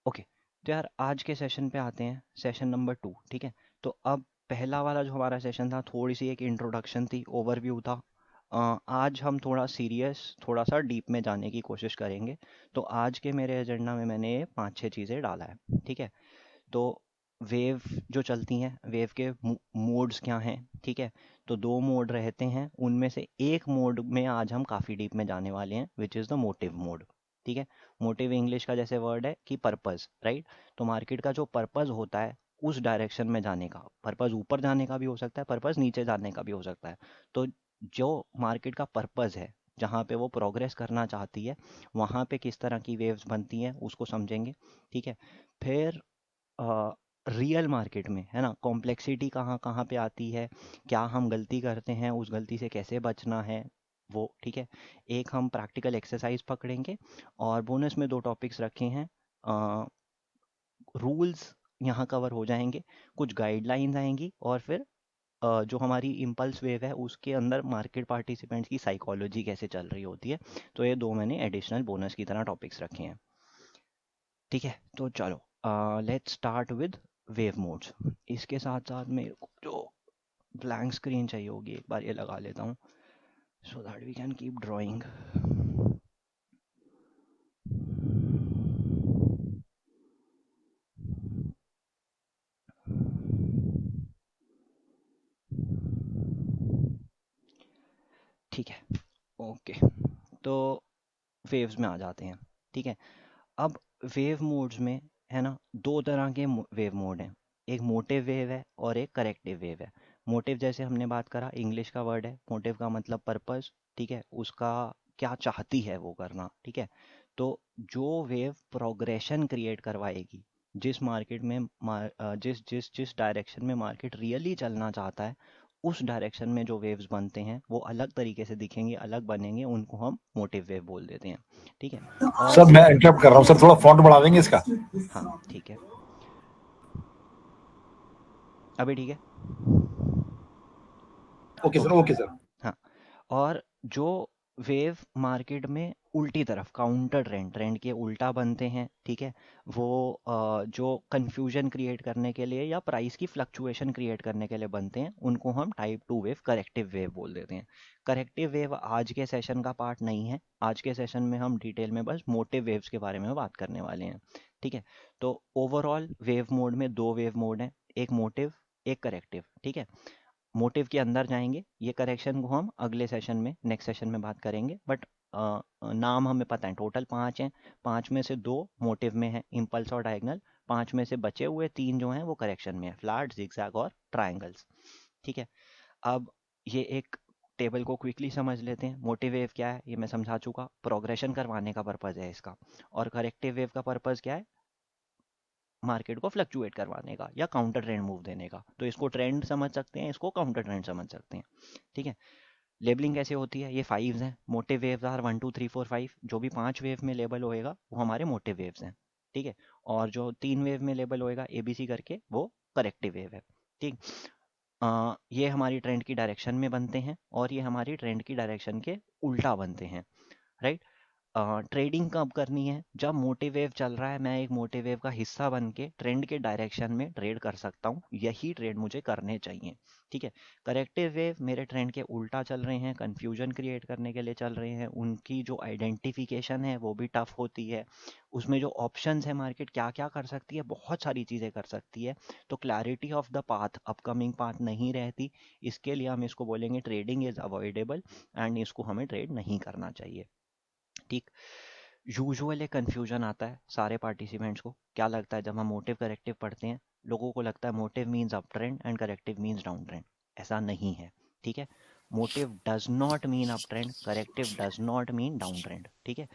Okay, तो यार आज के सेशन पे आते हैं, सेशन नंबर 2। ठीक है, तो अब पहला वाला जो हमारा सेशन था, थोड़ी सी एक इंट्रोडक्शन थी, ओवरव्यू था। आज हम थोड़ा सीरियस, थोड़ा सा डीप में जाने की कोशिश करेंगे। तो आज के मेरे एजेंडा में मैंने 5-6 चीज़ें डाला है। ठीक है, तो वेव जो चलती हैं, वेव के मोड्स क्या हैं। ठीक है, तो 2 मोड रहते हैं, उनमें से एक मोड में आज हम काफ़ी डीप में जाने वाले हैं, which is the motive mode. ठीक है, मोटिव इंग्लिश का जैसे वर्ड है कि पर्पस, राइट। तो मार्केट का जो पर्पस होता है, उस डायरेक्शन में जाने का, पर्पस ऊपर जाने का भी हो सकता है, पर्पस नीचे जाने का भी हो सकता है। तो जो मार्केट का पर्पस है, जहाँ पे वो प्रोग्रेस करना चाहती है, वहाँ पे किस तरह की वेव्स बनती हैं उसको समझेंगे। ठीक है, फिर रियल मार्केट में, है ना, कॉम्प्लेक्सिटी कहाँ कहाँ पे आती है, क्या हम गलती करते हैं, उस गलती से कैसे बचना है वो। ठीक है, एक हम प्रैक्टिकल एक्सरसाइज पकड़ेंगे, और बोनस में 2 टॉपिक्स रखे हैं। रूल्स यहाँ कवर हो जाएंगे, कुछ गाइडलाइंस आएंगी, और फिर जो हमारी इम्पल्स वेव है उसके अंदर मार्केट पार्टिसिपेंट्स की साइकोलॉजी कैसे चल रही होती है। तो ये 2 मैंने एडिशनल बोनस की तरह टॉपिक्स रखे हैं। ठीक है, तो चलो let's start with wave modes. इसके साथ साथ मेरे को जो ब्लैंक स्क्रीन चाहिए होगी, एक बार ये लगा लेता हूँ, so that we can keep drawing. ठीक है, ओके, तो वेव्स में आ जाते हैं। ठीक है, अब वेव मोड्स में, है ना, 2 तरह के वेव मोड हैं। एक मोटिव वेव है और एक करेक्टिव वेव है। मोटिव जैसे हमने बात करा, इंग्लिश का वर्ड है, मोटिव का मतलब पर्पस। ठीक है, उसका क्या चाहती है वो करना। ठीक है, तो जो वेव प्रोग्रेशन क्रिएट करवाएगी, जिस मार्केट में जिस जिस जिस डायरेक्शन में मार्केट रियली चलना चाहता है, उस डायरेक्शन में जो वेव्स बनते हैं वो अलग तरीके से दिखेंगे, अलग बनेंगे, उनको हम मोटिव वेव बोल देते हैं। ठीक है, और सर मैं इंटरप्ट कर रहा हूँ सर, थोड़ा फॉन्ट बढ़ा देंगे इसका। हाँ ठीक है, अभी ठीक है। Okay sir, okay, okay sir. हाँ, और जो वेव मार्केट में उल्टी तरफ, काउंटर ट्रेंड, ट्रेंड के उल्टा बनते हैं, ठीक है, वो जो कंफ्यूजन क्रिएट करने के लिए या प्राइस की फ्लक्चुएशन क्रिएट करने के लिए बनते हैं, उनको हम टाइप 2 वेव, करेक्टिव वेव बोल देते हैं। करेक्टिव वेव आज के सेशन का पार्ट नहीं है। आज के सेशन में हम डिटेल में बस मोटिव वेव्स के बारे में बात करने वाले हैं। ठीक है, तो ओवरऑल वेव मोड में 2 वेव मोड हैं, एक मोटिव, एक करेक्टिव। ठीक है, मोटिव के अंदर जाएंगे, ये करेक्शन को हम अगले सेशन में, नेक्स्ट सेशन में बात करेंगे, बट नाम हमें पता है, टोटल 5 हैं। 5 में से 2 मोटिव में है, इम्पल्स और डायगनल। 5 में से बचे हुए 3 जो हैं वो करेक्शन में है, फ्लैट, जिगजैग और ट्रायंगल्स। ठीक है, अब ये एक टेबल को क्विकली समझ लेते हैं। मोटिव वेव क्या है ये मैं समझा चुका, प्रोग्रेशन करवाने का पर्पज़ है इसका। और करेक्टिव वेव का पर्पज़ क्या है, मार्केट को फ्लक्चुएट करवाने का या काउंटर ट्रेंड मूव देने का। तो इसको ट्रेंड समझ सकते हैं, इसको काउंटर ट्रेंड समझ सकते हैं। ठीक है, लेबलिंग कैसे होती है, ये 5 हैं, मोटिव वेव्स आर 1 2 3 4 5। जो भी 5 वेव में लेबल होएगा वो हमारे मोटिव वेव्स हैं। ठीक है, और जो 3 वेव में लेबल होएगा एबीसी करके, वो करेक्टिव वेव है। ठीक, ये हमारी ट्रेंड की डायरेक्शन में बनते हैं, और ये हमारी ट्रेंड की डायरेक्शन के उल्टा बनते हैं, राइट। ट्रेडिंग कब करनी है, जब मोटिव वेव चल रहा है, मैं एक मोटिव वेव का हिस्सा बन के ट्रेंड के डायरेक्शन में ट्रेड कर सकता हूँ, यही ट्रेड मुझे करने चाहिए। ठीक है, करेक्टिव वेव मेरे ट्रेंड के उल्टा चल रहे हैं, कंफ्यूजन क्रिएट करने के लिए चल रहे हैं, उनकी जो आइडेंटिफिकेशन है वो भी टफ होती है। उसमें जो ऑप्शंस है, मार्केट क्या क्या कर सकती है, बहुत सारी चीज़ें कर सकती है। तो clarity of the path, upcoming path नहीं रहती। इसके लिए हम इसको बोलेंगे ट्रेडिंग इज अवॉइडेबल, एंड इसको हमें ट्रेड नहीं करना चाहिए। ठीक, यूजुअल एक कन्फ्यूजन आता है सारे पार्टिसिपेंट्स को, क्या लगता है जब हम मोटिव करेक्टिव पढ़ते हैं, लोगों को लगता है motive means up trend and corrective means down trend. ऐसा नहीं है। ठीक है, motive does not mean up trend, corrective does not mean down trend. ठीक है,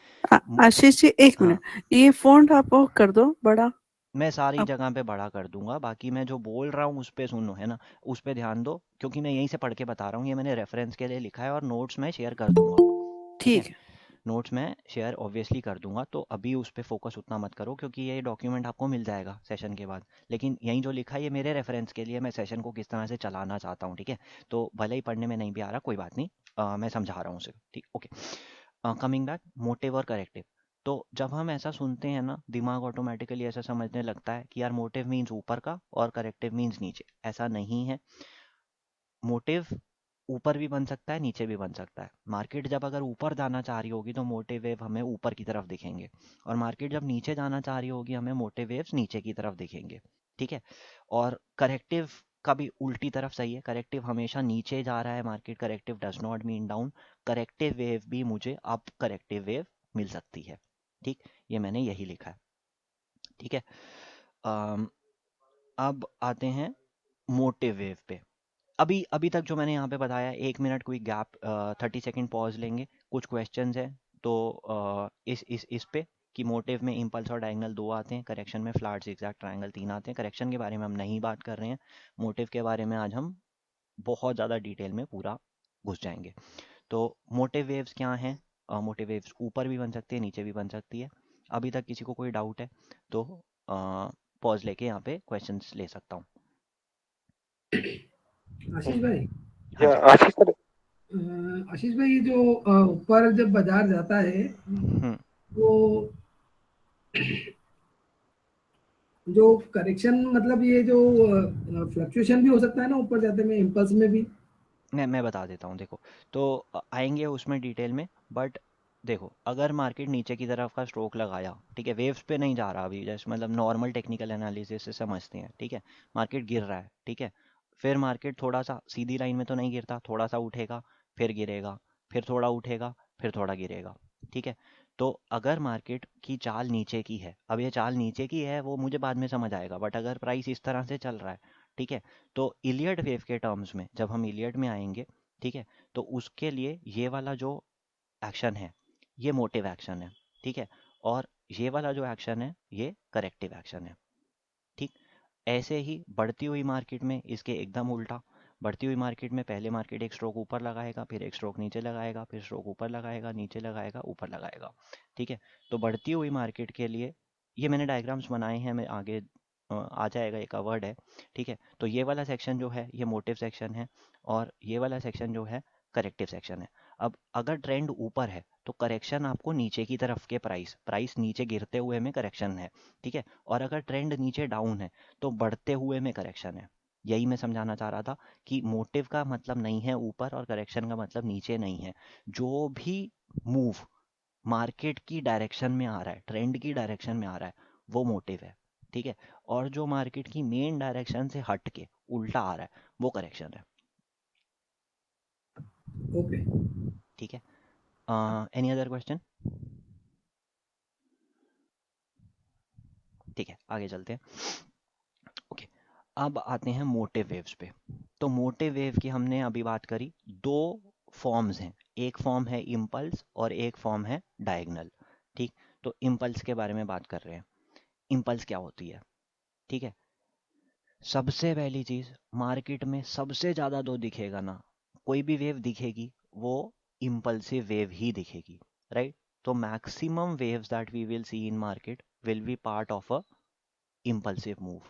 आशीष जी एक हाँ, मिनट, ये फ़ॉन्ट आप वो कर दो बड़ा। मैं सारी अब जगह पे बड़ा कर दूंगा, बाकी मैं जो बोल रहा हूँ उस पे सुनो, है ना, उस पे ध्यान दो, क्योंकि मैं यहीं से पढ़ के बता रहा हूँ, ये मैंने रेफरेंस के लिए लिखा है, और नोट्स मैं शेयर कर दूंगा। ठीक है, ठीक है। नोट्स मैं शेयर ऑब्वियसली कर दूंगा, तो अभी उस पर फोकस उतना मत करो, क्योंकि ये डॉक्यूमेंट आपको मिल जाएगा सेशन के बाद। लेकिन यहीं जो लिखा है ये मेरे रेफरेंस के लिए, मैं सेशन को किस तरह से चलाना चाहता हूँ। ठीक है, तो भले ही पढ़ने में नहीं भी आ रहा, कोई बात नहीं, मैं समझा रहा हूँ उसे। ठीक, ओके, कमिंग बैक, मोटिव और करेक्टिव। तो जब हम ऐसा सुनते हैं ना, दिमाग ऑटोमेटिकली ऐसा समझने लगता है कि यार मोटिव मीन्स ऊपर का और करेक्टिव मीन्स नीचे। ऐसा नहीं है। मोटिव ऊपर भी बन सकता है, नीचे भी बन सकता है। मार्केट जब अगर ऊपर जाना चाह रही होगी तो मोटिव वेव हमें ऊपर की तरफ दिखेंगे, और मार्केट जब नीचे जाना चाह रही होगी हमें मोटिव वेव्स नीचे की तरफ दिखेंगे। ठीक है। और करेक्टिव का भी उल्टी तरफ सही है। करेक्टिव हमेशा नीचे जा रहा है market, corrective does not mean down. Corrective wave भी मुझे अप करेक्टिव वेव मिल सकती है। ठीक, ये मैंने यही लिखा है। ठीक है। अम, अब आते हैं मोटिव वेव पे। अभी अभी तक जो मैंने यहाँ पे बताया, 1 मिनट कोई गैप, 30 सेकेंड पॉज लेंगे, कुछ क्वेश्चंस हैं। तो इस पे कि मोटिव में इम्पल्स और डायगोनल 2 आते हैं, करेक्शन में फ्लैट जिगजैग ट्रायंगल 3 आते हैं। करेक्शन के बारे में हम नहीं बात कर रहे हैं, मोटिव के बारे में आज हम बहुत ज़्यादा डिटेल में पूरा घुस जाएंगे। तो मोटिव वेव्स क्या हैं? मोटिव वेव्स ऊपर भी बन सकती है, नीचे भी बन सकती है। अभी तक किसी को कोई डाउट है तो पॉज लेके यहाँ पे क्वेश्चंस ले सकता हूँ। आशीष भाई, हाँ जी। आशीष भाई, ये जो ऊपर जब बाजार जाता है हम्म। वो जो करेक्शन, मतलब ये जो फ्लक्चुएशन भी हो सकता है ना ऊपर जाते में, इम्पल्स में भी। मैं बता देता हूँ, देखो। तो आएंगे उसमें डिटेल में, बट देखो, अगर मार्केट नीचे की तरफ का स्ट्रोक लगाया, ठीक है, वेव्स पे नहीं जा रहा अभी, जस्ट मतलब नॉर्मल टेक्निकल एनालिसिस से समझते हैं, ठीक है। मार्केट गिर रहा है, ठीक है। फिर मार्केट थोड़ा सा सीधी लाइन में तो नहीं गिरता, थोड़ा सा उठेगा, फिर गिरेगा, फिर थोड़ा उठेगा, फिर थोड़ा गिरेगा। ठीक है। तो अगर मार्केट की चाल नीचे की है, अब ये चाल नीचे की है वो मुझे बाद में समझ आएगा, बट अगर प्राइस इस तरह से चल रहा है, ठीक है, तो इलियट वेव के टर्म्स में जब हम इलियट में आएंगे, ठीक है, तो उसके लिए ये वाला जो एक्शन है ये मोटिव एक्शन है। ठीक है। और ये वाला जो एक्शन है ये करेक्टिव एक्शन है। ठीक। ऐसे ही बढ़ती हुई मार्केट में इसके एकदम उल्टा। बढ़ती हुई मार्केट में पहले मार्केट एक स्ट्रोक ऊपर लगाएगा, फिर एक स्ट्रोक नीचे लगाएगा, फिर स्ट्रोक ऊपर लगाएगा, नीचे लगाएगा, ऊपर लगाएगा। ठीक है। तो बढ़ती हुई मार्केट के लिए ये मैंने डायग्राम्स बनाए हैं, मैं आगे आ जाएगा, ये कवर्ड है। ठीक है। तो ये वाला सेक्शन जो है ये मोटिव सेक्शन है, और ये वाला सेक्शन जो है करेक्टिव सेक्शन है। अब अगर ट्रेंड ऊपर है तो करेक्शन आपको नीचे की तरफ के प्राइस प्राइस नीचे गिरते हुए में करेक्शन है। ठीक है। और अगर ट्रेंड नीचे डाउन है तो बढ़ते हुए में करेक्शन है। यही मैं समझाना चाह रहा था कि मोटिव का मतलब नहीं है ऊपर और करेक्शन का मतलब नीचे नहीं है। जो भी मूव मार्केट की डायरेक्शन में आ रहा है, ट्रेंड की डायरेक्शन में आ रहा है, वो मोटिव है। ठीक है। और जो मार्केट की मेन डायरेक्शन से हट के उल्टा आ रहा है वो करेक्शन है। ओके। ठीक है। Any other question? ठीक है, आगे चलते हैं। ओके। अब आते हैं मोटिव वेव्स पे। तो मोटिव वेव की हमने अभी बात करी, दो फॉर्म्स हैं, एक फॉर्म है इम्पल्स और एक फॉर्म है डायगोनल। ठीक। तो इम्पल्स के बारे में बात कर रहे हैं। इम्पल्स क्या होती है? ठीक है। सबसे पहली चीज, मार्केट में सबसे ज्यादा दो दिखेगा ना, कोई भी वेव दिखेगी वो इम्पल्सिव वेव ही दिखेगी, राइट। तो maximum waves that we will see in market will be part of a impulsive move.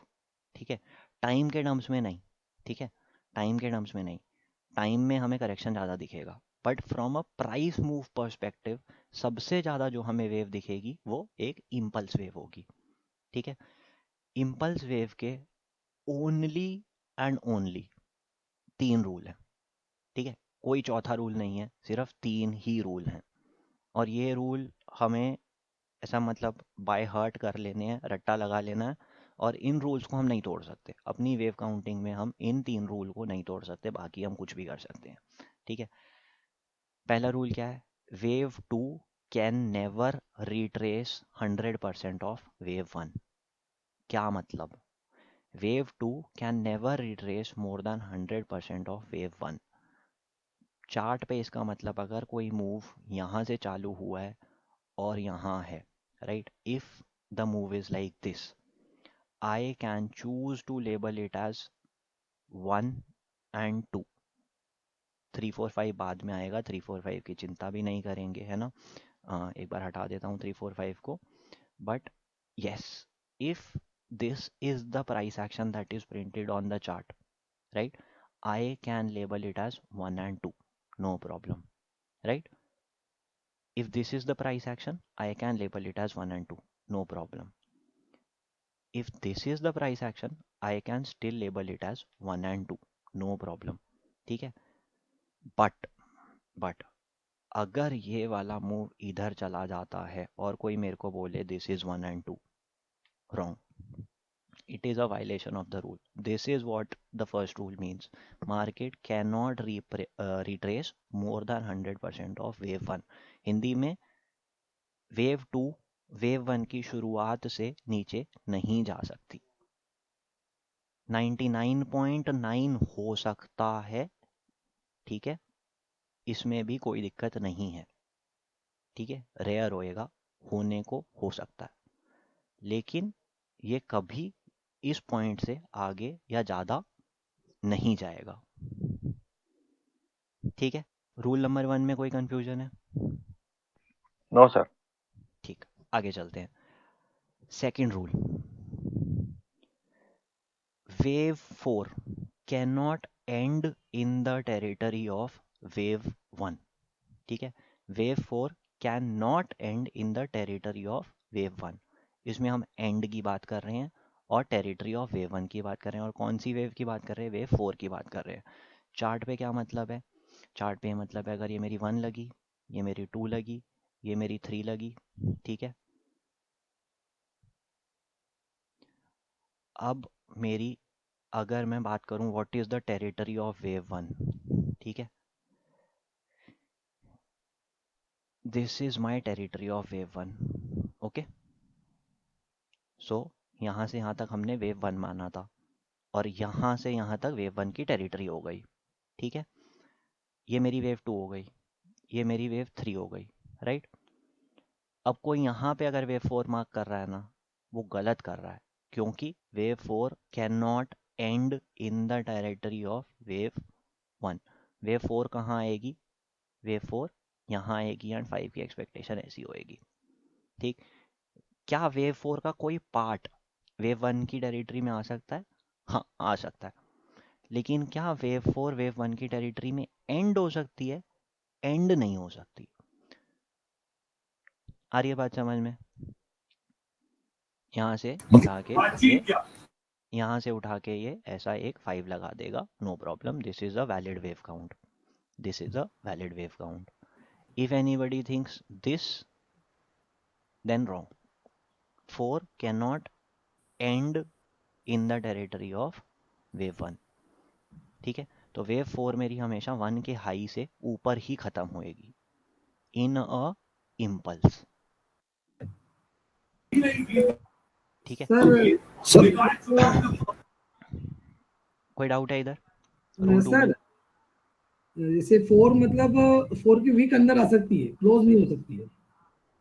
ठीक है। टाइम के टर्म्स में नहीं। ठीक है। टाइम के टर्म्स में नहीं, टाइम में हमें करेक्शन ज़्यादा दिखेगा, but from a price move perspective सबसे ज़्यादा जो हमें वेव दिखेगी वो एक इम्पल्स वेव होगी। ठीक है। इम्पल्स वेव के ओनली एंड ओनली 3 रूल हैं। ठीक है। कोई चौथा रूल नहीं है, सिर्फ 3 ही रूल हैं। और ये रूल हमें ऐसा मतलब बाय हार्ट कर लेने हैं, रट्टा लगा लेना है। और इन रूल्स को हम नहीं तोड़ सकते, अपनी वेव काउंटिंग में हम इन 3 रूल को नहीं तोड़ सकते, बाकी हम कुछ भी कर सकते हैं। ठीक है। पहला रूल क्या है? Wave 2 can never retrace 100% of wave 1। क्या मतलब? Wave 2 can never retrace more than 100% of wave 1। Chart पे इसका मतलब, अगर कोई मूव यहाँ से चालू हुआ है और यहाँ है, right, if the move is like this, I can choose to label it as 1 and 2। 3 4 5 बाद में आएगा, 3 4 5 की चिंता भी नहीं करेंगे, है ना। एक बार हटा देता हूँ 3 4 5 को। But yes, if this is the price action that is printed on the chart, right, I can label it as 1 and 2, no problem, right। If this is the price action, I can label it as 1 and 2, no problem. If this is the price action, I can still label it as 1 and 2, no problem. ठीक है, but अगर ये वाला move इधर चला जाता है और कोई मेरे को बोले this is 1 and 2, wrong. It is a violation of the rule. This is what the first rule means. Market cannot retrace more than 100% of wave 1. Hindi में वेव 2 वेव 1 की शुरुआत से नीचे नहीं जा सकती. 99.9 हो सकता है, ठीक है, इसमें भी कोई दिक्कत नहीं है, ठीक है, रेयर होएगा, होने को हो सकता है, लेकिन ये कभी इस पॉइंट से आगे या ज़्यादा नहीं जाएगा. ठीक है, रूल नंबर 1 में कोई कंफ्यूजन है? No sir. ठीक, आगे चलते हैं. Second rule, wave 4 can not end in the territory of wave 1. ठीक है, wave 4 can not end in the territory of wave 1. इसमें हम एंड की बात कर रहे हैं और टेरिटरी ऑफ वेव 1 की बात कर रहे हैं. और कौन सी वेव की बात कर रहे हैं? वेव 4 की बात कर रहे हैं. चार्ट पे क्या मतलब है? चार्ट पे मतलब है अगर ये मेरी 1 लगी, ये मेरी 2 लगी, ये मेरी 3 लगी, ठीक है, अब मेरी अगर मैं बात करूं what is the territory of wave 1, ठीक है, this is my territory of wave 1. Okay, so यहाँ से यहाँ तक हमने वेव 1 माना था और यहाँ से यहाँ तक वेव 1 की टेरिटरी हो गई. ठीक है, ये मेरी वेव 2 हो गई, ये मेरी वेव 3 हो गई, राइट. अब कोई यहाँ पे अगर वेव 4 मार्क कर रहा है ना, वो गलत कर रहा है, क्योंकि wave 4 can not end in the territory of wave 1. Wave 4 कहाँ आएगी? वेव 4 यहाँ आएगी एंड 5 की एक्सपेक्टेशन ऐसी होएगी. ठीक, क्या वेव 4 का कोई पार्ट वेव 1 की टेरिटरी में आ सकता है? हाँ, आ सकता है. लेकिन क्या वेव 4 वेव 1 की टेरिटरी में एंड हो सकती है? एंड नहीं हो सकती. आ रही है बात समझ में? यहाँ से उठा के ये, यहाँ से उठा के ये ऐसा एक 5 लगा देगा, no problem. This is a valid wave count. This is a valid wave count. If anybody thinks this, then wrong. 4 can not end in the territory of wave 1. ठीक है, तो वेव 4 मेरी हमेशा 1 के हाई से ऊपर ही खत्म होएगी इन अ इम्पल्स. ठीक है, सर कोई डाउट है इधर? रूल 2 में सर जैसे 4 मतलब 4 की वीक अंदर आ सकती है, क्लोज नहीं हो सकती है.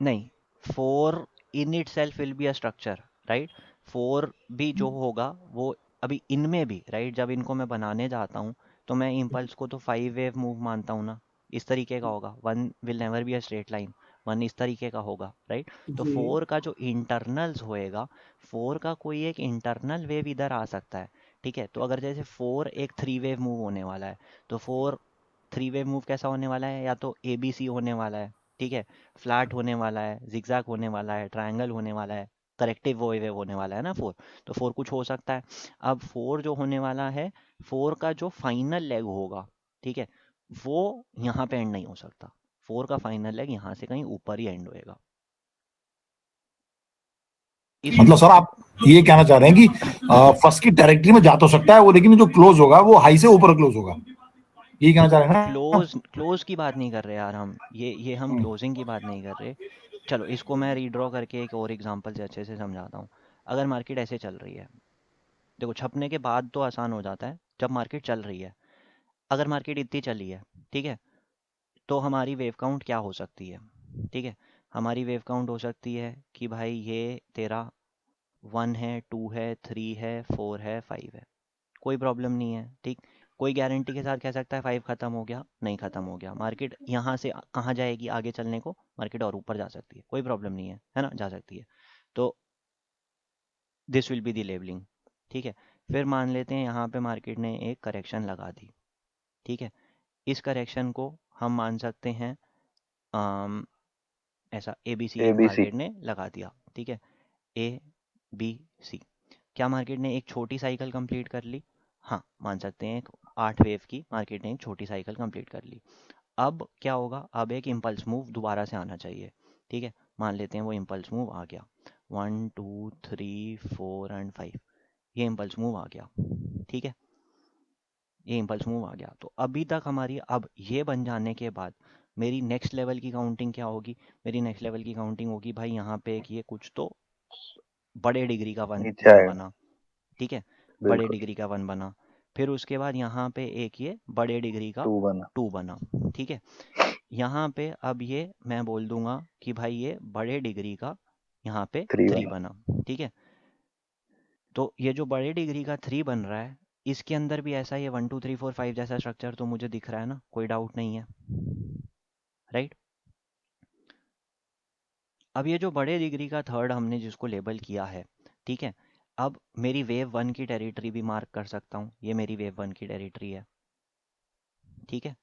नहीं, 4 इन itself will be a structure, right. 4 भी जो होगा वो अभी इनमें भी, राइट, जब इनको मैं बनाने जाता हूँ तो मैं इम्पल्स को तो 5 वेव मूव मानता हूँ ना, इस तरीके का होगा. 1 will never be a straight line, 1 इस तरीके का होगा, राइट. तो जी 4 का जो इंटरनल्स होएगा, 4 का कोई एक इंटरनल वेव इधर आ सकता है. ठीक है, तो अगर जैसे 4 एक 3 वेव मूव होने वाला है, तो 4 3 वेव मूव कैसा होने वाला है? या तो ABC होने वाला है, ठीक है, फ्लैट होने वाला है, जिगजैग होने वाला है, ट्रायंगल होने वाला है, करेक्टिव वेव होने वाला है ना 4. तो 4 कुछ हो सकता है. अब 4 जो होने वाला है, 4 का जो फाइनल लेग होगा, ठीक है, वो यहाँ पे एंड नहीं हो सकता. 4 का फाइनल लेग यहाँ से कहीं ऊपर ही एंड होएगा. मतलब सर आप ये कहना चाह रहे हैं कि फर्स्ट की डायरेक्टरी में जा तो सकता है वो, लेकिन जो क्लोज होगा वो हाई से ऊपर क्लोज होगा, यही कहना चाह रहे हैं ना? क्लोज की बात नहीं कर रहे यार हम, ये हम क्लोजिंग की बात नहीं कर रहे. चलो इसको मैं रीड्रॉ करके एक और एग्जांपल से अच्छे से समझाता हूँ. अगर मार्केट ऐसे चल रही है, देखो छपने के बाद तो आसान हो जाता है, जब मार्केट चल रही है, अगर मार्केट इतनी चली है, ठीक है, तो हमारी वेव काउंट क्या हो सकती है? ठीक है, हमारी वेव काउंट हो सकती है कि भाई ये तेरा 1 है, 2 है, 3 है, 4 है, 5 है, कोई प्रॉब्लम नहीं है. ठीक, कोई गारंटी के साथ कह सकता है 5 खत्म हो गया? नहीं खत्म हो गया. मार्केट यहाँ से कहाँ जाएगी आगे चलने को? मार्केट और ऊपर जा सकती है, कोई प्रॉब्लम नहीं है ना, जा सकती है. तो this will be the labelling. ठीक है, फिर मान लेते हैं यहाँ पे मार्केट ने एक करेक्शन लगा दी. ठीक है, इस करेक्शन को हम मान सकते हैं ऐसा ABC एक ABC. मार्केट ने लगा दिया, ठीक है, ABC। क्या मार्केट ने एक छोटी साइकिल कंप्लीट कर ली? हाँ, मान सकते हैं एक 8 वेव की मार्केट ने एक छोटी साइकिल कंप्लीट कर ली। अब क्या होगा? अब एक इम्पल्स मूव दोबारा से आना चाहिए, ठीक है। मान लेते हैं वो इम्पल्स मूव आ गया, 1 2 3 4 एंड 5, ये इम्पल्स मूव आ गया, ठीक है, ये इम्पल्स मूव आ गया। तो अभी तक हमारी, अब ये बन जाने के बाद मेरी नेक्स्ट लेवल की काउंटिंग क्या होगी? मेरी नेक्स्ट लेवल की काउंटिंग होगी भाई, यहाँ पे एक ये कुछ तो बड़े डिग्री का वन नीचे वन आएगा. बना, ठीक है, बड़े बिल्कुल. डिग्री का वन बना। फिर उसके बाद यहाँ पे एक ये बड़े डिग्री का 2 बना. 2 बना, ठीक है। यहाँ पे अब ये मैं बोल दूंगा कि भाई ये बड़े डिग्री का यहाँ पे 3 3 बना. बना, ठीक है। तो ये जो बड़े डिग्री का 3 बन रहा है, इसके अंदर भी ऐसा ये 1 2 3 4 5 जैसा स्ट्रक्चर तो मुझे दिख रहा है ना, कोई डाउट नहीं है, राइट। अब ये जो बड़े डिग्री का थर्ड हमने जिसको लेबल किया है, ठीक है, अब मेरी वेव 1 की टेरिटरी भी मार्क कर सकता हूँ, ये मेरी वेव 1 की टेरिटरी है, ठीक है।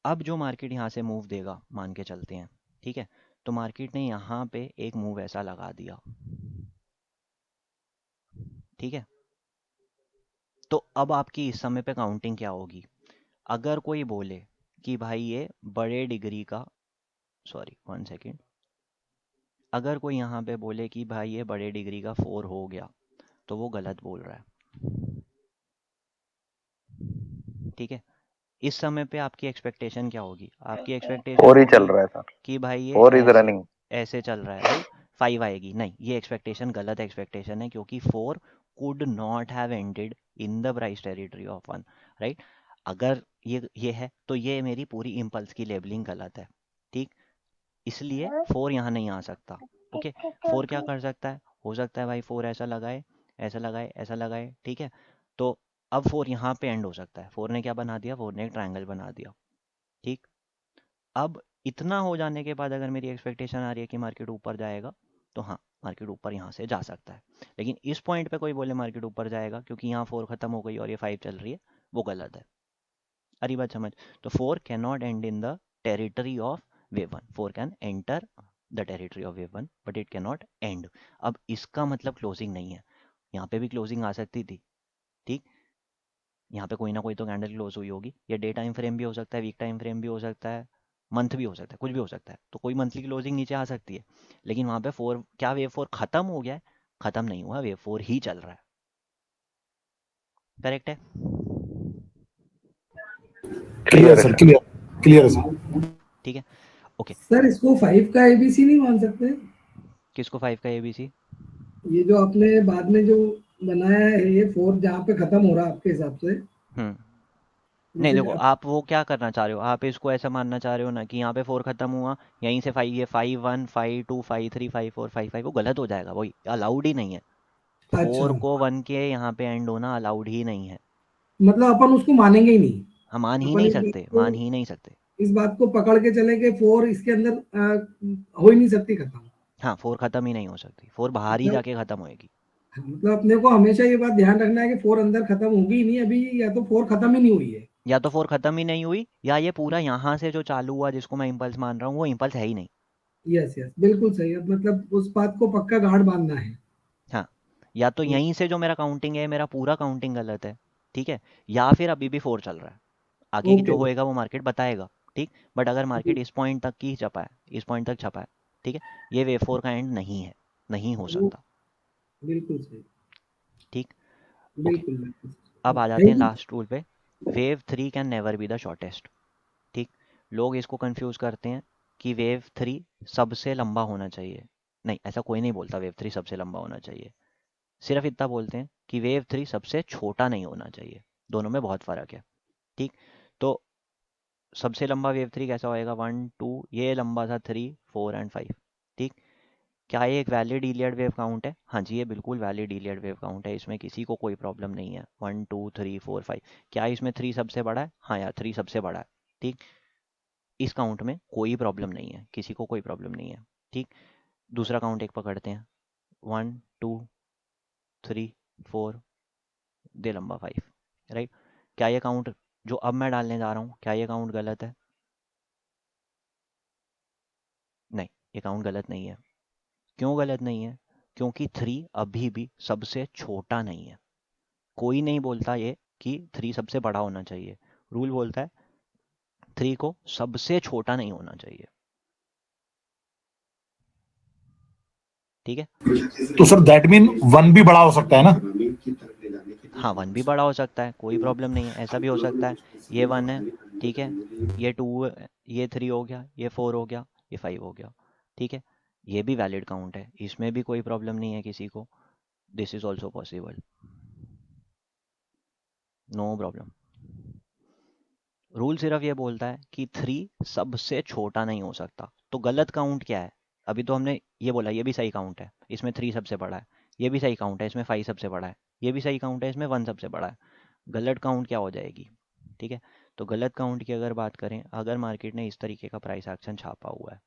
अब जो मार्केट यहाँ से मूव देगा, मान के चलते हैं, ठीक है, तो मार्केट ने यहाँ पे एक मूव ऐसा लगा दिया, ठीक है। तो अब आपकी इस समय पे काउंटिंग क्या होगी? अगर कोई बोले कि भाई ये बड़े डिग्री का, सॉरी 1 सेकेंड, अगर कोई यहाँ पे बोले कि भाई ये बड़े डिग्री का 4 हो गया, तो वो गलत बोल रहा है, ठीक है। इस समय पे आपकी एक्सपेक्टेशन क्या होगी? आपकी एक्सपेक्टेशन 4 ही चल होगी रहा है सर. कि भाई ये 4 इज ऐसे रनिंग. ऐसे चल रहा है, राइट, 5 आएगी। नहीं, ये एक्सपेक्टेशन गलत एक्सपेक्टेशन है, क्योंकि 4 could not have ended in the price territory of 1, right. अगर ये है तो ये मेरी पूरी इम्पल्स की लेबलिंग गलत है, ठीक, इसलिए 4 यहाँ नहीं आ सकता, ओके। 4 क्या कर सकता है? हो सकता है भाई 4 ऐसा लगाए, ऐसा लगाए, ऐसा लगाए, ठीक है। तो अब 4 यहाँ पे एंड हो सकता है। 4 ने क्या बना दिया? 4 ने एक ट्रायंगल बना दिया, ठीक। अब इतना हो जाने के बाद अगर मेरी एक्सपेक्टेशन आ रही है कि मार्केट ऊपर जाएगा, तो हाँ, मार्केट ऊपर यहाँ से जा सकता है। लेकिन इस पॉइंट पे कोई बोले मार्केट ऊपर जाएगा क्योंकि यहाँ 4 खत्म हो गई और ये 5 चल रही है, वो गलत है। अरे बात समझ। तो 4 can not end in the territory of wave 1। 4 can enter the territory of wave 1 but it can not and. अब इसका मतलब क्लोजिंग नहीं है, यहाँ पे भी क्लोजिंग आ सकती थी, ठीक। यहाँ पे कोई ना कोई तो कैंडल क्लोज हुई होगी। ये डे टाइम फ्रेम भी हो सकता है, वीक टाइम फ्रेम भी हो सकता है, मंथ भी हो सकता है, कुछ भी हो सकता है। तो कोई मंथली क्लोजिंग नीचे आ सकती है, लेकिन वहाँ पे 4, क्या वेव 4 खत्म हो गया है? खत्म नहीं हुआ, वेव 4 ही चल रहा है, करेक्ट है। क्लियर क्लियर है सर, सर. क्लियर, क्लियर है सर। ठीक है, ओके। सर इसको 5 का एबीसी नहीं मान सकते? किसको 5 का एबीसी? ये जो आपने बाद में जो बनाया है, ये 4 जहाँ पे खत्म हो रहा है आपके हिसाब से, हम्म नहीं, जैसे देखो आप वो क्या करना चाह रहे हो, आप इसको ऐसा मानना चाह रहे हो ना कि यहाँ पे 4 खत्म हुआ, यहीं से 5, ये 5 1 5 2 5 3 5 4 5 5, वो गलत हो जाएगा, वही अलाउड ही नहीं है। अच्छा, 4 को 1 के यहाँ पे एंड होना अलाउड ही नहीं है, मतलब अपन उसको मानेंगे ही नहीं। हम मान ही अपन नहीं सकते, मान ही नहीं सकते। इस बात को पकड़ के चले कि 4 इसके अंदर हो ही नहीं सकती खत्म। हाँ, 4 खत्म ही नहीं हो सकती, 4 बाहर ही मतलब जाके खत्म होएगी। मतलब अपने को हमेशा ये बात ध्यान रखना है कि 4 अंदर खत्म होगी ही नहीं अभी, या तो 4 खत्म ही नहीं हुई है। या तो 4 खत्म ही नहीं हुई, या ये पूरा यहाँ से जो चालू हुआ जिसको मैं इम्पल्स मान रहा हूँ वो इम्पल्स है ही नहीं। यस यस, बिल्कुल सही है, मतलब उस बात को पक्का गार्ड बांधना है। हाँ, या तो यहीं से जो मेरा काउंटिंग है, मेरा पूरा काउंटिंग गलत है, ठीक है, या फिर अभी भी 4 चल रहा है। आगे की ओके। जो होएगा वो मार्केट बताएगा, ठीक। बट अगर मार्केट इस पॉइंट तक ही छपा है, इस पॉइंट तक छपा है, ठीक है, ये वेव 4 का एंड नहीं है, नहीं हो वो सकता, बिल्कुल सही। ठीक। ओके, बिल्कुल बिल्कुल। अब आ जाते हैं थैंक यू। लास्ट रूल पे। Wave 3 can never be the shortest, ठीक। लोग इसको कंफ्यूज करते हैं कि वेव 3 सबसे लंबा होना चाहिए। नहीं, ऐसा कोई नहीं बोलता वेव 3 सबसे लंबा होना चाहिए। सिर्फ इतना बोलते हैं कि वेव 3 सबसे छोटा नहीं होना चाहिए। दोनों में बहुत फर्क है, ठीक। तो सबसे लंबा वेव 3 कैसा होएगा? 1 2, ये लंबा था 3 4 एंड 5, ठीक। क्या ये एक वैलिड इलियड वेव काउंट है? हाँ जी, ये बिल्कुल वैलिड इलियड वेव काउंट है, इसमें किसी को कोई प्रॉब्लम नहीं है। 1 2 3 4 5। क्या इसमें 3 सबसे बड़ा है? हाँ यार, 3 सबसे बड़ा है, ठीक। इस काउंट में कोई प्रॉब्लम नहीं है, किसी को कोई प्रॉब्लम नहीं है, ठीक। दूसरा काउंट एक पकड़ते हैं, 1 2 3 4, दे लंबा 5, राइट। क्या ये काउंट जो अब मैं डालने जा रहा हूँ, क्या ये काउंट गलत है? ये काउंट गलत नहीं है। क्यों गलत नहीं है? क्योंकि 3 अभी भी सबसे छोटा नहीं है। कोई नहीं बोलता ये कि 3 सबसे बड़ा होना चाहिए। रूल बोलता है 3 को सबसे छोटा नहीं होना चाहिए। ठीक है। तो सर दैट मीन 1 भी बड़ा हो सकता है ना? हाँ, 1 भी बड़ा हो सकता है, कोई प्रॉब्लम नहीं है। ऐसा भी हो सकता है ये 1 है, ठीक है, ये 2 है, ये 3 हो गया, ये 4 हो गया, ये 5 हो गया। ठीक है, ये भी वैलिड काउंट है, इसमें भी कोई प्रॉब्लम नहीं है किसी को। This is also possible, no problem. Rule सिर्फ ये बोलता है कि 3 सबसे छोटा नहीं हो सकता। तो गलत काउंट क्या है? अभी तो हमने ये बोला ये भी सही काउंट है, इसमें 3 सबसे बड़ा है। ये भी सही काउंट है, इसमें 5 सबसे बड़ा है। ये भी सही काउंट है, इसमें 1 सबसे बड़ा है। गलत काउंट क्या हो जाएगी? ठीक है, तो गलत काउंट की अगर बात करें, अगर मार्केट ने इस तरीके का प्राइस एक्शन छापा हुआ है,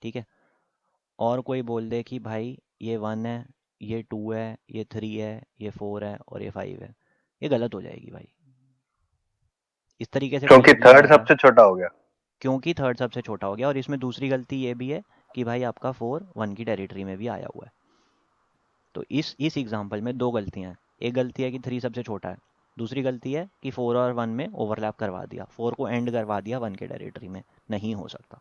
ठीक है, और कोई बोल दे कि भाई ये 1 है, ये 2 है, ये 3 है, ये 4 है और ये 5 है, ये गलत हो जाएगी भाई। इस तरीके से कोई क्योंकि जब थर्ड लगाता है, सबसे छोटा हो गया। क्योंकि थर्ड सबसे छोटा हो गया। और इसमें दूसरी गलती ये भी है कि भाई आपका 4 1 की टेरिटरी में भी आया हुआ है। तो इस एग्जांपल में 2 गलतियां हैं। एक गलती है कि 3 सबसे छोटा है, दूसरी गलती है कि 4 और 1 में ओवरलैप करवा दिया, 4 को एंड करवा दिया 1 के टेरिटरी में। नहीं हो सकता।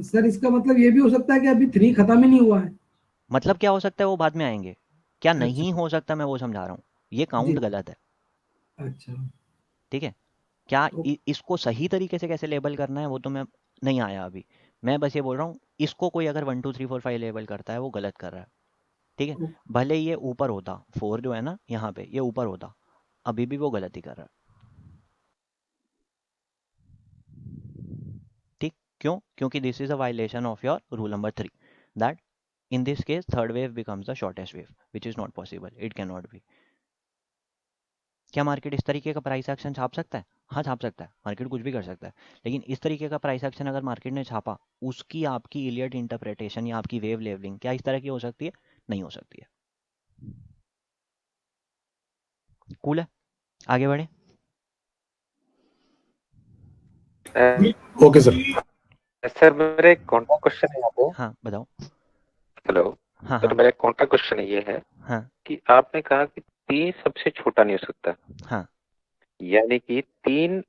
सर इसका मतलब ये भी हो सकता है कि अभी 3 खत्म ही नहीं हुआ है। मतलब क्या हो सकता है वो बाद में आएंगे। क्या अच्छा। नहीं हो सकता मैं वो समझा रहा हूँ। ये जी। काउंट गलत है। अच्छा। ठीक है, क्या ओ, इसको सही तरीके से कैसे लेबल करना है वो तो मैं नहीं आया अभी। मैं बस ये बोल रहा हूँ, इसको कोई अगर 1 2 3 4 5 लेबल करता है वो गलत कर रहा है। ठीक है, ओ, भले ये ऊपर होता, 4 जो है ना यहाँ पे ये ऊपर होता, अभी भी वो गलती कर रहा है। ठीक, क्यों? क्योंकि this is a violation of your rule number 3, that in this case third wave becomes the shortest wave, which is not possible, it cannot be। क्या मार्केट इस तरीके का प्राइस एक्शन छाप सकता है? हाँ छाप सकता है, मार्केट कुछ भी कर सकता है। लेकिन इस तरीके का प्राइस एक्शन अगर मार्केट ने छापा, उसकी आपकी इलियट इंटरप्रिटेशन या आपकी वेव लेवलिंग क्या इस तरह की हो सकती है? नहीं हो सकती है। कूल है, आगे बढ़े। Okay sir. सर मेरा एक कॉन्ट्रा क्वेश्चन है आपको। हाँ बताओ। हेलो। हाँ सर हाँ। मेरा एक कॉन्ट्रा क्वेश्चन ये है हाँ कि आपने कहा कि 3 सबसे छोटा नहीं हो सकता, हाँ। यानी कि 3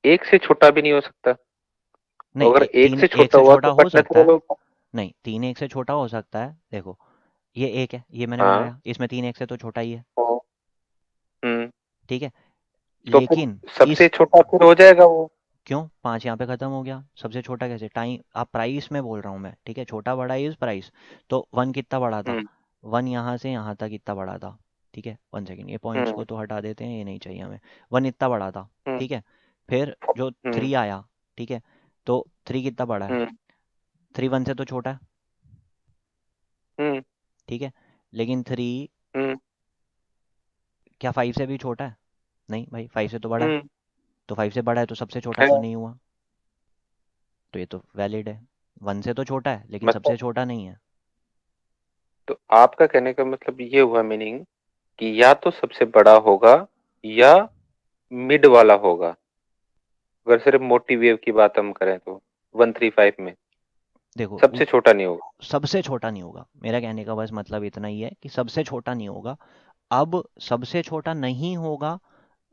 1 से छोटा भी नहीं हो सकता। तो नहीं, अगर 1 तीन से एक छोटा से हुआ छोटा तो हो कट सकता है। नेचुरल होगा। नहीं, 3 1 से छोटा हो सकता है। देखो, ये 1 है, ये मैंने हाँ। बनाया, इसमें 3 1 से तो छोटा ही है। ओ, हम्म। ठीक है, तो फिर लेकिन सबसे इस छोटा फिर हो जाएगा वो। क्यों 5 यहाँ पे खत्म हो गया? सबसे छोटा कैसे? टाइम, आप प्राइस में बोल रहा हूँ मैं, ठीक है, छोटा बड़ा इज प्राइस। तो 1 कितना बड़ा था? हम्म 1 यहाँ से यहाँ तक कितना बड़ा था? ठीक है, 1 सेकेंड, ये पॉइंट्स हम्म को तो हटा देते हैं, ये नहीं चाहिए हमें। 1 इतना बड़ा था, हम्म ठीक है। फिर जो हम्म 3 आया, ठीक है, तो 3 कितना बड़ा है? हम्म 3 1 से तो छोटा है, हम्म ठीक है। लेकिन 3 हम्म क्या 5 से भी छोटा है? नहीं भाई, 5 से तो बड़ा है। हम्म, तो 5 से बड़ा है तो सबसे छोटा है। क्यों नहीं हुआ? तो ये तो वैलिड है। 1 से तो छोटा है लेकिन मतलब सबसे छोटा नहीं है। तो आपका कहने का मतलब ये हुआ मीनिंग कि या तो सबसे बड़ा होगा या मिड वाला होगा। अगर सिर्फ मोटी वेव की बात हम करें तो 135 में देखो, सबसे छोटा नहीं होगा। सबसे छोटा नहीं होगा, मेरा कहने का बस मतलब इतना ही है कि सबसे छोटा नहीं होगा। अब सबसे छोटा नहीं होगा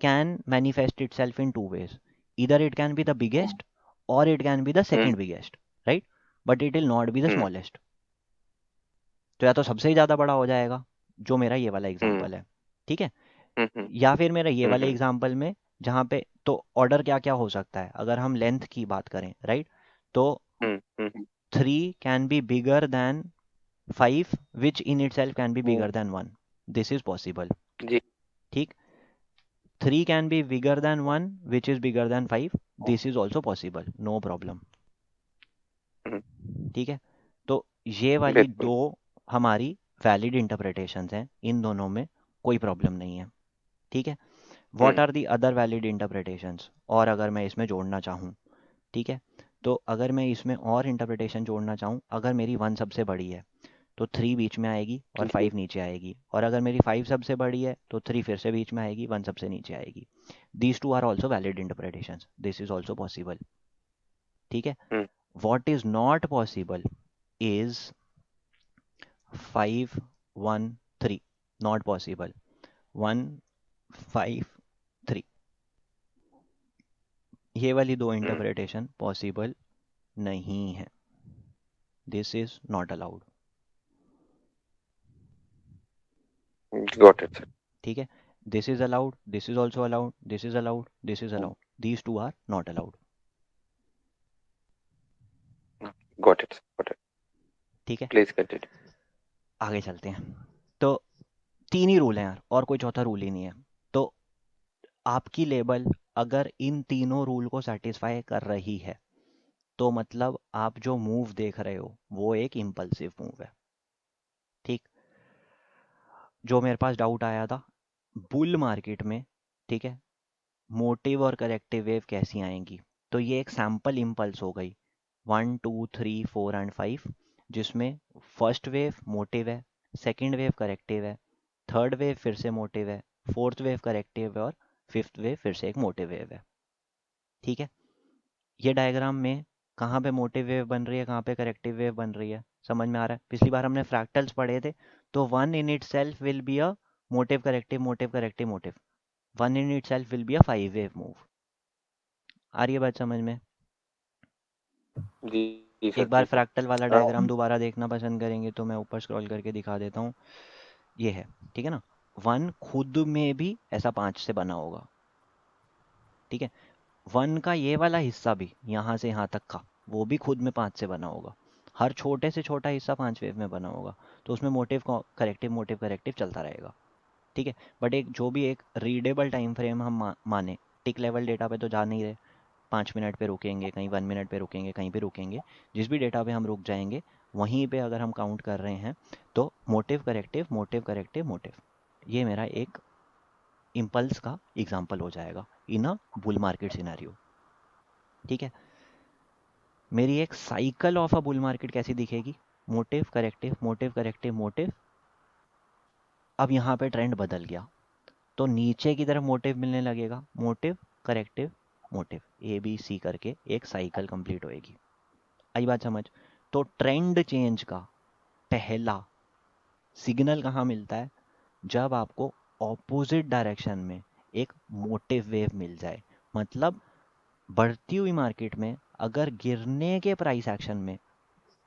can manifest itself in 2 ways, either it can be the biggest or it can be the hmm second biggest, right? But it will not be the hmm smallest। तो या तो सबसे ही ज़्यादा बड़ा हो जाएगा, जो मेरा ये वाला हम्म एग्जांपल है, ठीक है, हम्म या फिर मेरा ये वाले हम्म एग्जांपल में जहाँ पे तो ऑर्डर क्या क्या हो सकता है अगर हम लेंथ की बात करें, राइट? तो हम्म हम्म 3 can be bigger than 5 which in itself can be hmm, bigger than 1, this is possible। जी। ठीक, 3 can be bigger than 1 which is bigger than 5, this is also possible, no problem। हम्म, ठीक है, तो ये वाली बिल्कुल। दो हमारी वैलिड इंटरप्रिटेशंस हैं, इन दोनों में कोई प्रॉब्लम नहीं है। ठीक है, what hmm are the other valid interpretations? और अगर मैं इसमें जोड़ना चाहूँ, ठीक है, तो अगर मैं इसमें और इंटरप्रिटेशन जोड़ना चाहूँ, अगर मेरी 1 सबसे बड़ी है तो 3 बीच में आएगी और जी 5 नीचे आएगी, और अगर मेरी 5 सबसे बड़ी है तो 3 फिर से बीच में आएगी, 1 सबसे नीचे आएगी। These two are also valid interpretations, this is also possible. ठीक है, हम्म What is not possible is 5 1 3, not possible. 1 5 3, ये वाली दो इंटरप्रिटेशन पॉसिबल नहीं है. This is not allowed. Got it sir. ठीक है. This is allowed, this is also allowed, this is allowed, this is allowed. These two are not allowed. Got it, got it. ठीक है. Please continue. आगे चलते हैं. तो 3 ही rule हैं यार, और कोई चौथा रूल ही नहीं है. तो आपकी लेबल अगर इन तीनों रूल को सेटिस्फाई कर रही है तो मतलब आप जो मूव देख रहे हो वो एक इम्पल्सिव मूव है. ठीक. जो मेरे पास डाउट आया था बुल मार्केट में, ठीक है, मोटिव और करेक्टिव वेव कैसी आएंगी, तो ये एक सैम्पल इम्पल्स हो गई 1 2 3 4 एंड 5, जिसमें फर्स्ट वेव मोटिव है, सेकंड वेव करेक्टिव है, थर्ड वेव फिर से मोटिव है, फोर्थ वेव करेक्टिव है और फिफ्थ वेव फिर से एक मोटिव वेव है. ठीक है. ये डायग्राम में कहाँ पे मोटिव वेव बन रही है, कहाँ पे करेक्टिव वेव बन रही है, समझ में आ रहा है. पिछली बार हमने फ्रैक्टल्स पढ़े थे, तो one in itself will be a motive corrective motive corrective motive. One in itself will be a 5 wave move. आ रही है बात समझ में. जी जी सर, एक बार जी सर. फ्रैक्टल वाला डायग्राम दोबारा देखना पसंद करेंगे तो मैं ऊपर स्क्रॉल करके दिखा देता हूँ. ये है. ठीक है ना. वन खुद में भी ऐसा 5 से बना होगा. ठीक है. वन का ये वाला हिस्सा भी यहाँ से यहाँ तक का वो भी खुद में 5 से बना होगा. हर छोटे से छोटा हिस्सा 5 वेव में बना होगा. तो उसमें मोटिव करेक्टिव चलता रहेगा. ठीक है. बट एक जो भी एक रीडेबल टाइम फ्रेम हम माने, टिक लेवल डेटा पे तो जा नहीं रहे. 5 मिनट पे रुकेंगे, कहीं 1 मिनट पे रुकेंगे, कहीं पे रुकेंगे. जिस भी डेटा पे हम रुक जाएंगे वहीं पे अगर हम काउंट कर रहे हैं तो motive corrective motive corrective motive, ये मेरा एक इम्पल्स का एग्जाम्पल हो जाएगा इन अ बुल मार्केट सिनेरियो. ठीक है. मेरी एक cycle of a bull market कैसी दिखेगी, motive corrective motive corrective motive. अब यहाँ पे ट्रेंड बदल गया तो नीचे की तरफ मोटिव मिलने लगेगा, motive corrective motive, A B C करके एक साइकिल कंप्लीट होएगी. आई बात समझ. तो ट्रेंड चेंज का पहला सिग्नल कहाँ मिलता है, जब आपको ऑपोजिट डायरेक्शन में एक मोटिव वेव मिल जाए. मतलब बढ़ती हुई मार्केट में अगर गिरने के प्राइस एक्शन में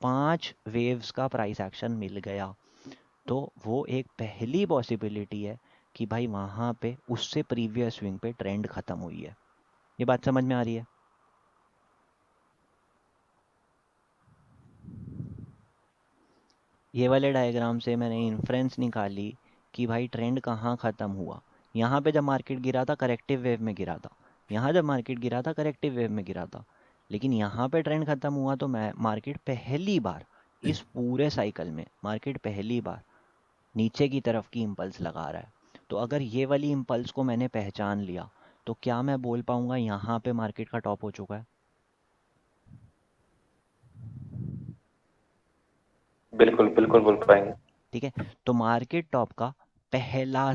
5 वेव्स का प्राइस एक्शन मिल गया तो वो एक पहली पॉसिबिलिटी है कि भाई वहां पे उससे प्रीवियस स्विंग पे ट्रेंड खत्म हुई है. ये बात समझ में आ रही है. ये वाले डायग्राम से मैंने इन्फ्रेंस निकाली कि भाई ट्रेंड कहाँ ख़त्म हुआ. यहाँ पे जब मार्केट गिरा था करेक्टिव वेव में गिरा था, यहाँ जब मार्केट गिरा था करेक्टिव वेव में गिरा था. लेकिन यहाँ पे ट्रेंड ख़त्म हुआ तो मैं मार्केट पहली बार इस पूरे साइकिल में मार्केट पहली बार नीचे की तरफ की इम्पल्स लगा रहा है. तो अगर ये वाली इम्पल्स को मैंने पहचान लिया तो क्या मैं बोल पाऊंगा यहाँ पे मार्केट का टॉप हो चुका है. बिल्कुल बिल्कुल बोल पाएंगे. ठीक है. तो मार्केट टॉप का पहला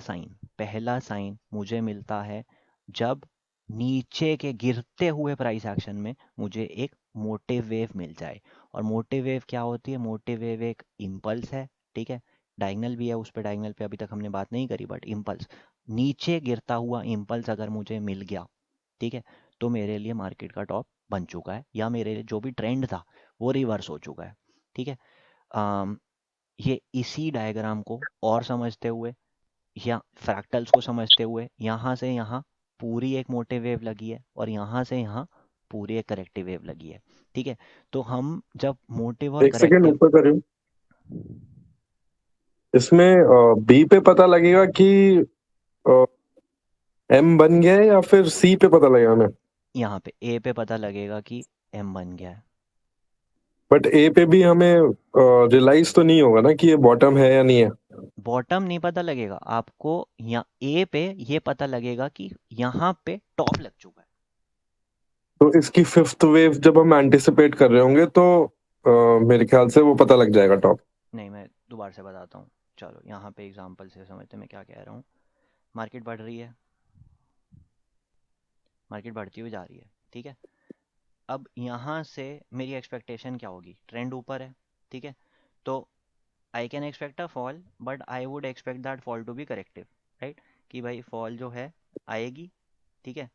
साइन मुझे मिलता है जब नीचे के गिरते हुए प्राइस एक्शन में मुझे एक मोटिव वेव मिल जाए. और मोटिव वेव क्या होती है, मोटिव वेव एक इम्पल्स है. ठीक है. डायगनल भी है उस पर, डायगनल पे अभी तक हमने बात नहीं करी, बट इम्पल्स, नीचे गिरता हुआ इम्पल्स अगर मुझे मिल गया, ठीक है, तो मेरे लिए मार्केट का टॉप बन चुका है, या मेरे लिए जो भी ट्रेंड था वो रिवर्स हो चुका है. ठीक है. ये इसी डायग्राम को और समझते हुए या फ्रैक्टल्स को समझते हुए यहाँ से यहाँ पूरी एक मोटिव वेव लगी है और यहाँ से यहाँ पूरी एक करेक्टिव वेव लगी है. ठीक है. तो हम जब मोटिव और एक सेकंड करेक्टिव, ऊपर करियो. इसमें बी पे पता लगेगा कि एम बन गया है या फिर सी पे पता लगेगा हमें. यहाँ पे ए पे पता लगेगा कि एम बन गया है. बट ए पे भी हमें रियलाइज तो नहीं होगा ना कि ये बॉटम है या नहीं है. बॉटम नहीं पता लगेगा आपको, यहाँ ए पे ये पता लगेगा कि यहाँ पे टॉप लग चुका है. तो इसकी फिफ्थ वेव जब हम एंटिसिपेट कर रहे होंगे तो मेरे ख्याल से वो पता लग जाएगा टॉप. नहीं, मैं दोबारा से बताता हूँ. चलो यहाँ पे एग्जांपल से समझते मैं क्या कह रहा हूँ. मार्केट बढ़ रही है, मार्केट बढ़ती हुई जा रही है. ठीक है. अब यहाँ से मेरी एक्सपेक्टेशन क्या होगी, ट्रेंड ऊपर है, ठीक है, तो I can expect a fall, but I would expect that fall to be corrective, right, कि भाई फॉल जो है आएगी, ठीक है,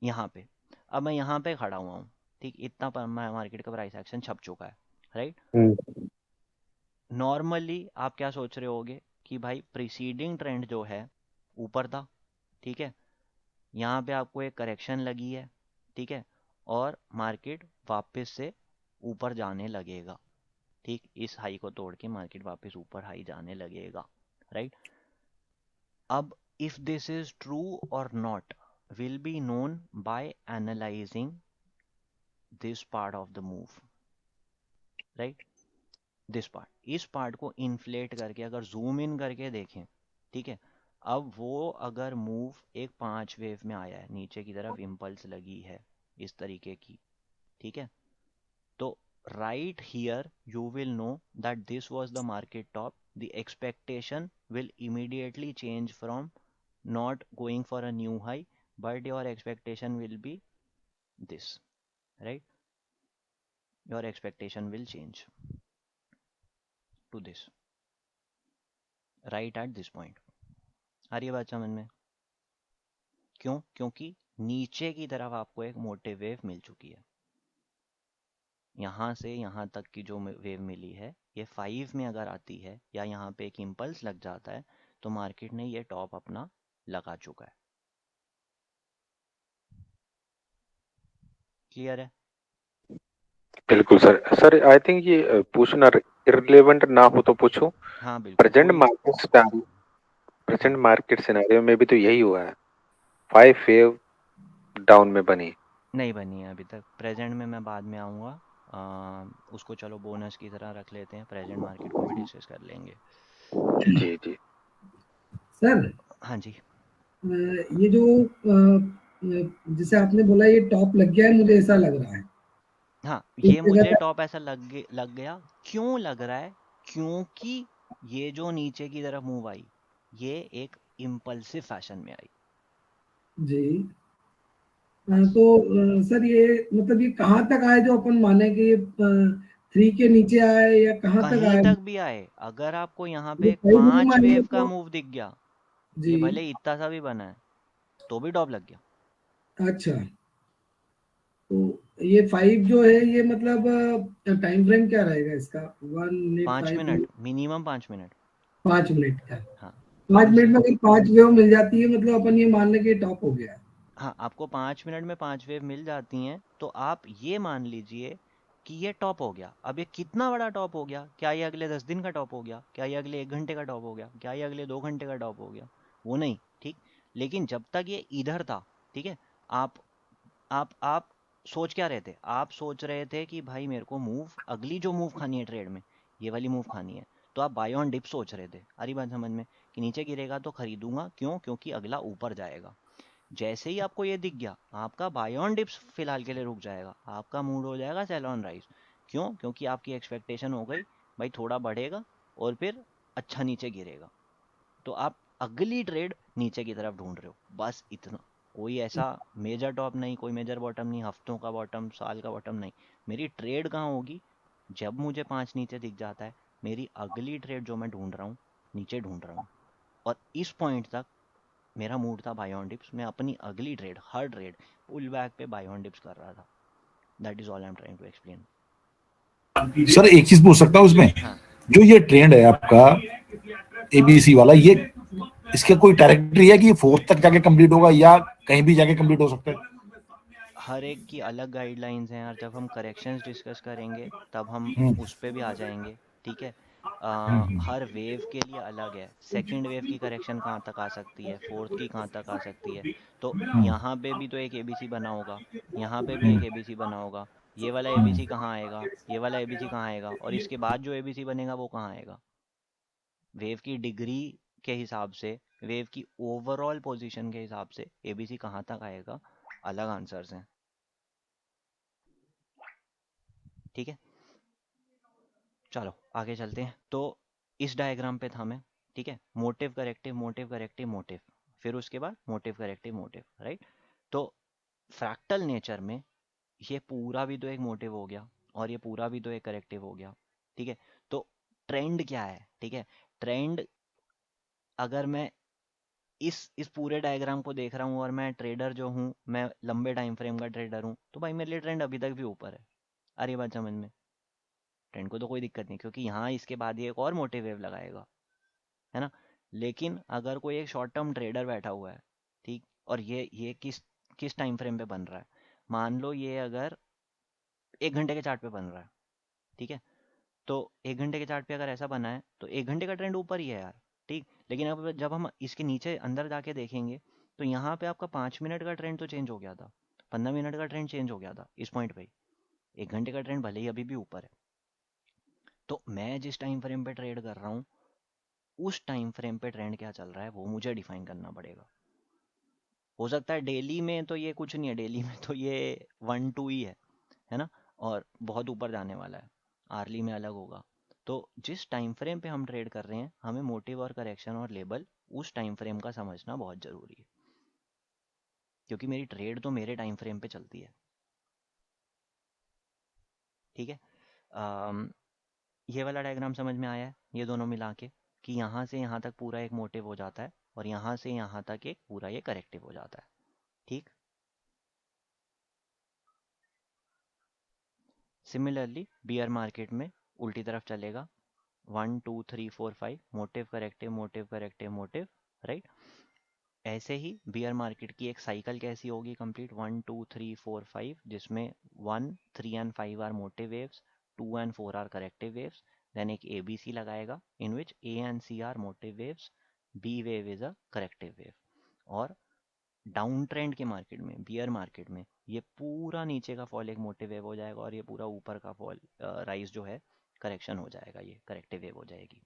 यहाँ पे। अब मैं यहाँ पे खड़ा हुआ हूँ, ठीक, इतना पर मार्केट का प्राइस एक्शन छप चुका है, राइट। हम्म, नॉर्मली आप क्या सोच रहे होगे कि भाई प्रीसीडिंग ट्रेंड जो है ऊपर था, ठीक है, यहाँ पे आपको एक करेक्शन लगी है, ठीक है, और मार्केट वापस से ऊपर जाने लगेगा, ठीक, इस हाई को तोड़ के मार्केट वापस ऊपर हाई जाने लगेगा, राइट। अब इफ दिस इज ट्रू और not will be known by analysing this part of the move, right, this part, इस पार्ट को इन्फ्लेट करके अगर जूम इन करके देखें, ठीक है, अब वो अगर मूव एक 5 वेव में आया है, नीचे की तरफ इम्पल्स लगी है इस तरीके की, ठीक है, तो right here you will know that this was the market top. The expectation will immediately change from not going for a new high, but your expectation will be this, right, your expectation will change to this right at this point. आ रही है बात समझ में? क्यों? क्योंकि नीचे की तरफ आपको एक मोटे वेव मिल चुकी है, यहाँ से यहाँ तक की जो वेव मिली है, ये 5 में अगर आती है या यहाँ पे एक इम्पल्स लग जाता है तो मार्केट ने ये टॉप अपना लगा चुका है। क्लियर है? बिल्कुल सर। सर आई थिंक ये पूछना इररिलेवेंट ना हो तो पूछूं। हाँ बिल्कुल, प्रेजेंट कोई मार्केट प्रेजेंट हाँ मार्केट सिनेरियो में भी तो यही हुआ है, 5 वेव डाउन में बनी। नहीं बनी है अभी तक। प्रेजेंट में मैं बाद में आऊँगा, उसको चलो बोनस की तरह रख लेते हैं, प्रेजेंट मार्केट को भी डिस्कस कर लेंगे। जी जी। सर हाँ जी, ये जो जैसे आपने बोला ये टॉप लग गया है, मुझे ऐसा लग रहा है हाँ इस ये जगह मुझे तक। टॉप ऐसा लग गया। क्यों लग रहा है? क्योंकि ये जो नीचे की तरफ मूव आई, ये एक इम्पल्सिव फैशन में आई, जी बस। तो सर ये मतलब ये कहाँ तक आए जो अपन माने कि ये 3 के नीचे आए या कहाँ तक कहीं आए? तक भी आए, अगर आपको यहाँ ये पे एक 5 नहीं 5 मानेंगे वेव का तो? मूव दिख गया, जी ये भले इतना सा भी बना है, तो भी टॉप लग गया। अच्छा, तो ये 5 जो है ये मतलब टाइम फ्रेम क्या रहेगा इसका? 1 minute 5 5 minute, minimum 5 minute. 5 minute का? हाँ, 5 मिनट से में अगर 5 वेव मिल जाती है मतलब अपन ये मान लें कि टॉप हो गया है। हाँ, आपको 5 मिनट में 5 वेव मिल जाती हैं तो आप ये मान लीजिए कि ये टॉप हो गया। अब ये कितना बड़ा टॉप हो गया? क्या ये अगले 10 दिन का टॉप हो गया? क्या ये अगले 1 घंटे का टॉप हो गया? क्या ये अगले 2 घंटे का टॉप हो गया? वो नहीं, ठीक। लेकिन जब तक ये इधर था, ठीक है, आप आप सोच क्या रहे थे? आप सोच रहे थे कि भाई मेरे को मूव, अगली जो मूव खानी है ट्रेड में, ये वाली मूव खानी है, तो आप बाय ऑन डिप सोच रहे थे। अरे बात समझ में, कि नीचे गिरेगा तो खरीदूंगा। क्यों? क्योंकि अगला ऊपर जाएगा। जैसे ही आपको ये दिख गया, आपका बाय ऑन डिप्स फिलहाल के लिए रुक जाएगा, आपका मूड हो जाएगा सेल ऑन राइज। क्यों? क्योंकि आपकी एक्सपेक्टेशन हो गई भाई थोड़ा बढ़ेगा और फिर अच्छा नीचे गिरेगा, तो आप अगली ट्रेड नीचे की तरफ ढूंढ रहे हो, बस इतना। कोई ऐसा मेजर टॉप नहीं, कोई मेजर बॉटम नहीं, हफ्तों का बॉटम, साल का बॉटम नहीं। मेरी ट्रेड कहाँ होगी? जब मुझे 5 नीचे दिख जाता है, मेरी अगली ट्रेड जो मैं ढूंढ रहा हूँ, नीचे ढूंढ रहा हूँ। और इस पॉइंट तक मेरा मूड था बाय ऑन डिप्स। मैं अपनी अगली ट्रेड, हर ट्रेड पुल बैक पे बाय ऑन डिप्स कर रहा था। That is all I am trying to explain. Sir एक चीज पूछ सकता हूँ उसमें, हाँ, जो ये ट्रेंड है आपका एबीसी वाला, ये इसके कोई डायरेक्टरी है कि ये 4th तक जाके कंप्लीट होगा या कहीं भी जाके कंप्लीट हो सकता है? हर एक की अलग गाइडलाइंस हैं, और जब हम करेक्शंस डिस्कस करेंगे तब हम हम्म, उस पर भी आ जाएंगे, ठीक है। हम्म, हर वेव के लिए अलग है। सेकंड वेव की करेक्शन कहाँ तक आ सकती है, फोर्थ की कहाँ तक आ सकती है, तो हम्म, यहाँ पे भी तो एक एबीसी बना होगा, यहाँ पे भी एक हम्म, एबीसी बना होगा। ये वाला हम्म। एबीसी कहाँ आएगा, ये वाला एबीसी कहाँ आएगा, और इसके बाद जो एबीसी बनेगा वो कहाँ आएगा? वेव की डिग्री के हिसाब से, वेव की ओवरऑल पोजीशन के हिसाब से एबीसी कहाँ तक आएगा, अलग आंसर्स हैं, ठीक है। चलो आगे चलते हैं। तो इस डायग्राम पे था मैं, ठीक है। Motive corrective, motive corrective, motive, फिर उसके बाद मोटिव करेक्टिव, मोटिव, राइट। तो फ्रैक्टल नेचर में ये पूरा भी तो एक मोटिव हो गया और ये पूरा भी तो एक करेक्टिव हो गया, ठीक है। तो ट्रेंड क्या है, ठीक है। ट्रेंड, अगर मैं इस पूरे डायग्राम को देख रहा हूँ और मैं ट्रेडर जो हूँ, मैं लंबे टाइम फ्रेम का ट्रेडर हूँ, तो भाई मेरे लिए ट्रेंड अभी तक भी ऊपर है। अरे बात समझ में, ट्रेंड को तो कोई दिक्कत नहीं, क्योंकि यहाँ इसके बाद ये एक और मोटिव वेव लगाएगा, है ना। लेकिन अगर कोई एक शॉर्ट टर्म ट्रेडर बैठा हुआ है, ठीक, और ये किस किस टाइम फ्रेम पे बन रहा है, मान लो ये अगर 1 घंटे के चार्ट पे बन रहा है, ठीक है। तो 1 घंटे के चार्ट पे अगर ऐसा बना है तो 1 घंटे का ट्रेंड ऊपर ही है यार, ठीक। लेकिन अब जब हम इसके नीचे अंदर जाके देखेंगे तो यहाँ पे आपका 5 मिनट का ट्रेंड तो चेंज हो गया था, 15 मिनट का ट्रेंड चेंज हो गया था इस पॉइंट पे ही। 1 घंटे का ट्रेंड भले ही अभी भी ऊपर है। तो मैं जिस टाइम फ्रेम पे ट्रेड कर रहा हूँ, उस टाइम फ्रेम पे ट्रेंड क्या चल रहा है वो मुझे डिफाइन करना पड़ेगा। हो सकता है डेली में तो ये कुछ नहीं है, डेली में तो ये 1-2 ही है ना, और बहुत ऊपर जाने वाला है। आर्ली में अलग होगा। तो जिस टाइम फ्रेम पे हम ट्रेड कर रहे हैं, हमें मोटिव और करेक्शन और लेबल उस टाइम फ्रेम का समझना बहुत ज़रूरी है, क्योंकि मेरी ट्रेड तो मेरे टाइम फ्रेम पे चलती है, ठीक है। अम, ये वाला डायग्राम समझ में आया है, ये दोनों मिला के, कि यहाँ से यहाँ तक पूरा एक मोटिव हो जाता है और यहाँ से यहाँ तक एक पूरा ये करेक्टिव हो जाता है, ठीक। सिमिलरली बियर मार्केट में उल्टी तरफ चलेगा, 1 2 3 4 5 motive corrective motive corrective motive, right. ऐसे ही बियर मार्केट की एक साइकिल कैसी होगी कंप्लीट, 1 2 3 4 5, जिसमें 1 3 and 5 are motive waves, 2 and 4 are corrective waves, then एक ए बी सी लगाएगा in which A and C are motive waves, B wave is a corrective wave. और down trend के market में, bear market में, ये पूरा नीचे का फॉल एक मोटिव वेव हो जाएगा और ये पूरा ऊपर का फॉल राइज जो है करेक्शन हो जाएगा, ये करेक्टिव वेव हो जाएगी,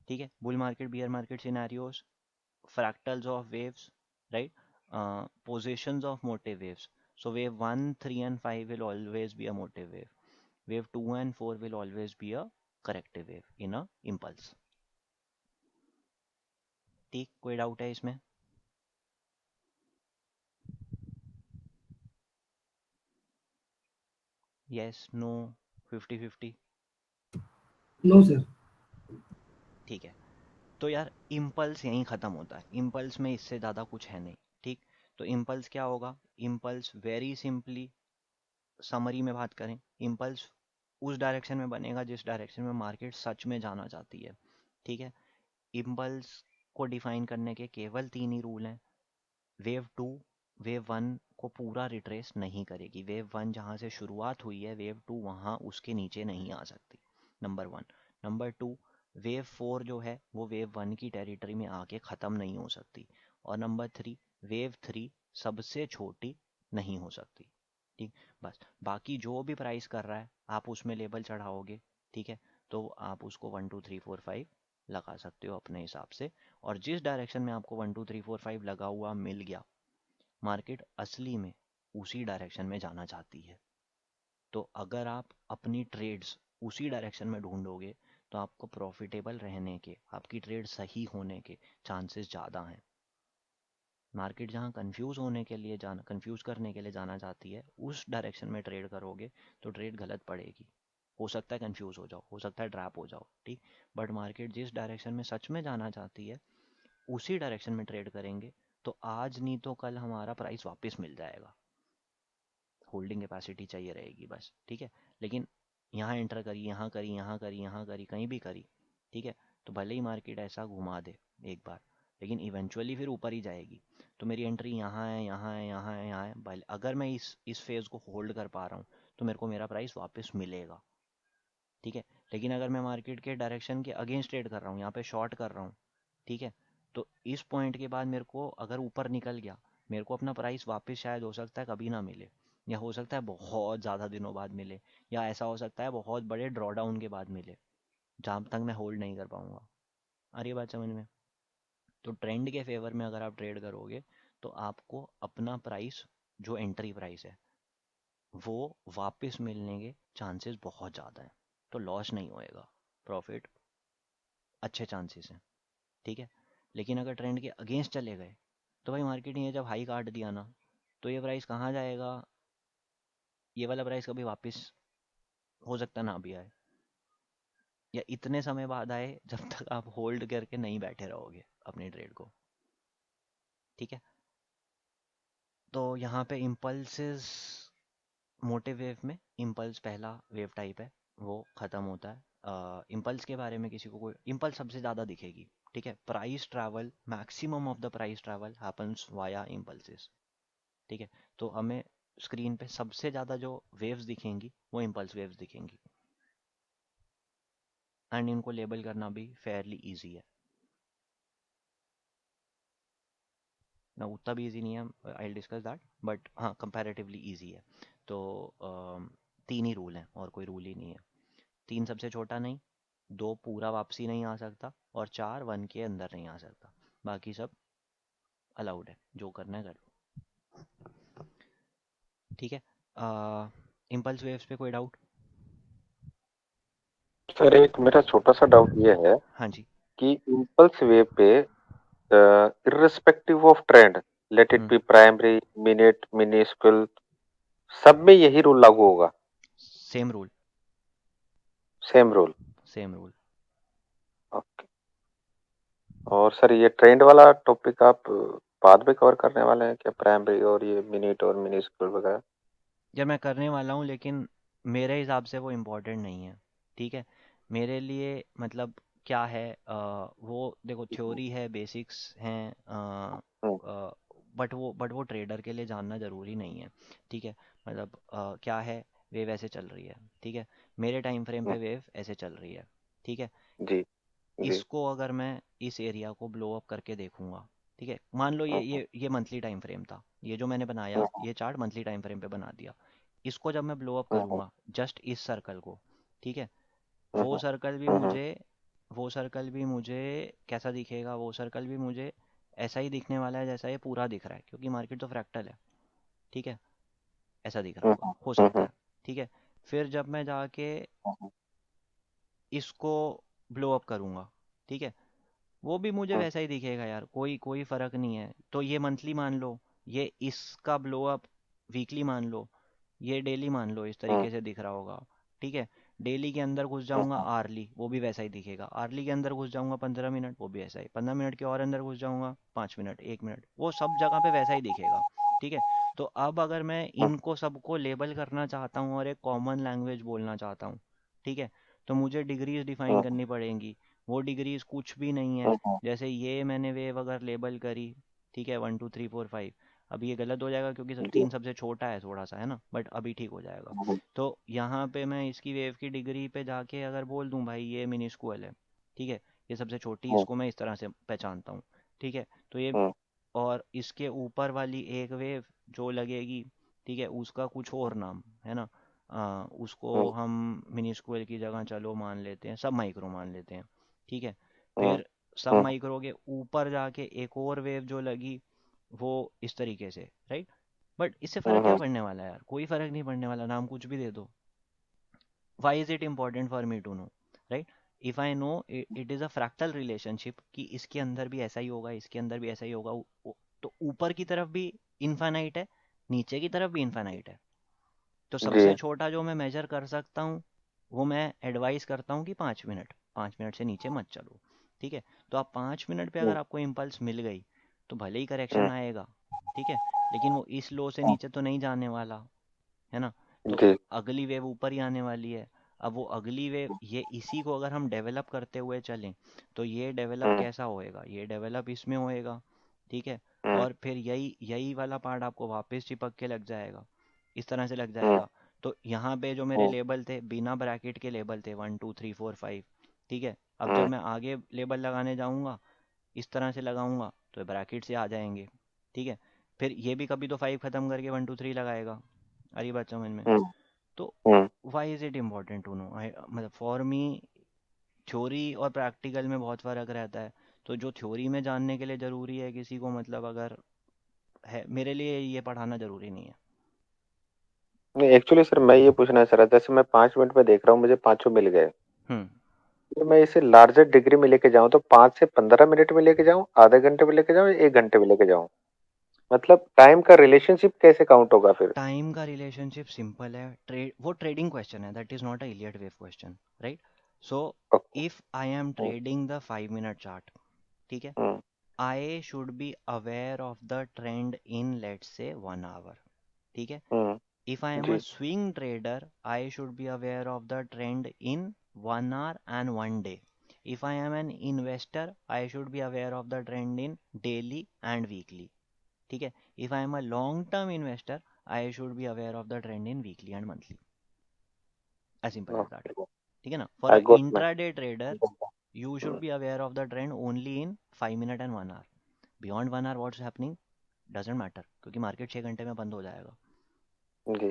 ठीक है। Bull market beer market scenarios, fractals of waves, right? Positions of motive waves. So wave 1 3 and 5 will always be a motive wave. Wave 2 and 4 will always be a corrective wave in a impulse. ठीक, कोई doubt है इसमें? Yes, no, 50-50? No sir. ठीक है। तो यार impulse यहीं ख़त्म होता है, इम्पल्स में इससे ज़्यादा कुछ है नहीं, ठीक। तो इम्पल्स क्या होगा? इम्पल्स वेरी सिंपली समरी में बात करें, इम्पल्स उस डायरेक्शन में बनेगा जिस डायरेक्शन में मार्केट सच में जाना चाहती है, ठीक है। इम्पल्स को डिफाइन करने के केवल 3 ही रूल हैं। वेव 2 वेव 1 को पूरा रिट्रेस नहीं करेगी, वेव 1 जहाँ से शुरुआत हुई है वेव 2 वहाँ उसके नीचे नहीं आ सकती, नंबर 1। नंबर 2, वेव 4 जो है वो वेव 1 की टेरिटरी में आके ख़त्म नहीं हो सकती। और नंबर 3, वेव 3 सबसे छोटी नहीं हो सकती, ठीक। बस बाकी जो भी प्राइस कर रहा है आप उसमें लेबल चढ़ाओगे, ठीक है। तो आप उसको 1 2 3 4 5 लगा सकते हो अपने हिसाब से। और जिस डायरेक्शन में आपको 1 2 3 4 5 लगा हुआ मिल गया, मार्केट असली में उसी डायरेक्शन में जाना चाहती है। तो अगर आप अपनी ट्रेड्स उसी डायरेक्शन में ढूंढोगे तो आपको प्रॉफिटेबल रहने के, आपकी ट्रेड सही होने के चांसेस ज़्यादा हैं। मार्केट जहाँ कंफ्यूज होने के लिए जाना, कंफ्यूज करने के लिए जाना चाहती है, उस डायरेक्शन में ट्रेड करोगे तो ट्रेड गलत पड़ेगी। हो सकता है कंफ्यूज हो जाओ, हो सकता है ड्रॉप हो जाओ, ठीक। बट मार्केट जिस डायरेक्शन में सच में जाना चाहती है उसी डायरेक्शन में ट्रेड करेंगे तो आज नहीं तो कल हमारा प्राइस वापस मिल जाएगा। होल्डिंग कैपेसिटी चाहिए रहेगी बस, ठीक है। लेकिन यहाँ एंटर करी, यहाँ करी, यहाँ करी, यहाँ करी, कहीं भी करी, ठीक है, तो भले ही मार्केट ऐसा घुमा दे एक बार, लेकिन इवेंचुअली फिर ऊपर ही जाएगी। तो मेरी एंट्री यहाँ है, यहाँ है, यहाँ है, यहाँ है, भले अगर मैं इस फेज को होल्ड कर पा रहा हूँ तो मेरे को मेरा प्राइस वापस मिलेगा, ठीक है। लेकिन अगर मैं मार्केट के डायरेक्शन के अगेंस्ट ट्रेड कर रहा हूँ, यहाँ पे शॉर्ट कर रहा हूँ, ठीक है, तो इस पॉइंट के बाद मेरे को अगर ऊपर निकल गया, मेरे को अपना प्राइस वापस शायद हो सकता है कभी ना मिले, या हो सकता है बहुत ज़्यादा दिनों बाद मिले, या ऐसा हो सकता है बहुत बड़े ड्रॉडाउन के बाद मिले जहाँ तक मैं होल्ड नहीं कर पाऊंगा। आ रही है बात समझ में? तो ट्रेंड के फेवर में अगर आप ट्रेड करोगे तो आपको अपना प्राइस, जो एंट्री प्राइस है, वो वापस मिलने के चांसेस बहुत ज़्यादा हैं। तो लॉस नहीं होएगा, प्रॉफिट अच्छे चांसेस हैं, ठीक है। लेकिन अगर ट्रेंड के अगेंस्ट चले गए तो भाई मार्केट ने जब हाई काट दिया ना, तो ये प्राइस कहाँ जाएगा? ये वाला प्राइस कभी वापस हो सकता ना भी आए, या इतने समय बाद आए जब तक आप होल्ड करके नहीं बैठे रहोगे अपनी ट्रेड को। ठीक है, तो यहाँ पे इम्पल्सेस, मोटे वेव में इम्पल्स पहला वेव टाइप है, वो ख़त्म होता है। इम्पल्स के बारे में किसी को कोई इम्पल्स सबसे ज़्यादा दिखेगी। ठीक है, price travel, maximum of the price travel happens via impulses. ठीक है, तो हमें स्क्रीन पे सबसे ज़्यादा जो वेव्स दिखेंगी वो इम्पल्स वेव्स दिखेंगी, एंड इनको लेबल करना भी फेयरली ईजी है ना, उतना भी ईजी नहीं है, आई डिस्कस दैट, बट हाँ कंपैरेटिवली ईजी है। तो तीन ही रूल हैं और कोई रूल ही नहीं है। 3 सबसे छोटा नहीं, 2 पूरा वापसी नहीं आ सकता, और 4 1 के अंदर नहीं आ सकता। बाकी सब अलाउड है, जो करना है कर लो। ठीक है, इम्पल्स वेव्स पे कोई डाउट? सर एक मेरा छोटा सा डाउट ये है हाँ जी। कि इम्पल्स वेव पे irrespective of trend, let it hmm, be primary, minute, minuscule, सब में यही रूल लागू होगा, same rule, same rule. Same rule. Okay. और सर ये ट्रेंड वाला टॉपिक आप बाद में कवर करने वाले हैं क्या, प्राइमरी और ये मिनट और मिनिस्क्यूल वगैरह? यार मैं करने वाला हूँ, लेकिन मेरे हिसाब से वो इम्पोर्टेंट नहीं है। ठीक है, मेरे लिए मतलब क्या है, वो देखो थ्योरी है, बेसिक्स हैं, हम्म, बट वो ट्रेडर के लिए जानना ज़रूरी नहीं है। ठीक है, मतलब क्या है, वेव ऐसे चल रही है। ठीक है, मेरे टाइम फ्रेम हम्म, पे वेव ऐसे चल रही है। ठीक है, जी जी। इसको अगर मैं इस एरिया को ब्लो अप करके देखूंगा, ठीक है, मान लो हम्म, ये मंथली टाइम फ्रेम था, ये जो मैंने बनाया हम्म, ये चार्ट मंथली टाइम फ्रेम पे बना दिया। इसको जब मैं ब्लो अप हम्म, करूंगा जस्ट इस सर्कल को, ठीक है, वो हम्म, सर्कल भी हम्म, मुझे वो सर्कल भी मुझे कैसा दिखेगा? वो सर्कल भी मुझे ऐसा ही दिखने वाला है जैसा ये पूरा दिख रहा है, क्योंकि मार्केट तो फ्रैक्टल है। ठीक है, ऐसा दिख रहा हम्म, होगा, हो हम्म, सकता है। ठीक है, फिर जब मैं जाके इसको ब्लो अप करूंगा, ठीक है, वो भी मुझे हम्म, वैसा ही दिखेगा यार, कोई कोई फर्क नहीं है। तो ये मंथली मान लो, ये इसका ब्लो अप वीकली मान लो, ये डेली मान लो, इस हम्म, तरीके से दिख रहा होगा। ठीक है, डेली के अंदर घुस जाऊंगा हम्म, आरली, वो भी वैसा ही दिखेगा। आरली के अंदर घुस जाऊंगा 15 मिनट, वो भी ऐसा ही। 15 मिनट के और अंदर घुस जाऊंगा 5 मिनट, 1 मिनट, वो सब जगह पे वैसा ही दिखेगा। ठीक है, तो अब अगर मैं इनको सबको लेबल करना चाहता हूँ और एक कॉमन लैंग्वेज बोलना चाहता हूँ, ठीक है, तो मुझे डिग्रीज डिफाइन हम्म, करनी पड़ेंगी। वो डिग्रीज कुछ भी नहीं है। हम्म, जैसे ये मैंने वेव अगर लेबल करी, ठीक है, 1 2 3 4 5, अब ये गलत हो जाएगा क्योंकि जी, 3 सबसे छोटा है थोड़ा सा, है ना, बट अभी ठीक हो जाएगा। हम्म, तो यहाँ पे मैं इसकी वेव की डिग्री पे जाके अगर बोल दूँ भाई ये मिनिस्क्यूल है, ठीक है, ये सबसे छोटी, हम्म, इसको मैं इस तरह से पहचानता हूँ। ठीक है, तो ये, हम्म, और इसके ऊपर वाली एक वेव जो लगेगी, ठीक है, उसका कुछ और नाम है ना, उसको हम्म, हम मिनिस्क्यूल की जगह चलो मान लेते हैं, सब माइक्रो मान लेते हैं। ठीक है, हम्म, फिर सब हम्म, माइक्रो के ऊपर जाके एक और वेव जो लगी, वो इस तरीके से, राइट। बट इससे फर्क क्या हम्म, पड़ने वाला है यार? कोई फर्क नहीं पड़ने वाला, नाम कुछ भी दे दो। why is it important for me to know, right? if I know it is a fractal relationship कि इसके अंदर भी ऐसा ही होगा, इसके अंदर भी ऐसा ही होगा, तो ऊपर की तरफ भी इनफाइनाइट है, नीचे की तरफ भी इनफाइनाइट है। तो जी, सबसे छोटा जो मैं मेजर कर सकता हूँ, वो मैं एडवाइस करता हूँ कि 5 मिनट, 5 मिनट से नीचे मत चलो। ठीक है, तो आप 5 मिनट पे हम्म, अगर आपको इम्पल्स मिल गई, तो भले ही करेक्शन हम्म, आएगा, ठीक है, लेकिन वो इस लो से नीचे तो नहीं जाने वाला, है ना। तो जी, अगली वेव ऊपर ही आने वाली है। अब वो अगली वेव, ये इसी को अगर हम डेवलप करते हुए चलें, तो ये डेवलप हम्म, कैसा होएगा? ये डेवलप इसमें होएगा। ठीक है, हम्म, और फिर यही यही वाला पार्ट आपको वापस चिपक के लग जाएगा, इस तरह से लग हम्म, जाएगा। तो यहाँ पे जो मेरे हम्म, लेबल थे, बिना ब्रैकेट के लेबल थे, 1 2 3 4 5। ठीक है, अब जब हम्म, मैं आगे लेबल लगाने जाऊंगा, इस तरह से लगाऊंगा, तो ब्रैकेट से आ जाएंगे। ठीक है, फिर ये भी कभी तो 5 खत्म करके 1 2 3 लगाएगा। अरे बात समझ में? हम्म, तो हम्म। Why is it important to know? मतलब फॉर मी, थ्योरी और प्रैक्टिकल में बहुत फ़र्क रहता है। तो जो थ्योरी में जानने के लिए ज़रूरी है किसी को, मतलब अगर है, मेरे लिए ये पढ़ाना ज़रूरी नहीं है। नहीं एक्चुअली सर मैं ये पूछना चाह रहा था, जैसे मैं 5 मिनट में देख रहा हूँ मुझे पांचों मिल गए, हम्म। तो मैं इसे लार्जर डिग्री में लेके जाऊँ तो 5 से 15 मिनट में लेके जाऊँ, आधे घंटे में लेके जाऊँ, या 1 घंटे में लेके जाऊँ? मतलब टाइम का रिलेशनशिप कैसे काउंट होगा फिर? टाइम का रिलेशनशिप सिंपल है, वो ट्रेडिंग क्वेश्चन है, that is not a Elliott wave question, right? So okay. If I am trading the 5 minute chart, ठीक है, hmm, I should be aware of the trend in let's say 1 our, ठीक है? हम्म, If I am a ji. swing trader, I should be aware of the trend in 1 hour and 1 day. If I am an investor, I should be aware of the trend in daily and weekly. ठीक है? If I am a long term investor, I should be aware of the trend in weekly and monthly. As simple as that. Okay, ठीक है ना? For I a got my intraday trader, you should hmm, be aware of the trend only in 5 minute and 1 hour. Beyond 1 hour, what's happening doesn't matter, क्योंकि market 6 घंटे में बंद हो जाएगा। जी,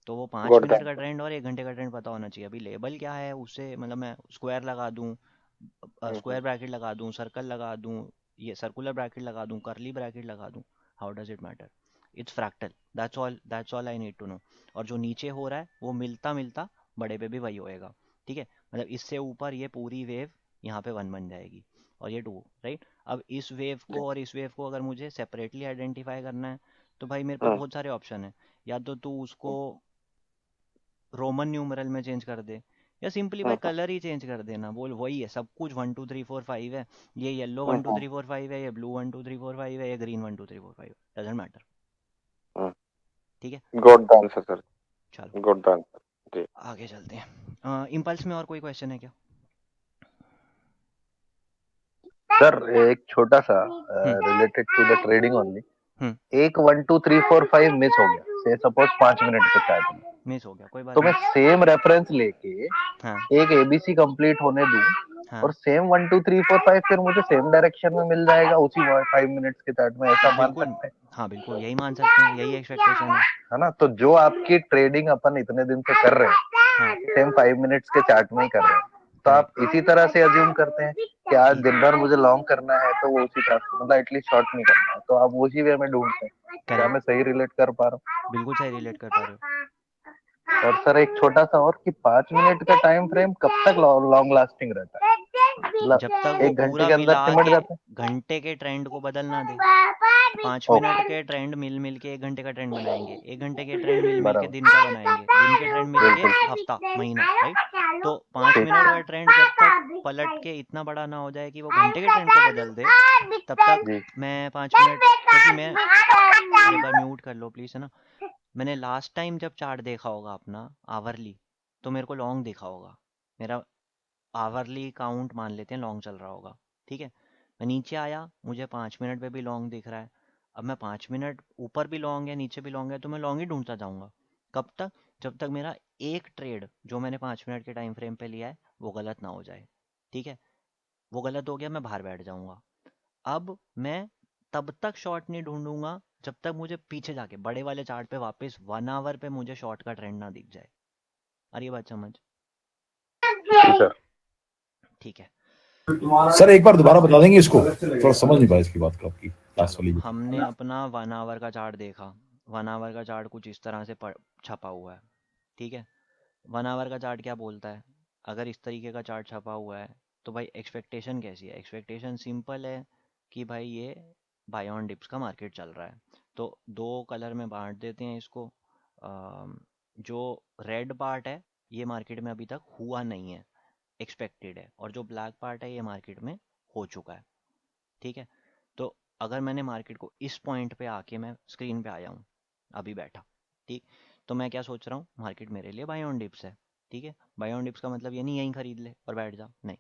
तो वो 5 मिनट गॉट का ट्रेंड और 1 घंटे का ट्रेंड पता होना चाहिए। अभी लेबल क्या है उससे मतलब मैं स्क्वायर लगा दूं, दैट। स्क्वायर ब्रैकेट लगा दूं, सर्कल लगा दूं, ये सर्कुलर ब्रैकेट लगा दूं, करली ब्रैकेट लगा दूं, how does it matter? It's fractal, that's all I need to know. और जो नीचे हो रहा है वो मिलता मिलता बड़े पे भी वही होएगा, ठीक है? मतलब इससे ऊपर ये पूरी वेव यहाँ पे 1 बन जाएगी और ये 2, राइट? अब इस वेव को और इस वेव को अगर मुझे सेपरेटली आइडेंटिफाई करना है तो भाई मेरे पास बहुत सारे ऑप्शन है। या तो तू उसको रोमन न्यूमरल में चेंज कर दे, या सिंपली भाई कलर ही चेंज कर देना, बोल वही है सब कुछ, 1 2 3 4 5 है, ये येलो 1 2 3 4 5 है, ये ब्लू 1 2 3 4 5 है, ये ग्रीन 1 2 3 4 5, डजेंट मैटर, ठीक है? गॉट द आंसर सर, चलो गॉट द आंसर। जी आगे चलते हैं। इम्पल्स में और कोई क्वेश्चन है क्या? सर एक छोटा सा hmm related to the trading only. हम्म एक 1 2 3 4 5 मिस हो गया, से सपोज 5 मिनट के चार्ट में, मिस हो गया कोई तो बात मैं नहीं। सेम रेफरेंस लेके हाँ एक एबीसी कंप्लीट होने दूं हाँ और सेम 1 2 3 4 5 फिर मुझे सेम डायरेक्शन में मिल जाएगा उसी 5 मिनट्स के चार्ट में, ऐसा मान बिल्कुल, सकते हैं? हाँ बिल्कुल यही मान सकते हैं, यही एक्सपेक्टेशन है। है ना? तो जो आपकी ट्रेडिंग अपन इतने दिन से कर रहे हाँ हैं सेम 5 मिनट्स के चार्ट में ही कर रहे हैं, तो करेक्ट, आप इसी तरह से अज्यूम करते हैं कि आज कि दिन भर मुझे लॉन्ग करना है तो वो उसी तरह से, मतलब एटलीस्ट शॉर्ट नहीं करना है, तो आप उसी वे में ढूंढते हैं। क्या करेक्ट, मैं सही रिलेट कर पा रहा बिल्कुल सही रिलेट कर पा रहे हो। हूँ? और सर एक छोटा सा और कि 5 मिनट का टाइम फ्रेम कब तक लॉन्ग लास्टिंग रहता है? मतलब जब तक वो 1 घंटे पूरा के अंदर मिला सिमट के जाता घंटे के ट्रेंड को बदल ना दे। है? 5 मिनट ओके, के ट्रेंड मिल मिल के 1 घंटे का ट्रेंड बनाएंगे, 1 घंटे के ट्रेंड मिल मिल के दिन बराबर, का बनाएंगे, दिन के ट्रेंड मिल के बिल्कुल हफ्ता महीना, राइट? तो 5 मिनट का ठीक, ट्रेंड जब तक पलट के इतना बड़ा ना हो जाए कि वो घंटे के ट्रेंड को बदल दे, तब तक जी मैं 5 मिनट, क्योंकि मैं, एक बार म्यूट कर लो प्लीज, है ना? मैंने लास्ट टाइम जब चार्ट देखा होगा अपना आवरली, तो मेरे को लॉन्ग देखा होगा, मेरा आवरली काउंट मान लेते हैं लॉन्ग चल रहा होगा, ठीक है? मैं नीचे आया, मुझे 5 मिनट पे भी लॉन्ग दिख रहा है, अब मैं 5 मिनट ऊपर भी लॉन्ग है नीचे भी लॉन्ग है, तो मैं लॉन्ग ही ढूंढता जाऊंगा। कब तक? जब तक मेरा एक ट्रेड जो मैंने 5 मिनट के टाइम फ्रेम पे लिया है वो गलत ना हो जाए, ठीक है? वो गलत हो गया, मैं बाहर बैठ जाऊंगा। अब मैं तब तक शॉर्ट नहीं ढूंढूंगा जब तक मुझे पीछे जाके बड़े वाले चार्ट पे वापस 1 आवर पे मुझे शॉर्ट का ट्रेंड ना दिख जाए। अरे ये बात समझ, सर। ठीक है? सर एक बार दोबारा बता देंगे इसको, थोड़ा समझ नहीं पाया इसकी बात को, आपकी लास्ट चलो वाली जो थी। हमने अपना 1 आवर का चार्ट देखा, 1 आवर का चार्ट कुछ इस तरह से छपा हुआ है, ठीक है? 1 आवर का चार्ट क्या बोलता है? अगर इस तरीके का चार्ट छपा हुआ है तो भाई एक्सपेक्टेशन कैसी है? एक्सपेक्टेशन सिंपल है कि भाई ये बाय ऑन डिप्स का मार्केट चल रहा है। तो दो कलर में बांट देते हैं इसको। जो रेड पार्ट है ये मार्केट में अभी तक हुआ नहीं है, एक्सपेक्टेड है, और जो ब्लैक पार्ट है ये मार्केट में हो चुका है, ठीक है? तो अगर मैंने मार्केट को इस पॉइंट पे आके मैं स्क्रीन पे आया हूँ अभी बैठा, ठीक, तो मैं क्या सोच रहा हूँ? मार्केट मेरे लिए बाय ऑन डिप्स है, ठीक है? बाय ऑन डिप्स का मतलब ये नहीं यहीं खरीद ले और बैठ जा, नहीं,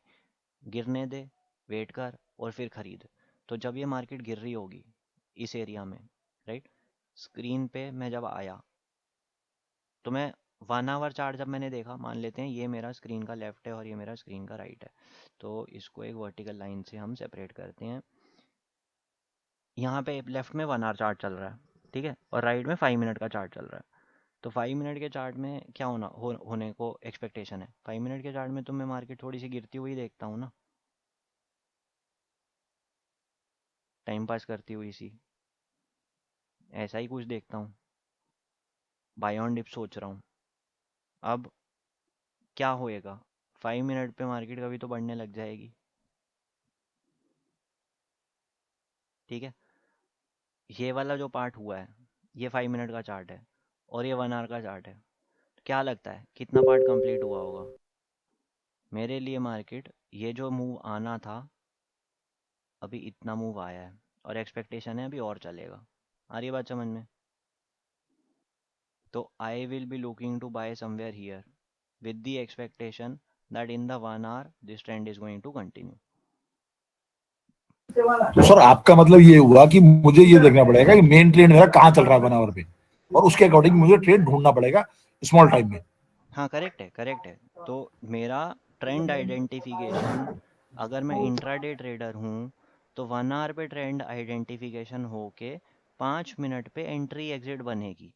गिरने दे, वेट कर और फिर खरीद। तो जब ये मार्केट गिर रही होगी इस एरिया में, राइट, स्क्रीन पे मैं जब आया तो मैं 1 आवर चार्ट जब मैंने देखा, मान लेते हैं ये मेरा स्क्रीन का लेफ्ट है और ये मेरा स्क्रीन का राइट है, तो इसको एक वर्टिकल लाइन से हम सेपरेट करते हैं। यहाँ पे लेफ्ट में 1 आवर चार्ट चल रहा है, ठीक है, और राइट में 5 मिनट का चार्ट चल रहा है। तो 5 मिनट के चार्ट में क्या होने को एक्सपेक्टेशन है? 5 मिनट के चार्ट में तो मैं मार्केट थोड़ी सी गिरती हुई देखता हूँ ना, टाइम पास करती हुई सी, ऐसा ही कुछ देखता हूँ, बाय ऑन डिप सोच रहा हूँ। अब क्या होएगा? 5 मिनट पे मार्केट कभी तो बढ़ने लग जाएगी, ठीक है? ये वाला जो पार्ट हुआ है ये 5 मिनट का चार्ट है और ये 1 आवर का चार्ट है। क्या लगता है कितना पार्ट कंप्लीट हुआ होगा? मेरे लिए मार्केट ये जो मूव आना था अभी इतना मूव आया है और एक्सपेक्टेशन है अभी और चलेगा। आ रही है बात समझ में? तो I will be looking to buy somewhere here with the expectation that in the 1 hour this trend is going to continue. तो सर आपका मतलब ये हुआ कि मुझे ये देखना पड़ेगा कि मेन ट्रेंड मेरा कहाँ चल रहा है 1 आवर पे, और उसके अकॉर्डिंग मुझे ट्रेड ढूंढना पड़ेगा स्मॉल टाइम में। हाँ करेक्ट है करेक्ट है। तो मेरा ट्रेंड आइडेंटिफिकेशन, अगर मैं इंट्राडे ट्रेडर हूँ तो 1 आवर पे ट्रेंड आइडेंटिफिकेशन होके 5 मिनट पे एंट्री एग्जिट बनेगी।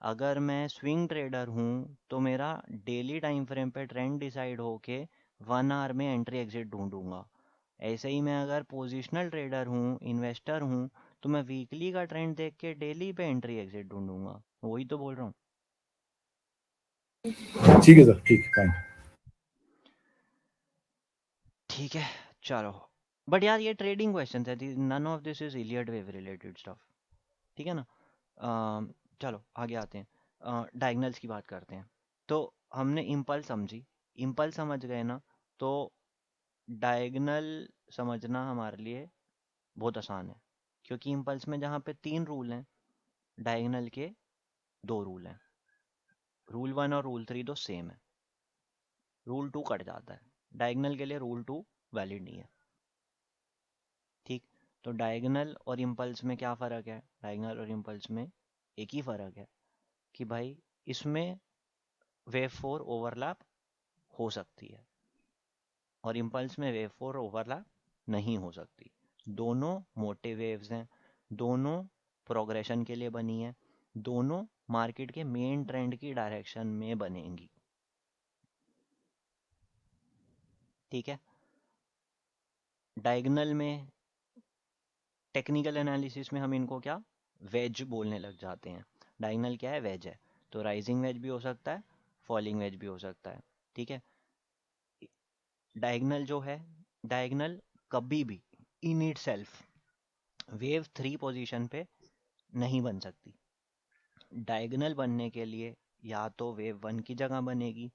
अगर मैं स्विंग ट्रेडर हूँ तो मेरा डेली टाइम फ्रेम पे ट्रेंड डिसाइड होके 1 आवर में एंट्री एग्जिट ढूंढूंगा। ऐसे ही मैं अगर पोजिशनल ट्रेडर हूँ, इन्वेस्टर हूँ, तो मैं वीकली का ट्रेंड देख के डेली पे एंट्री एग्जिट ढूंढूंगा। वही तो बोल रहा हूँ। ठीक है सर, ठीक है, फाइन। ठीक है चलो। बट यार ये ट्रेडिंग क्वेश्चन है, none of this is Elliott wave related stuff. ठीक है ना? चलो आगे आते हैं, डायगनल्स की बात करते हैं। तो हमने इम्पल्स समझी, इम्पल्स समझ गए ना, तो डायगनल समझना हमारे लिए बहुत आसान है, क्योंकि इम्पल्स में जहाँ पे 3 रूल हैं, डायगनल के 2 रूल हैं। रूल 1 और रूल 3 तो सेम है, रूल 2 कट जाता है। डायगनल के लिए रूल 2 वैलिड नहीं है। ठीक, तो डायगनल और इम्पल्स में क्या फ़र्क है? डायगनल और इम्पल्स में एक ही फ़र्क है कि भाई इसमें वेव 4 ओवरलैप हो सकती है और इम्पल्स में वेव 4 ओवरलैप नहीं हो सकती। दोनों मोटे वेव्स हैं, दोनों प्रोग्रेशन के लिए बनी है, दोनों मार्केट के मेन ट्रेंड की डायरेक्शन में बनेंगी। ठीक है? डायगनल में टेक्निकल एनालिसिस में हम इनको क्या वेज बोलने लग जाते हैं। डायगनल क्या है? वेज है। तो राइजिंग वेज भी हो सकता है, फॉलिंग वेज भी हो सकता है। ठीक है? डायगनल जो है, डायगनल कभी भी in it self wave 3 position पे नहीं बन सकती। डायगनल बनने के लिए या तो वेव 1 की जगह बनेगी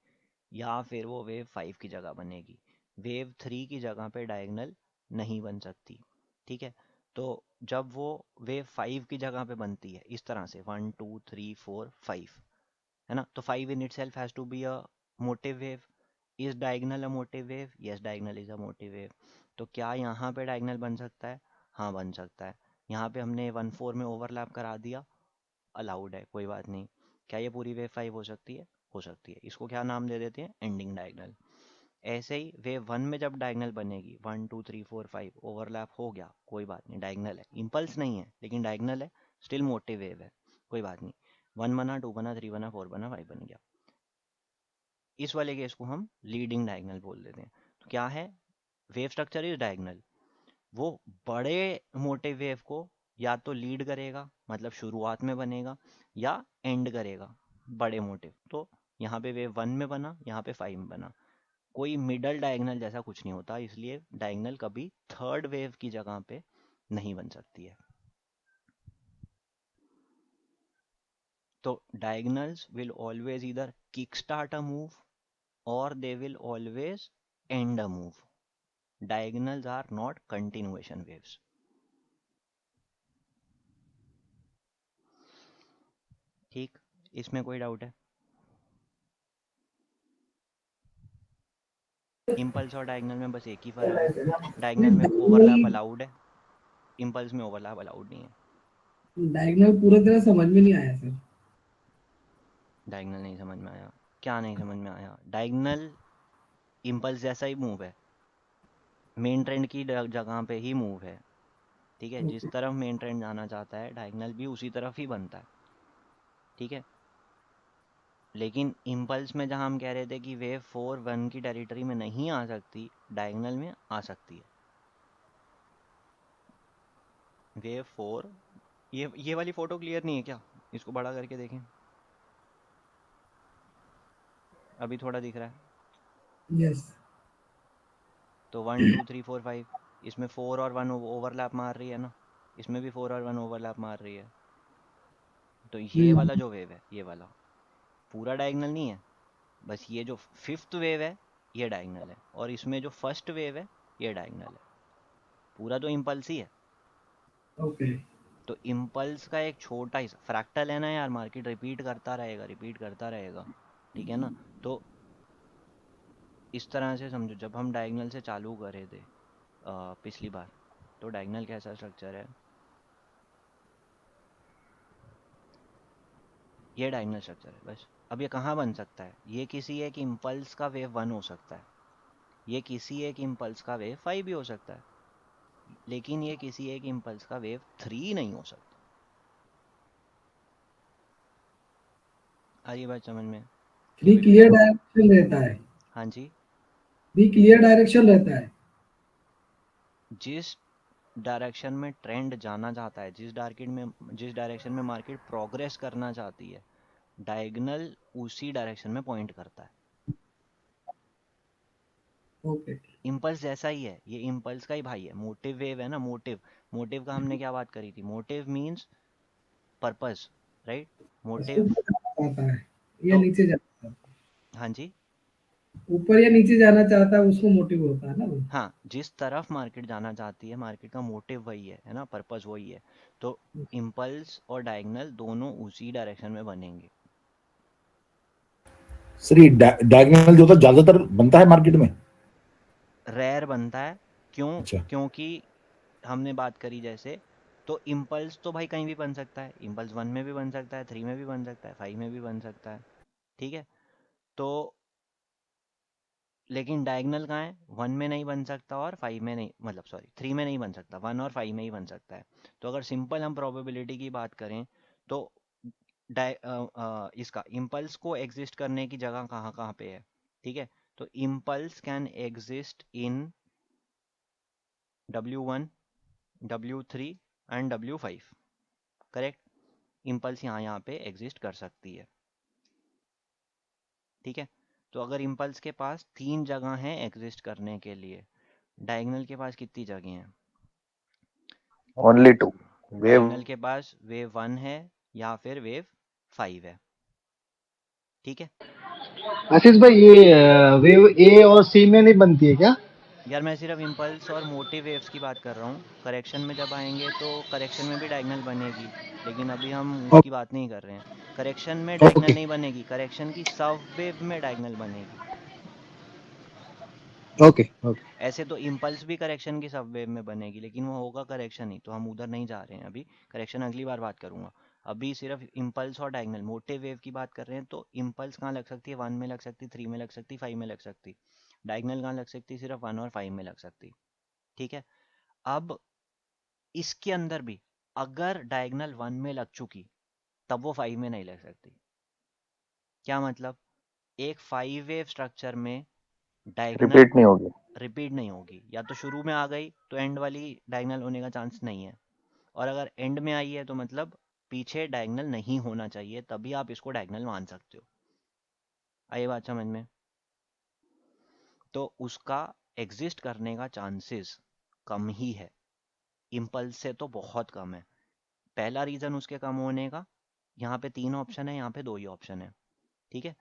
या फिर वो वेव 5 की जगह बनेगी। वेव 3 की जगह पे डायगनल नहीं बन सकती। ठीक है? तो जब वो वेव 5 की जगह पे बनती है इस तरह से 1 2 3 4 5, है ना? तो 5 इन itself has to be a motive wave. Is diagonal a motive wave? Yes, diagonal is a motive wave. तो क्या यहाँ पे डायगनल बन सकता है? हाँ बन सकता है। यहाँ पे हमने 1 4 में ओवरलैप करा दिया, अलाउड है, कोई बात नहीं। क्या ये पूरी वेव 5 हो सकती है? हो सकती है। इसको क्या नाम दे देते हैं? Ending diagonal. ऐसे ही वेव 1 में जब डायगनल बनेगी 1 2 3 4 5 ओवरलैप हो गया, कोई बात नहीं, डायगनल है, इम्पल्स नहीं है लेकिन डायगनल है, स्टिल मोटिव वेव है, कोई बात नहीं। 1 बना, 2 बना, 3 बना, 4 बना, 5 बन गया। इस वाले केस को हम लीडिंग डायगनल बोल देते हैं। तो क्या है? Wave structure is diagonal. वो बड़े मोटे वेव को या तो लीड करेगा, मतलब शुरुआत में बनेगा, या एंड करेगा बड़े मोटे। तो यहाँ पे वेव 1 में बना, यहाँ पे 5 में बना, कोई मिडल डायगनल जैसा कुछ नहीं होता, इसलिए डायगनल कभी थर्ड वेव की जगह पे नहीं बन सकती है। तो डायगनल्स विल ऑलवेज इधर kick start a move or they will always end a move. Diagonals are not continuation waves. ठीक, इसमें कोई डाउट है? इम्पल्स और डायगनल में बस एक ही फर्क है, डायगनल में ओवरलैप अलाउड है, इम्पल्स में ओवरलैप अलाउड नहीं है। डायगनल पूरी तरह समझ में नहीं आया सर। डायगनल नहीं समझ में आया? क्या नहीं समझ में आया? डायगनल इम्पल्स जैसा ही मूव है, मेन ट्रेंड की जगह पे ही मूव है। ठीक है? जिस तरफ मेन ट्रेंड जाना चाहता है डायगनल भी उसी तरफ ही बनता है। ठीक है? लेकिन इम्पल्स में जहां हम कह रहे थे कि वेव 4 1 की टेरिटरी में नहीं आ सकती, डायगनल में आ सकती है। वेव 4, ये वाली फोटो क्लियर नहीं है क्या? इसको बड़ा करके देखें, अभी थोड़ा दिख रहा है। यस। तो 1 2 3 4 5, इसमें 4 और 1 ओवरलैप मार रही है ना, इसमें भी 4 और 1 ओवरलैप मार रही है। तो ये वाला जो वेव है, ये वाला पूरा डायगोनल नहीं है, बस ये जो फिफ्थ वेव है ये डायगोनल है, और इसमें जो फर्स्ट वेव है ये डायगोनल है। पूरा तो इम्पल्स ही है। ओके। तो इम्पल्स का एक छोटा ही फ्रैक्टल है ना यार, मार्केट रिपीट करता रहेगा, रिपीट करता रहेगा, ठीक है ना। तो इस तरह से समझो, जब हम डायगोनल से चालू करे थे पिछली बार, तो डायगोनल कैसा स्ट्रक्चर है, ये डायगोनल स्ट्रक्चर है बस। अब ये कहाँ बन सकता है, ये किसी एक इम्पल्स का वेव 1 हो सकता है, ये किसी एक इम्पल्स का वेव 5 भी हो सकता है, लेकिन ये किसी एक इम्पल्स का वेव 3 नहीं हो सकता। आ रही बात समझ में? थ्री क्लियर डायरेक्शन रहता है, हाँ जी। थ्री क्लियर डायरेक्शन रहता है। जिस डायरेक्शन में ट्रेंड जाना चाहता है, जिस डायरेक्शन में मार्केट प्रोग्रेस करना चाहती है, डायगोनल उसी डायरेक्शन में पॉइंट करता है। ओके। इम्पल्स जैसा ही है, ये इम्पल्स का ही भाई है। मोटिव वेव है ना, मोटिव, मोटिव का हमने क्या बात करी थी, motive means purpose, right. Motive ऊपर जाना चाहता है या तो, नीचे जाना चाहता हाँ जी, है, ऊपर या नीचे जाना चाहता है, उसको मोटिव होता है ना वो। हाँ, जिस तरफ मार्केट जाना चाहती है, मार्केट का मोटिव वही है ना, पर्पस वही है। तो इम्पल्स और डायगोनल दोनों उसी डायरेक्शन में बनेंगे। सर ये डायगोनल जो होता है ज्यादातर बनता है मार्केट में। रेयर बनता है, क्यों? अच्छा। क्योंकि हमने बात करी जैसे, तो इम्पल्स तो भाई कहीं भी बन सकता है, इम्पल्स 1 में भी बन सकता है, 3 में भी बन सकता है, 5 में भी बन सकता है, ठीक है। तो लेकिन डायगोनल कहाँ है, 1 में नहीं बन सकता और 5 में नहीं, मतलब सॉरी 3 में नहीं बन सकता, 1 और 5 में ही बन सकता है। तो अगर सिंपल हम प्रोबेबिलिटी की बात करें, तो इसका इम्पल्स को एग्जिस्ट करने की जगह कहाँ कहाँ पे है, ठीक है। तो impulse can exist in W1, W3 and W5, correct. Impulse यहाँ पे एग्जिस्ट कर सकती है, ठीक है। तो अगर इम्पल्स के पास 3 जगह हैं एग्जिस्ट करने के लिए, डायगोनल के पास कितनी जगह हैं? Only to wave. डायगोनल के पास वेव 1 है या फिर वेव 5 है, ठीक है। आशीष भाई, ये वेव ए और सी में नहीं बनती है क्या? यार मैं सिर्फ इम्पल्स और मोटिव वेव्स की बात कर रहा हूँ। करेक्शन में जब आएंगे तो करेक्शन में भी डायगोनल बनेगी, लेकिन अभी हम उसकी बात नहीं कर रहे हैं। करेक्शन में डायगोनल ओके नहीं बनेगी, करेक्शन की सब वेव में डायगोनल बनेगी। Okay okay. ऐसे तो इम्पल्स भी करेक्शन की सब वेव में बनेगी, लेकिन वो होगा करेक्शन ही, तो हम उधर नहीं जा रहे हैं अभी। करेक्शन अगली बार बात करूंगा। अभी सिर्फ इम्पल्स और डायगोनल मोटिव वेव की बात कर रहे हैं। तो इम्पल्स कहाँ लग सकती है, 1 में लग सकती, 3 में लग सकती, 5 में लग सकती। डायगोनल कहाँ लग सकती, सिर्फ 1 और 5 में लग सकती, ठीक है। अब इसके अंदर भी अगर डायगोनल 1 में लग चुकी, तब वो 5 में नहीं लग सकती। क्या मतलब, एक 5 वेव स्ट्रक्चर में डायगोनल रिपीट नहीं होगी। रिपीट नहीं होगी, या तो शुरू में आ गई तो एंड वाली डायगोनल होने का चांस नहीं है, और अगर एंड में आई है तो मतलब पीछे डायगोनल नहीं होना चाहिए, तभी आप इसको डायगोनल मान सकते हो। आई बात समझ में? तो उसका एग्जिस्ट करने का चांसेस कम ही है, इम्पल्स से तो बहुत कम है। पहला रीजन उसके कम होने का, यहाँ पे 3 ऑप्शन है, यहाँ पे 2 ही ऑप्शन है, ठीक है।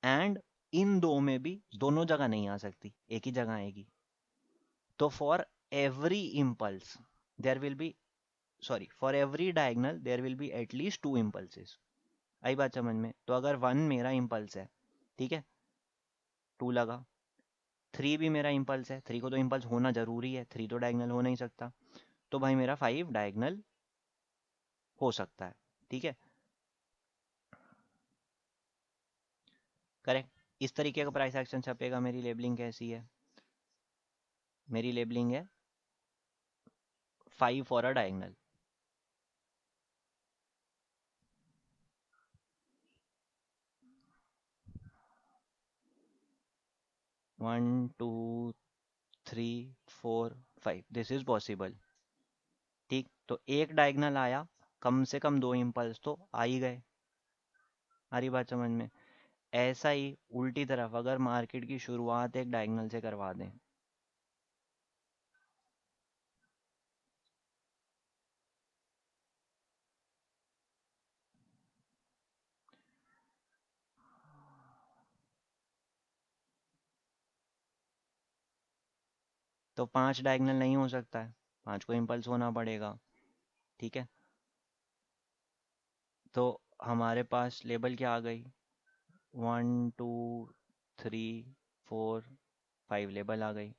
एंड इन दो में भी दोनों जगह नहीं आ सकती, एक ही जगह आएगी। तो for every impulse there will be, sorry, for every diagonal there will be at least 2 impulses. आई बात समझ में? तो अगर 1 मेरा इम्पल्स है, ठीक है, 2 लगा। 3 भी मेरा इम्पल्स है, 3 को तो इम्पल्स होना जरूरी है, 3 तो डायगोनल हो नहीं सकता, तो भाई मेरा 5 डायगोनल हो सकता है, ठीक है, करेक्ट। इस तरीके का प्राइस एक्शन छपेगा। मेरी लेबलिंग कैसी है? मेरी लेबलिंग है 5 for a diagonal. One two three four five, this is possible, ठीक। तो एक डायगोनल आया, कम से कम 2 इम्पल्स तो आ ही गए। हमारी बात समझ में? ऐसा ही उल्टी तरफ अगर मार्केट की शुरुआत एक डायगोनल से करवा दें, तो 5 डायगनल नहीं हो सकता है, 5 को इम्पल्स होना पड़ेगा, ठीक है। तो हमारे पास लेबल क्या आ गई, 1 2 3 4 5 लेबल आ गई,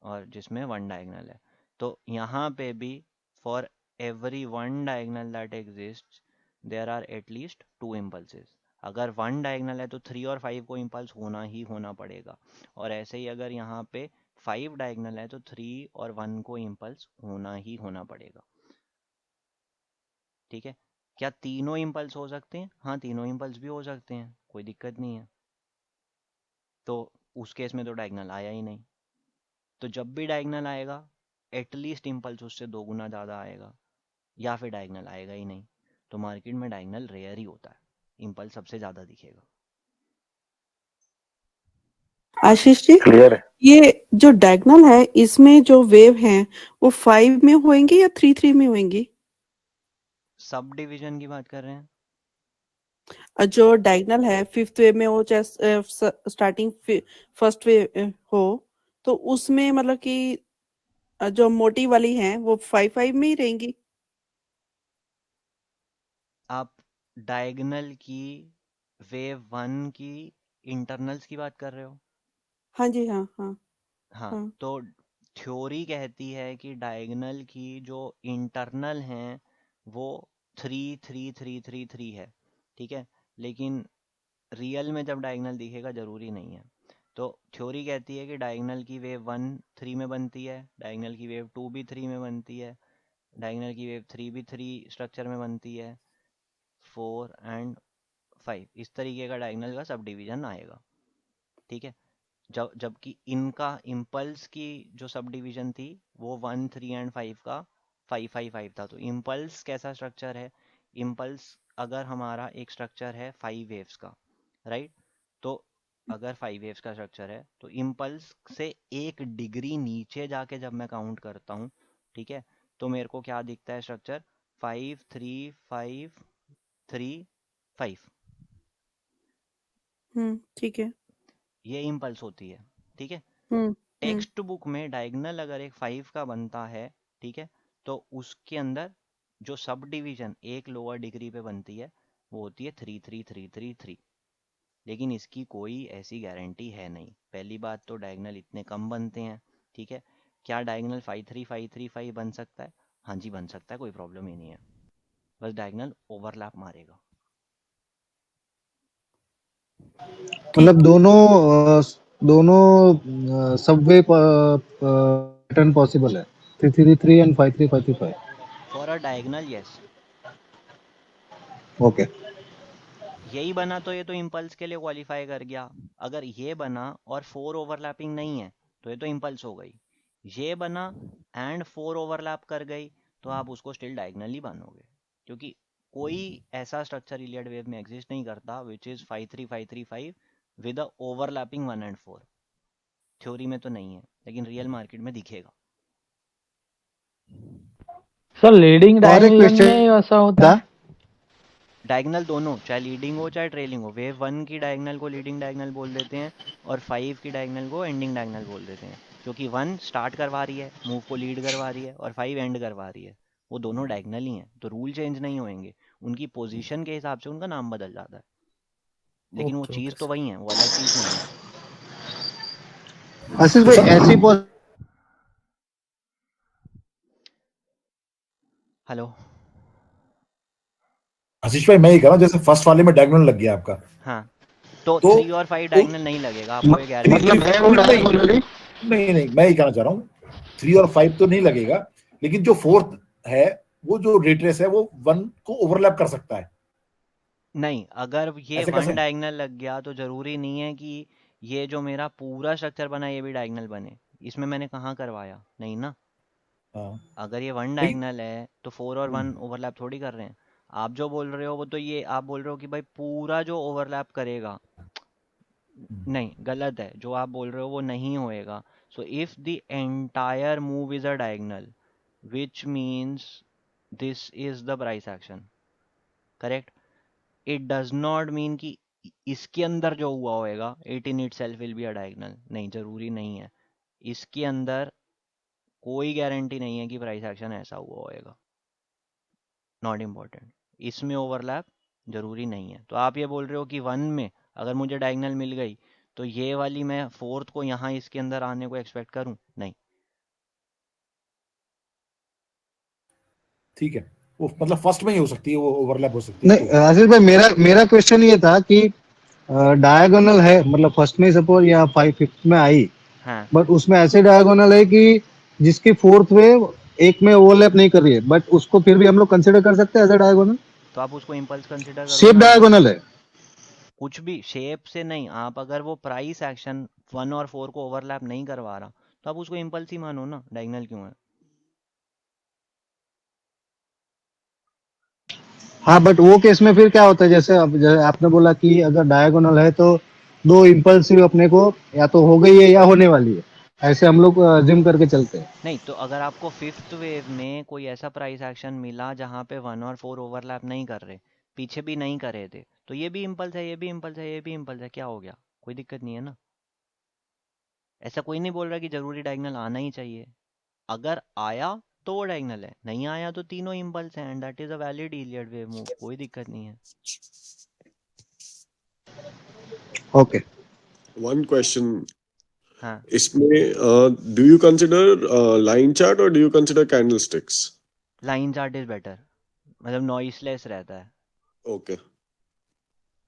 और जिसमें 1 डायगनल है। तो यहाँ पे भी for every 1 diagonal that exist there are at least 2 impulses. अगर 1 डायगनल है तो 3 और 5 को इम्पल्स होना ही होना पड़ेगा, और ऐसे ही अगर यहाँ पे 5 डायगनल है तो 3 और 1 को इम्पल्स होना ही होना पड़ेगा, ठीक है। क्या तीनों इम्पल्स हो सकते हैं? हाँ, तीनों इम्पल्स भी हो सकते हैं, कोई दिक्कत नहीं है। तो उस केस में तो डायगनल आया ही नहीं। तो जब भी डायगनल आएगा एटलीस्ट इम्पल्स उससे 2 गुना ज़्यादा आएगा, या फिर डायगनल आएगा ही नहीं। तो मार्केट में डायगनल रेयर ही होता है, इम्पल्स सबसे ज़्यादा दिखेगा। आशीष जी, क्लियर है? ये जो डायगनल है इसमें जो वेव हैं वो 5 में होंगी या 3 में होंगी? सब डिवीजन की बात कर रहे हैं। जो डायगनल है 5th वेव में हो चाहे स्टार्टिंग फर्स्ट वेव हो, तो उसमें मतलब कि जो मोटी वाली हैं वो 5 में ही रहेंगी? आप डायगनल की वेव 1 की इंटरनल्स की बात कर रहे हो? हाँ जी, हाँ हाँ हाँ, हाँ। तो थ्योरी कहती है कि डायगनल की जो इंटरनल हैं वो 3 3 3 3 3 है, ठीक है। लेकिन रियल में जब डायगनल दिखेगा जरूरी नहीं है। तो थ्योरी कहती है कि डायगनल की वेव 1 3 में बनती है, डायगनल की वेव 2 भी 3 में बनती है, डायगनल की वेव 3 भी 3 स्ट्रक्चर में बनती है, 4 एंड 5 इस तरीके का डायगनल का सब डिवीजन आएगा, ठीक है। जबकि इनका इम्पल्स की जो सब डिवीजन थी वो 1 3 एंड 5 का 5 5 5 था। तो इम्पल्स कैसा स्ट्रक्चर है, इम्पल्स अगर हमारा एक स्ट्रक्चर है 5 वेव्स का, राइट, तो अगर 5 वेव्स का स्ट्रक्चर है तो इम्पल्स से 1 डिग्री नीचे जाके जब मैं काउंट करता हूँ, ठीक है, तो मेरे को क्या दिखता है स्ट्रक्चर, 5 3 5 3 5, ठीक है। ये इम्पल्स होती है, ठीक है। हम्म हम्म टेक्स्ट बुक में डायगनल अगर एक 5 का बनता है, ठीक है, तो उसके अंदर जो सब डिवीजन एक लोअर डिग्री पे बनती है वो होती है 3 3 3 3 3। लेकिन इसकी कोई ऐसी गारंटी है नहीं। पहली बात तो डायगनल इतने कम बनते हैं, ठीक है। क्या डायगनल 5 3 5 3 5 बन सकता है? हाँ जी, बन सकता है, कोई प्रॉब्लम ही नहीं है, बस डायगनल ओवरलैप मारेगा। मतलब दोनों सबवे पैटर्न पॉसिबल है, 3 3 3 and 5 3 5 3 5। For a diagonal yes. Okay. यही बना तो ये तो इम्पल्स के लिए क्वालिफाई कर गया। अगर ये बना और 4 ओवरलैपिंग नहीं है तो ये तो इम्पल्स हो गई। ये बना एंड 4 ओवरलैप कर गई तो आप उसको स्टिल डायगनली मानोगे, क्योंकि कोई ऐसा स्ट्रक्चर इलियड वेव में एग्जिस्ट नहीं करता which is 5 3 5 3 5 with a overlapping 1 and 4। Theory में तो नहीं है, लेकिन रियल मार्केट में दिखेगा। सर लीडिंग और एक डायगोनल क्वेश्चन में ऐसा होता था। है? डायगनल दोनों, चाहे लीडिंग हो चाहे ट्रेलिंग हो, वेव 1 की डायगनल को लीडिंग डायगनल बोल देते हैं और 5 की डायगनल को एंडिंग डायगनल बोल देते हैं, क्योंकि 1 स्टार्ट करवा रही है, मूव को लीड करवा रही है, और 5 एंड करवा रही है। वो दोनों डायगनल ही हैं, तो रूल चेंज नहीं होंगे, उनकी पोजीशन के हिसाब से उनका नाम बदल जाता है, लेकिन वो ओके चीज़ ओके तो सर। वही है, वो अलग चीज़ नहीं है। आशीष तो भाई सर ऐसी हेलो। आशीष भाई मैं ये कह रहा हूँ, जैसे फर्स्ट वाले में डायगोनल लग गया आपका, हाँ, तो तो 3 और 5 डायगनल नहीं लगेगा, आपको ये गारंटी मतलब है। है वो नहीं डायगोनली। नहीं नहीं, मैं ये कहना चाह रहा हूँ 3 और 5 तो नहीं लगेगा, लेकिन जो फोर्थ है वो जो रेट्रेस है वो 1 को ओवरलैप कर सकता है, नहीं, अगर ये ऐसे कर 1 सकते। डायगनल लग गया तो ज़रूरी नहीं है कि ये जो मेरा पूरा स्ट्रक्चर बना ये भी डायगनल बने। इसमें मैंने कहाँ करवाया, नहीं ना। हाँ अगर ये 1 नहीं। डायगनल है तो 4 और 1 ओवरलैप थोड़ी कर रहे हैं। आप जो बोल रहे हो वो तो ये आप बोल रहे हो कि भाई पूरा जो ओवरलैप करेगा, नहीं, गलत है, जो आप बोल रहे हो वो नहीं होएगा। So if the entire move is a diagonal which means this is the price action, correct. It does not mean कि इसके अंदर जो हुआ होएगा it in itself will be a diagonal, नहीं, जरूरी नहीं है। इसके अंदर कोई गारंटी नहीं है कि प्राइस एक्शन ऐसा हुआ होएगा, नॉट इम्पॉर्टेंट। इसमें ओवरलैप जरूरी नहीं है। तो आप ये बोल रहे हो कि 1 में अगर मुझे डायगोनल मिल गई तो ये वाली मैं 4th को यहाँ इसके अंदर आने को एक्सपेक्ट करूँ? नहीं। ठीक है, वो मतलब फर्स्ट में ही हो सकती है, वो ओवरलैप हो सकती है नहीं तो। आशीष भाई, मेरा मेरा क्वेश्चन ये था कि डायगोनल है, मतलब फर्स्ट में सपोज या 5/5 में आई, हाँ, बट उसमें ऐसे डायगोनल है कि जिसकी 4th वेव एक में ओवरलैप नहीं कर रही है, बट उसको फिर भी हम लोग कंसिडर कर सकते हैं एज अ डायगोनल। तो आप उसको इम्पल्स कंसिडर करो शेप ना। डायगोनल है। कुछ भी शेप से नहीं, आप अगर वो प्राइस एक्शन 1 और 4 को ओवरलैप नहीं करवा रहा तो आप उसको इम्पल्स ही मानो ना, डायगोनल क्यों है? हाँ, बट वो केस में फिर क्या होता है, जैसे आपने बोला कि अगर डायगोनल है तो दो इम्पल्सिव अपने को या तो हो गई है या होने वाली है, ऐसे हम लोग जिम करके चलते हैं। नहीं, तो अगर आपको 5th वेव में कोई ऐसा प्राइस एक्शन मिला जहां पे 1 और 4 ओवरलैप नहीं कर रहे, पीछे भी नहीं कर रहे थे, तो ये भी इम्पल्स है, ये भी इम्पल्स है, ये भी इम्पल्स है, क्या हो गया? कोई दिक्कत नहीं है ना। ऐसा कोई नहीं बोल रहा कि जरूरी डायगोनल आना ही चाहिए। अगर आया तो वो डायगोनल है, नहीं आया तो तीनों इम्पल्स हैं, and that is a valid Iliad wave move, कोई दिक्कत नहीं है। ओके। One question. हाँ, इसमें do you consider line chart or do you consider candlesticks? Line chart is better, मतलब नॉइसलेस रहता है। Okay.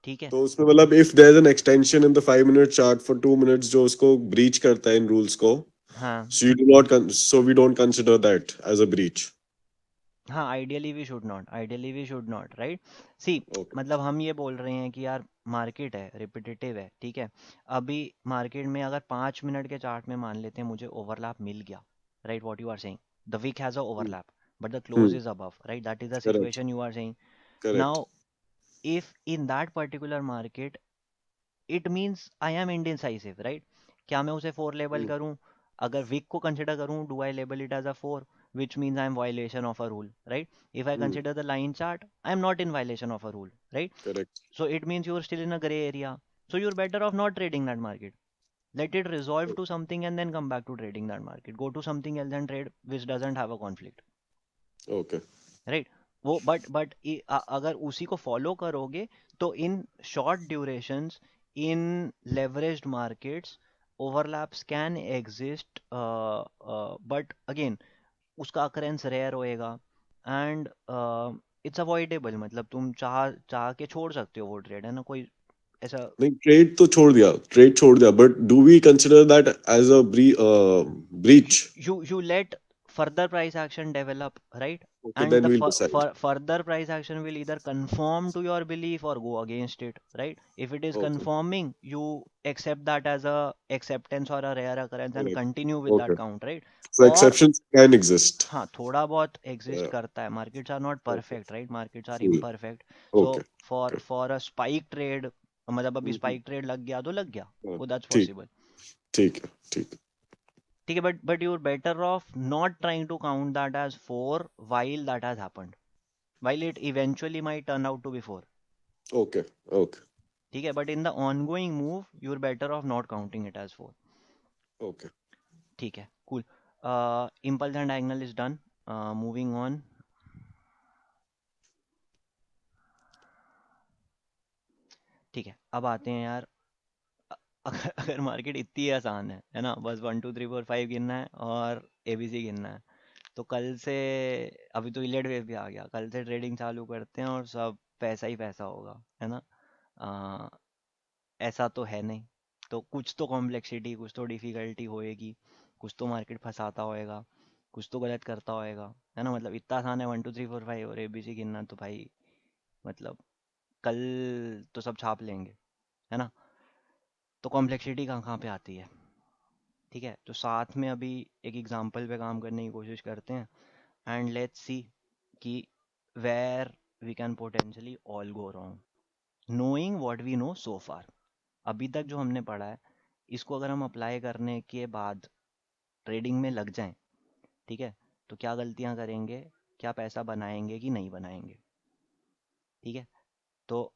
ठीक है। तो उसमें मतलब if there's an extension in the 5 minute chart for 2 minutes जो उसको breach करता है इन rules को, हाँ so we don't consider that as a breach. हाँ, ideally we should not, ideally we should not, right. See, Okay. मतलब हम ये बोल रहे हैं कि यार मार्केट है, रिपीटेटिव है, ठीक है। अभी मार्केट में अगर 5 मिनट के चार्ट में मान लेते हैं मुझे ओवरलैप मिल गया, right, what you are saying, the wick has a Hmm. Overlap but the close Hmm. Is above, right, that is the Correct. Situation you are saying. Correct. Now if in that particular market it means I am indecisive, right, क्या मैं उसे 4 label Hmm. करूं? अगर Wick को consider करूं, do I label it as a 4, which means I am violation of a rule, right? If I Hmm. consider the line chart, I am not in violation of a rule, right? Correct. So it means you are still in a gray area. So you're better off not trading that market. Let it resolve to something and then come back to trading that market. Go to something else and trade which doesn't have a conflict, Okay. right? वो but अगर उसी को follow करोगे तो in short durations, in leveraged markets, overlaps can exist, but again उसका occurrence rare होएगा, and it's avoidable, मतलब तुम चाह चाह के छोड़ सकते हो वो ट्रेड, है ना, कोई ऐसा। नहीं ट्रेड छोड़ दिया but do we consider that as a breach? You let further price action develop, right? Okay, And then the we'll decide. further price action will either conform to your belief or go against it, right? If it is Okay. conforming, you accept that as a acceptance or a rare occurrence and Correct. continue with that Okay. count, right? So और exceptions can exist. हाँ, थोड़ा बहुत exist Yeah. करता है, markets are not Okay. Perfect, right, markets are Cool. Imperfect. So Okay. For Okay. For a spike trade, मतलब अभी हम्म, spike trade लग गया तो लग गया, हाँ, वो दैट्स ठीक पॉसिबल। ठीक है ठीक है। ठीक है, but you are better off not trying to count that as 4 while that has happened, while it eventually might turn out to be 4। Okay okay ठीक है, but in the ongoing move you are better off not counting it as 4। Okay. ठीक है, cool. Impulse and diagonal is done, moving on. ठीक है, अब आते हैं यार, अगर अगर मार्केट इतनी आसान है ना, बस 1 2 3 4 5 गिनना है और एबीसी गिनना है, तो कल से, अभी तो इलियड वेव भी आ गया, कल से ट्रेडिंग चालू करते हैं और सब पैसा ही पैसा होगा, है ना। आ, ऐसा तो है नहीं, तो कुछ तो कॉम्प्लेक्सिटी, कुछ तो डिफिकल्टी होएगी, कुछ तो मार्केट फंसाता होएगा, कुछ तो गलत करता होएगा, है ना। मतलब इतना आसान है 1 2 3 4 5 और एबीसी गिनना, तो भाई मतलब कल तो सब छाप लेंगे, है ना। तो कॉम्प्लेक्सिटी कहाँ कहाँ पे आती है? ठीक है, तो साथ में अभी एक एग्जांपल पे काम करने की कोशिश करते हैं, एंड लेट्स सी कि where we can potentially all go wrong, knowing what we know so far. अभी तक जो हमने पढ़ा है, इसको अगर हम अप्लाई करने के बाद ट्रेडिंग में लग जाएं, ठीक है, तो क्या गलतियां करेंगे, क्या पैसा बनाएंगे कि नहीं बनाएंगे। ठीक है, तो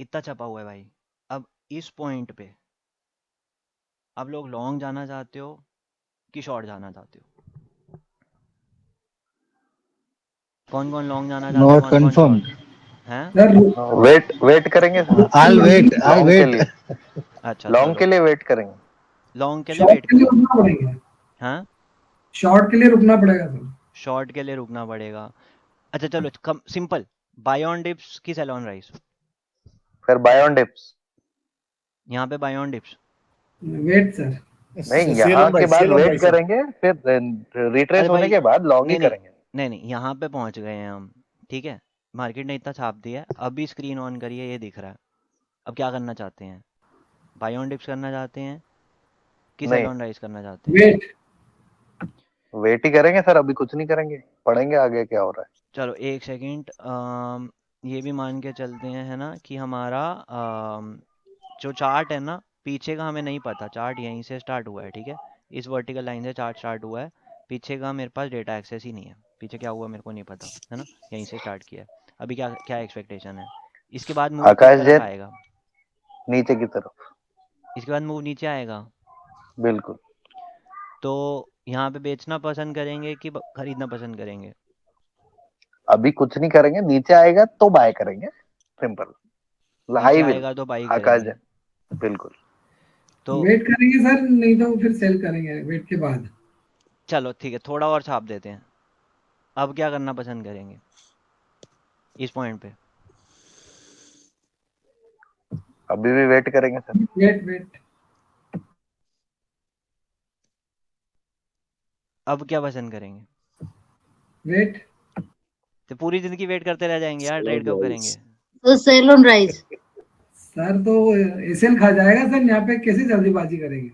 इतना छपा हुआ है भाई। अब इस पॉइंट पे आप लोग लॉन्ग जाना चाहते हो कि शॉर्ट जाना चाहते हो? कौन कौन लॉन्ग जाना चाहते हो, नॉट कौन कौन कंफर्म। शॉर्ट? हैं? सर वेट करेंगे sir, I wait I long के वेट। लिए, अच्छा लॉन्ग चलो, के लिए वेट करेंगे। लॉन्ग के लिए शॉर्ट वेट के लिए करेंगे। रुकना पड़ेगा, हाँ, शॉर्ट के लिए रुकना पड़ेगा सर। शॉर्ट के लिए रुकना पड़ेगा। अच्छा चलो, come simple, buy on dips की सेल ऑन राइज? फिर बाय ऑन डिप्स, यहाँ पे buy on dips. Wait sir. नहीं सेल यहाँ ऑन के राइस, बाद sell on wait rise sir. करेंगे, फिर रिट्रेस अरे होने भाई, के बाद लॉन्ग ही नहीं नहीं करेंगे। नहीं नहीं, यहाँ पे पहुँच गए हैं हम, ठीक है। मार्केट ने इतना छाप दिया है, अभी स्क्रीन ऑन करिए, ये दिख रहा है। अब क्या करना चाहते हैं? बाय ऑन डिप्स करना चाहते हैं कि सेल नहीं, ऑन राइज करना चाहते हैं? वेट। वेट ही करेंगे सर, अभी कुछ नहीं करेंगे, पढ़ेंगे आगे क्या हो रहा है। चलो एक सेकंड, ये भी मान के चलते हैं, है ना, कि हमारा जो चार्ट है ना पीछे का हमें नहीं पता, चार्ट यहीं से स्टार्ट हुआ है, ठीक है। इस वर्टिकल लाइन से चार्ट स्टार्ट हुआ है, पीछे का मेरे पास डेटा एक्सेस ही नहीं है, पीछे क्या हुआ मेरे को नहीं पता, है ना। यहीं से स्टार्ट किया है। अभी क्या क्या एक्सपेक्टेशन है? इसके बाद मूव किस आकाश तरफ जेट आएगा? नीचे की तरफ, इसके बाद मूव नीचे आएगा। बिल्कुल। तो यहाँ पे बेचना पसंद करेंगे कि खरीदना पसंद करेंगे? अभी कुछ नहीं करेंगे, नीचे आएगा तो बाय करेंगे, सिंपल, नीचे हाई विल। आएगा तो बाई आकाश करेंगे। जेट, बिल्कुल। तो वेट करेंगे सर, नहीं तो फिर सेल करेंगे वेट के बाद। चलो ठीक है, थोड़ा और छाप देते हैं। अब क्या करना पसंद करेंगे इस पॉइंट पे? अभी भी वेट करेंगे सर। Wait wait. अब क्या पसंद करेंगे? वेट। तो पूरी जिंदगी वेट करते रह जाएंगे यार, सेल ट्रेड ऑन कब राइस। करेंगे? तो सेल ऑन राइज। सर तो एसएल खा जाएगा सर, यहाँ पे कैसे जल्दीबाजी करेंगे?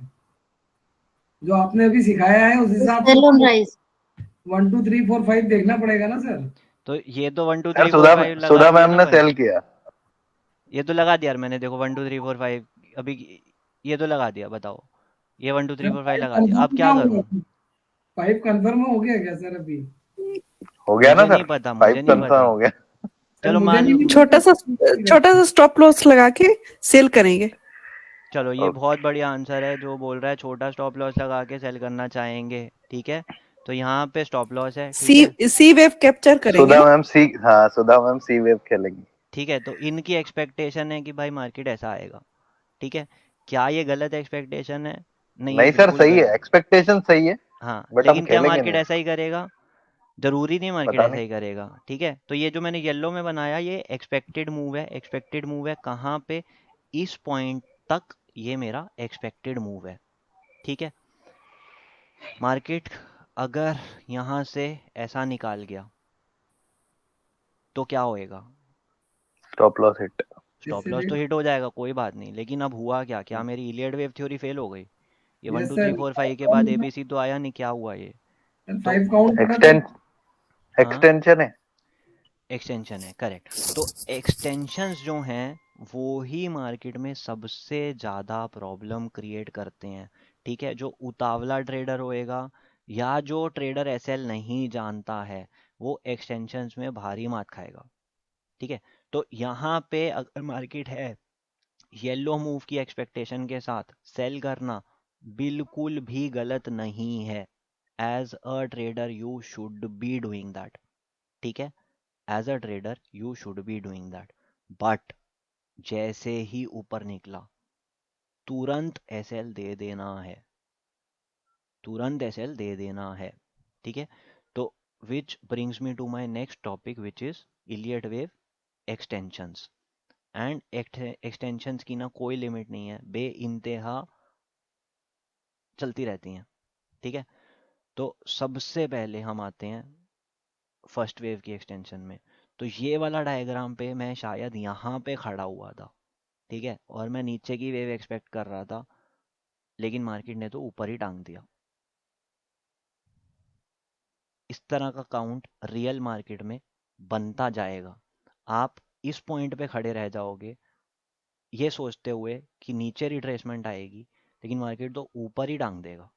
जो आपने अभी सिखाया है उस तो हिसाब से सेल ऑन तो राइज। 1 2 3 4 5 देखना पड़ेगा ना सर। तो ये तो 1 2 सर 3 4 5 लगा सुधा दिया मैम ना ने भाई। सेल किया। ये तो लगा दिया यार मैंने, देखो 1 2 3 4 5 अभी ये तो लगा दिया, बताओ। ये 1 2 3 सर 4 5 फाइव लगा दिया, अब कंफर्म क्या क्या होगा? करूं? 5 कंफर्म हो गया क्या सर अभी? हो गया ना मुझे नहीं सर, पता, 5 मुझे नहीं कंफर्म पता। हो गया। सर चलो मुझे मान नहीं लो, मिला छोटा सा स्टॉप लॉस लगा के सेल करेंगे। चलो ये ओके, बहुत बढ़िया आंसर है, जो बोल रहा है छोटा स्टॉप लॉस लगा के सेल करना चाहेंगे, ठीक है। तो यहाँ पे स्टॉप लॉस है, ठीक है। सी वेव कैप्चर करेंगे सुधा ना। मैम सी, हाँ सुधा मैम सी वेव खेलेंगी। ठीक है, तो इनकी एक्सपेक्टेशन है कि भाई मार्केट ऐसा आएगा, ठीक है। क्या ये गलत एक्सपेक्टेशन है? नहीं, ये नहीं सर, बिल्कुल सही है, गलत। एक्सपेक्टेशन सही है, हाँ, बट हम लेकिन क्या खेलेंगे मार्केट नहीं, ऐसा ही करेगा? जरूरी नहीं मार्केट पता ऐसा नहीं। ही करेगा, ठीक है। तो ये जो मैंने येलो में बनाया, ये एक्सपेक्टेड मूव है। एक्सपेक्टेड मूव है कहाँ पे? इस पॉइंट तक ये मेरा एक्सपेक्टेड मूव है, ठीक है। मार्केट अगर यहाँ से ऐसा निकाल गया तो क्या होएगा? Stop loss hit. स्टॉप इससे लॉस तो वेट। हिट हो जाएगा, कोई बात नहीं, लेकिन अब हुआ क्या? क्या मेरी इलियड वेव थ्योरी फेल हो गई? ये one yes two three sir. Four five के बाद एबीसी तो आया नहीं, क्या हुआ ये? तो 5 काउंट पड़ा था। एक्सटेंड हाँ, एक्सटेंशन है। एक्सटेंशन है, करेक्ट। तो एक्सटेंशंस जो हैं वो ही मार्केट में सबसे ज़्यादा प्रॉब्लम क्रिएट करते हैं, ठीक है। जो उतावला ट्रेडर होएगा या जो ट्रेडर एसएल नहीं जानता है, वो एक्सटेंशंस में भारी मात खाएगा, ठीक है। तो यहाँ पे अगर मार्केट है येलो मूव की एक्सपेक्टेशन के साथ, सेल करना बिल्कुल भी गलत नहीं है। As a trader you should be doing that, ठीक है। As a trader you should be doing that. But जैसे ही ऊपर निकला तुरंत एसएल दे देना है, तुरंत एसएल दे देना है, ठीक है। तो which brings me to my next topic which is Elliott wave extensions. And extensions की ना कोई लिमिट नहीं है, बे इंतहा चलती रहती हैं, ठीक है। तो सबसे पहले हम आते हैं फर्स्ट वेव की एक्सटेंशन में। तो ये वाला डायग्राम पे मैं शायद यहाँ पे खड़ा हुआ था, ठीक है, और मैं नीचे की वेव एक्सपेक्ट कर रहा था, लेकिन मार्केट ने तो ऊपर ही टांग दिया। इस तरह का काउंट रियल मार्केट में बनता जाएगा। आप इस पॉइंट पे खड़े रह जाओगे ये सोचते हुए कि नीचे रिट्रेसमेंट आएगी, लेकिन मार्केट तो ऊपर ही टांग देगा।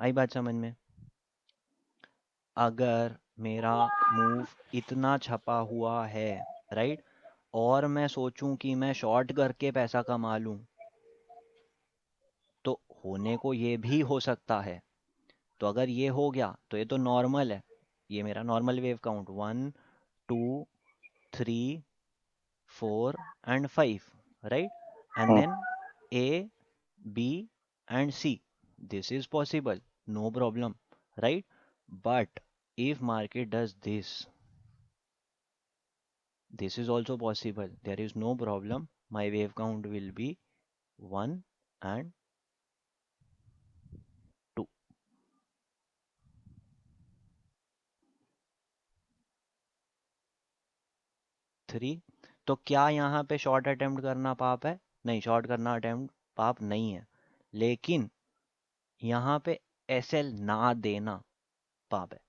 आई बात समझ में? अगर मेरा मूव इतना छपा हुआ है, राइट, और मैं सोचूं कि मैं शॉर्ट करके पैसा कमा लूं, तो होने को ये भी हो सकता है। तो अगर ये हो गया तो ये तो नॉर्मल है, ये मेरा normal wave count 1 2 3 4 and 5, right? And then A, B and C. This is possible, no problem, right? But if market does this, this is also possible. There is no problem. My wave count will be 1 and 2. Three. तो क्या यहाँ पे short attempt करना पाप है? नहीं, short करना attempt पाप नहीं है, लेकिन यहाँ पे एसएल ना देना पाप है।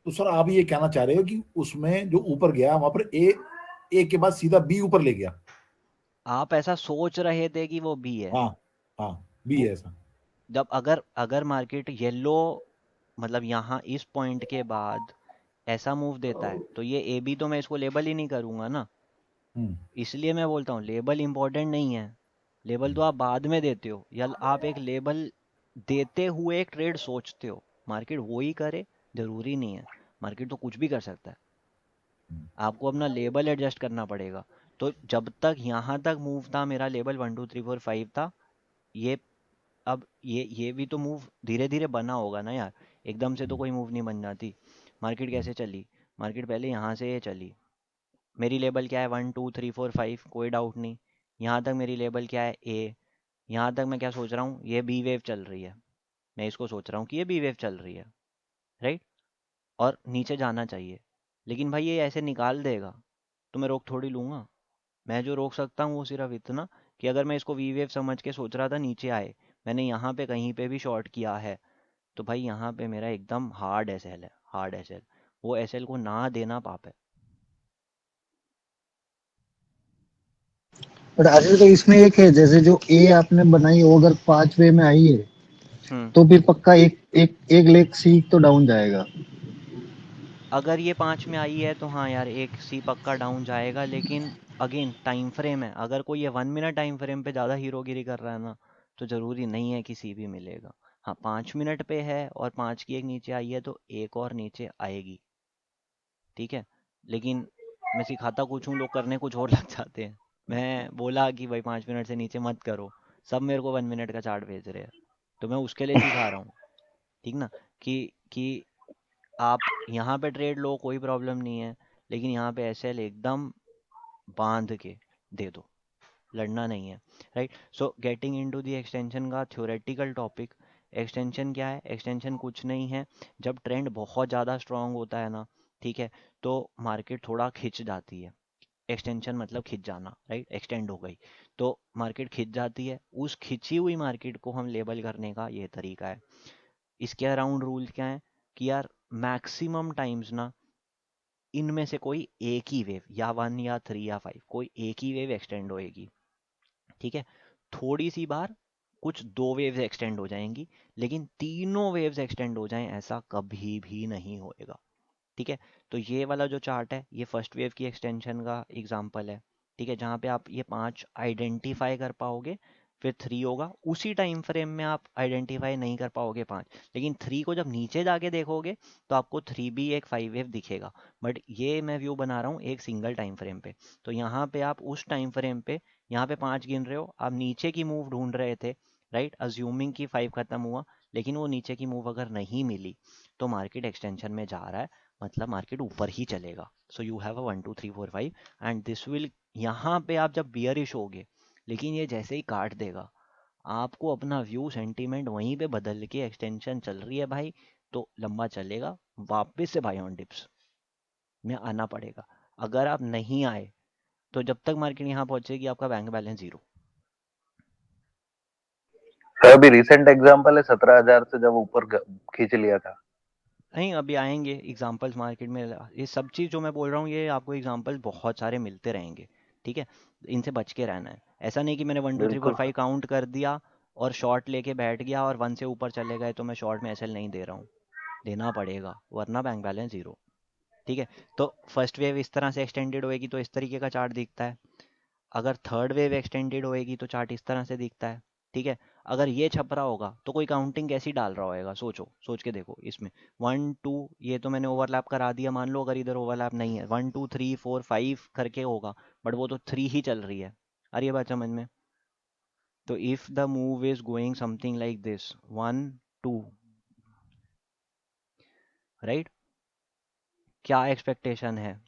तो सर आप ये कहना चाह रहे हो कि उसमें जो ऊपर गया वहां पर ए के बाद सीधा बी ऊपर ले गया? आप ऐसा सोच रहे थे कि वो बी है। हाँ हाँ, बी वो है ऐसा। जब अगर अगर मार्केट येलो, मतलब यहाँ इस पॉइंट के बाद ऐसा मूव देता है, तो ये ए बी तो मैं इसको लेबल ही नहीं करूंगा ना। इसलिए मैं बोलता हूँ लेबल इंपॉर्टेंट नहीं है। लेबल तो आप बाद में देते हो, या आप एक लेबल देते हुए एक ट्रेड सोचते हो। मार्केट वो ही करे जरूरी नहीं है, मार्केट तो कुछ भी कर सकता है। आपको अपना लेबल एडजस्ट करना पड़ेगा। तो जब तक यहाँ तक मूव था मेरा, लेबल 1 2 3 4 5 था, ये अब ये भी तो मूव धीरे धीरे बना होगा ना यार, एकदम से तो कोई मूव नहीं बन जाती। मार्केट कैसे चली? मार्केट पहले यहाँ से ये चली। मेरी लेबल क्या है? 1 2 3 4 5, कोई डाउट नहीं। यहाँ तक मेरी लेबल क्या है? ए। यहाँ तक मैं क्या सोच रहा हूँ? ये बी वेव चल रही है, मैं इसको सोच रहा हूँ कि ये बी वेव चल रही है, राइट? और नीचे जाना चाहिए, लेकिन भाई ये ऐसे निकाल देगा तो मैं रोक थोड़ी लूँगा। मैं जो रोक सकता हूँ वो सिर्फ इतना कि अगर मैं इसको वी वेव समझ के सोच रहा था नीचे आए, मैंने यहाँ पे कहीं पे भी शॉर्ट किया है, तो भाई यहाँ पे मेरा एकदम हार्ड एसएल है, हार्ड एसएल। वो एसएल को ना देना पाप है। बट आखिर तो इसमें एक है, जैसे जो ए आपने बनाई वो अगर 5 वे में आई है तो फिर पक्का एक लेग सी तो डाउन जाएगा। अगर ये 5 में आई है तो हाँ यार, एक सी पक्का डाउन जाएगा, लेकिन अगेन टाइम फ्रेम है। अगर कोई ये 1 मिनट टाइम फ्रेम पे ज़्यादा हीरोगिरी कर रहा है ना, तो ज़रूरी नहीं है कि सी भी मिलेगा। हाँ, 5 मिनट पे है और 5 की एक नीचे आई है तो एक और नीचे आएगी, ठीक है। लेकिन मैं सिखाता कुछ हूँ, लोग करने कुछ और लग जाते हैं। मैं बोला कि भाई 5 मिनट से नीचे मत करो, सब मेरे को 1 मिनट का चार्ट भेज रहे हैं, तो मैं उसके लिए सिखा रहा हूँ, ठीक ना। कि आप यहाँ पे ट्रेड लो, कोई प्रॉब्लम नहीं है, लेकिन यहाँ पे एसएल एकदम बांध के दे दो, लड़ना नहीं है, right. So getting into the extension का थ्योरेटिकल टॉपिक। एक्सटेंशन क्या है? एक्सटेंशन कुछ नहीं है, जब ट्रेंड बहुत ज़्यादा स्ट्रांग होता है ना, ठीक है, तो मार्केट थोड़ा खिंच जाती है। एक्सटेंशन मतलब खिंच जाना, राइट, एक्सटेंड हो गई तो मार्केट खिंच जाती है। उस खिंची हुई मार्केट को हम लेबल करने का ये तरीका है। इसके अराउंड रूल क्या है कि यार मैक्सिमम टाइम्स ना इनमें से कोई एक ही वेव, या 1 या 3 या 5, कोई एक ही वेव एक्सटेंड होएगी, ठीक है। थोड़ी सी बार कुछ 2 वेव्स एक्सटेंड हो जाएंगी, लेकिन तीनों वेव्स एक्सटेंड हो जाएं ऐसा कभी भी नहीं होएगा, ठीक है। तो ये वाला जो चार्ट है ये फर्स्ट वेव की एक्सटेंशन का एग्जांपल है, ठीक है, जहाँ पे आप ये 5 आइडेंटिफाई कर पाओगे, फिर 3 होगा। उसी टाइम फ्रेम में आप आइडेंटिफाई नहीं कर पाओगे 5, लेकिन 3 को जब नीचे जाके देखोगे तो आपको 3 भी एक 5 वेव दिखेगा। बट ये मैं व्यू बना रहा हूँ एक सिंगल टाइम फ्रेम पे, तो यहाँ पे आप उस टाइम फ्रेम पे यहाँ पे 5 गिन रहे हो, आप नीचे की मूव ढूंढ रहे थे, राइट, अज्यूमिंग कि 5 खत्म हुआ, लेकिन वो नीचे की मूव अगर नहीं मिली तो मार्केट एक्सटेंशन में जा रहा है, मतलब मार्केट ऊपर ही चलेगा। So you have a 1 2 3 4 5 and this will, यहाँ पे आप जब बियरिश होगे, लेकिन ये जैसे ही काट देगा, आपको अपना व्यू सेंटीमेंट वहीं पे बदल के एक्सटेंशन चल रही है भाई तो लंबा चलेगा, वापस से बाय ऑन डिप्स में आना पड़ेगा। अगर आप नहीं आए तो जब तक मार्केट यहाँ पहुंचेगी आपका बैंक बैलेंस जीरो। सर अभी रिसेंट एग्जांपल है 17,000 से जब ऊपर खींच लिया था। नहीं, अभी आएंगे एग्जांपल्स मार्केट में। ये सब चीज़ जो मैं बोल रहा हूँ ये आपको एग्जांपल्स बहुत सारे मिलते रहेंगे, ठीक है। इनसे बच के रहना है। ऐसा नहीं कि मैंने 1 2 3 4 बिल्कुल 5 काउंट कर दिया और शॉर्ट लेके बैठ गया और 1 से ऊपर चले गए तो मैं शॉर्ट में एसएल नहीं दे रहा हूँ। देना पड़ेगा, वरना बैंक बैलेंस जीरो। ठीक है, तो फर्स्ट वेव इस तरह से एक्सटेंडेड होएगी तो इस तरीके का चार्ट दिखता है। अगर थर्ड वेव एक्सटेंडेड होएगी तो चार्ट इस तरह से दिखता है। ठीक है, अगर ये छप रहा होगा तो कोई काउंटिंग कैसी डाल रहा होएगा, सोचो, सोच के देखो। इसमें 1 2, ये तो मैंने ओवरलैप करा दिया, मान लो अगर इधर ओवरलैप नहीं है, 1 2 3 4 5 करके होगा, बट वो तो 3 ही चल रही है। अरे ये बात समझ में? तो if the move is going something like this 1 2, right, क्या एक्सपेक्टेशन है?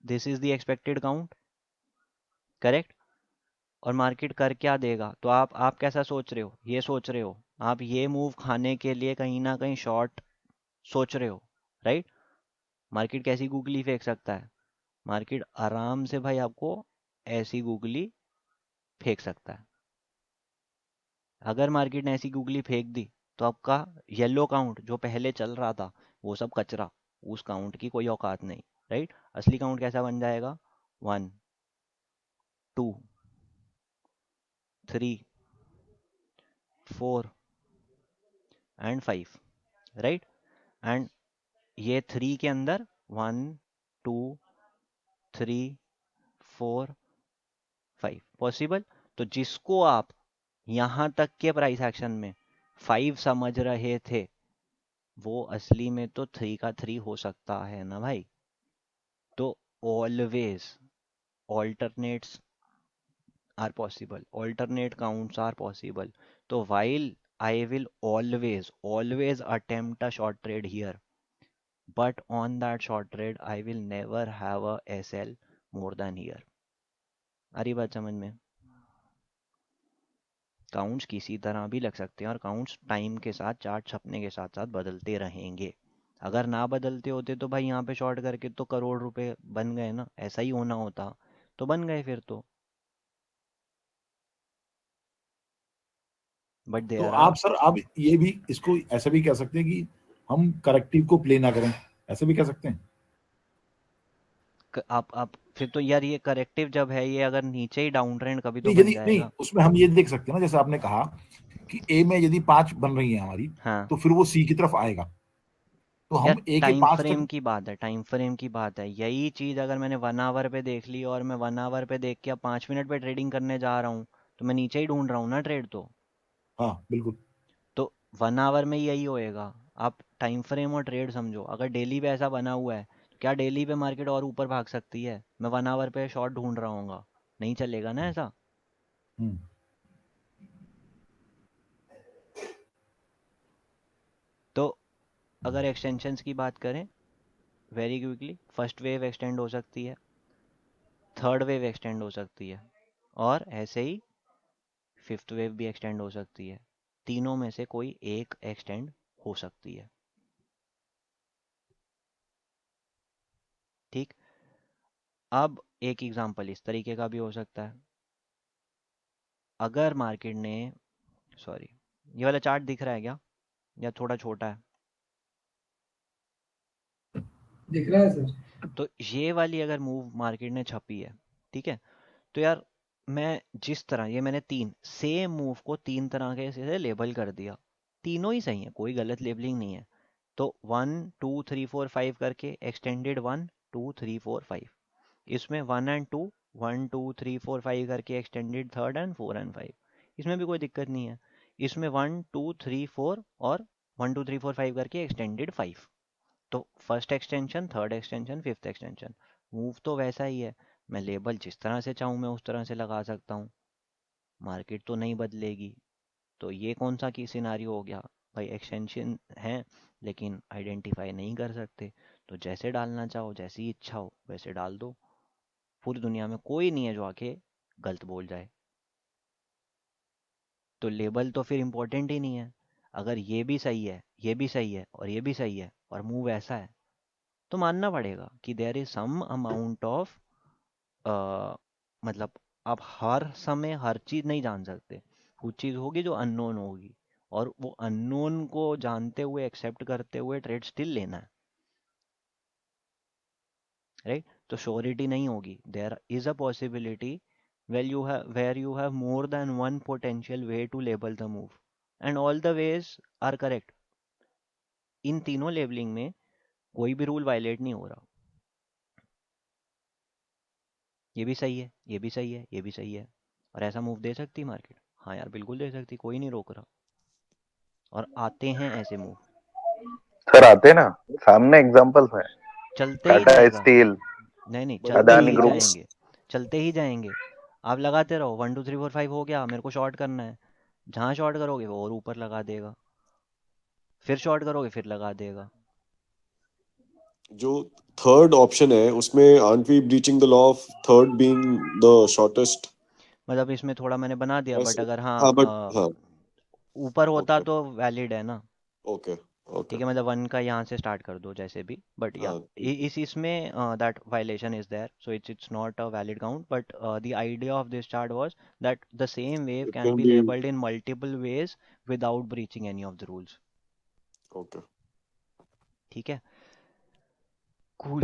This is the expected count, correct. और मार्केट कर क्या देगा? तो आप कैसा सोच रहे हो? ये सोच रहे हो आप ये मूव खाने के लिए कहीं ना कहीं शॉर्ट सोच रहे हो, राइट। मार्केट कैसी गूगली फेंक सकता है? मार्केट आराम से भाई आपको ऐसी गूगली फेंक सकता है। अगर मार्केट ने ऐसी गूगली फेंक दी तो आपका येलो काउंट जो पहले चल रहा था वो सब कचरा, उस काउंट की कोई औकात नहीं, राइट। असली काउंट कैसा बन जाएगा? 1 2 3 4 एंड 5, राइट। एंड ये 3 के अंदर 1 2 3 4 5 पॉसिबल। तो जिसको आप यहाँ तक के प्राइस एक्शन में 5 समझ रहे थे, वो असली में तो 3 का 3 हो सकता है ना भाई। तो always alternates are possible, alternate counts are possible. So while I will always attempt a short trade here, but on that short trade I will never have a SL more than here. आ रही बात समझ में? Counts किसी तरह भी लग सकते हैं और काउंट्स टाइम के साथ, चार्ट छपने के साथ साथ बदलते रहेंगे। अगर ना बदलते होते तो भाई यहाँ पे शॉर्ट करके तो करोड़ रुपए बन गए ना, ऐसा ही होना होता तो बन गए फिर तो। बट तो देयर आप आर, सर आप ये भी इसको ऐसा भी कह सकते हैं कि हम करेक्टिव को प्ले ना करें, ऐसे भी कह सकते हैं। आप फिर तो यार ये करेक्टिव जब है, ये अगर नीचे ही डाउन ट्रेंड कभी तो नहीं बन यदि नहीं, जाएगा। उसमें हम ये देख सकते हैं ना, जैसे आपने कहा कि ए में यदि 5 बन रही है हमारी, हाँ तो फिर वो सी की तरफ आएगा, तो यार, हम ए के टाइम 5 फ्रेम तक। की बात है, टाइम फ्रेम की बात है। यही चीज़ अगर मैंने 1 आवर पे देख ली और मैं 1 आवर पे देख के अब 5 मिनट पे ट्रेडिंग करने जा रहा हूँ, तो मैं नीचे ही ढूंढ रहा हूँ ना ट्रेड तो। हाँ बिल्कुल। तो 1 आवर में यही होएगा। आप टाइम फ्रेम और ट्रेड समझो। अगर डेली पे ऐसा बना हुआ है तो क्या डेली पे मार्केट और ऊपर भाग सकती है? मैं 1 आवर पे शॉर्ट ढूंढ रहा हूँ, नहीं चलेगा ना ऐसा। हम्म। तो अगर एक्सटेंशंस की बात करें, very quickly, first wave extend हो सकती है, थर्ड वेव एक्सटेंड हो सकती है, और ऐसे ही फिफ्थ वेव भी एक्सटेंड हो सकती है। तीनों में से कोई एक एक्सटेंड हो सकती है। ठीक, अब एक एग्जांपल इस तरीके का भी हो सकता है। अगर मार्केट ने, सॉरी, ये वाला चार्ट दिख रहा है क्या, या थोड़ा छोटा है? दिख रहा है सर। तो ये वाली अगर मूव मार्केट ने छपी है, ठीक है, तो यार मैं जिस तरह, ये मैंने तीन सेम मूव को तीन तरह के से लेबल कर दिया, तीनों ही सही है, कोई गलत लेबलिंग नहीं है। तो 1 2 3 4 5 करके एक्सटेंडेड 1 2 3 4 5, इसमें 1 एंड 2, 1 2 3 4 5 करके एक्सटेंडेड थर्ड एंड 4 एंड 5, इसमें भी कोई दिक्कत नहीं है। इसमें 1 2 3 4 और 1 2 3 4 5 करके एक्सटेंडेड 5। तो first extension, third extension, fifth extension, move तो वैसा ही है। मैं लेबल जिस तरह से चाहूँ मैं उस तरह से लगा सकता हूँ, मार्केट तो नहीं बदलेगी। तो ये कौन सा की सिनारियो हो गया भाई? एक्सटेंशन है लेकिन आइडेंटिफाई नहीं कर सकते, तो जैसे डालना चाहो, जैसी इच्छा हो वैसे डाल दो। पूरी दुनिया में कोई नहीं है जो आके गलत बोल जाए। तो लेबल तो फिर इम्पोर्टेंट ही नहीं है। अगर ये भी सही है, ये भी सही है और ये भी सही है और मूव ऐसा है, तो मानना पड़ेगा कि there is some amount of, मतलब आप हर समय हर चीज़ नहीं जान सकते। कुछ चीज़ होगी जो अननोन होगी, और वो अननोन को जानते हुए, एक्सेप्ट करते हुए ट्रेड स्टिल लेना है, राइट। तो श्योरिटी नहीं होगी, there is a possibility where you have more than one potential way to label the move, and all the ways are correct. इन तीनों लेबलिंग में कोई भी रूल वायलेट नहीं हो रहा। ये भी सही है, ये भी सही है, ये भी सही है। और ऐसा मूव दे सकती मार्केट? हाँ यार बिल्कुल दे सकती, कोई नहीं रोक रहा। और आते हैं ऐसे मूव, सर आते ना, सामने एग्जांपल्स हैं, चलते ही टाटा जाएगा। स्टील, नहीं नहीं, But चलते अदानी ही ग्रुप। जाएंगे, चलते ही जाएंगे। आप लगाते रहो, 1 2 3 4 5 हो गया, मेरे को शॉर्ट करना है। जहाँ शॉर्ट करोगे वो और ऊपर लगा देगा, फिर शॉर्ट करोगे फिर लगा देगा। जो थर्ड ऑप्शन है उसमें aren't we breaching the law of third being the shortest? मतलब इसमें थोड़ा मैंने बना दिया, बट वैसे अगर हाँ बट हाँ हाँ ऊपर होता ओके तो वैलिड है ना। ओके ओके ठीक है, मतलब 1 का यहाँ से स्टार्ट कर दो जैसे भी, बट या हाँ ठीक है इस इसमें that violation is there, so it's not a valid count, but the idea of this chart was that the same wave it can can be be labelled in multiple ways without breaching any of the rules. okay ठीक है, cool.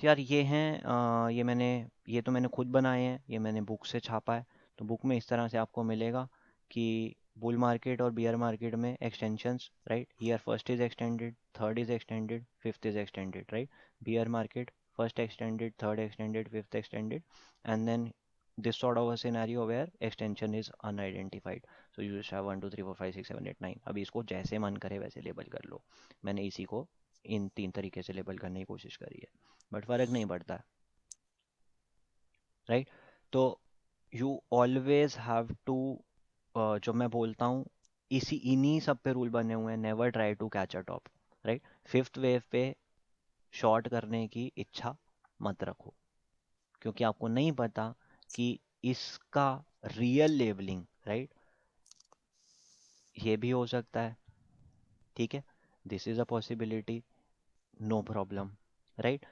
यार ये हैं ये तो मैंने खुद बनाए हैं, ये मैंने बुक से छापा है। तो बुक में इस तरह से आपको मिलेगा कि बुल मार्केट और बियर मार्केट में extensions, right? Here first is extended, third is extended, fifth is extended, right? Beer market first extended, third extended, fifth extended, and then this sort of a scenario where extension is unidentified. So you just have 1 2 3 4 5 6 7 8 9। अभी इसको जैसे मन करे वैसे label कर लो। मैंने इसी को इन 3 तरीके से लेबल करने की कोशिश करी है, बट फ़र्क नहीं पड़ता, राइट? तो यू ऑलवेज हैव टू, जो मैं बोलता हूँ, इन्हीं सब पे रूल बने हुए हैं, never try to catch a top, right? Fifth wave पे शॉर्ट करने की इच्छा मत रखो, क्योंकि आपको नहीं पता कि इसका रियल लेबलिंग, राइट, ये भी हो सकता है। ठीक है, this is a possibility, no problem, right?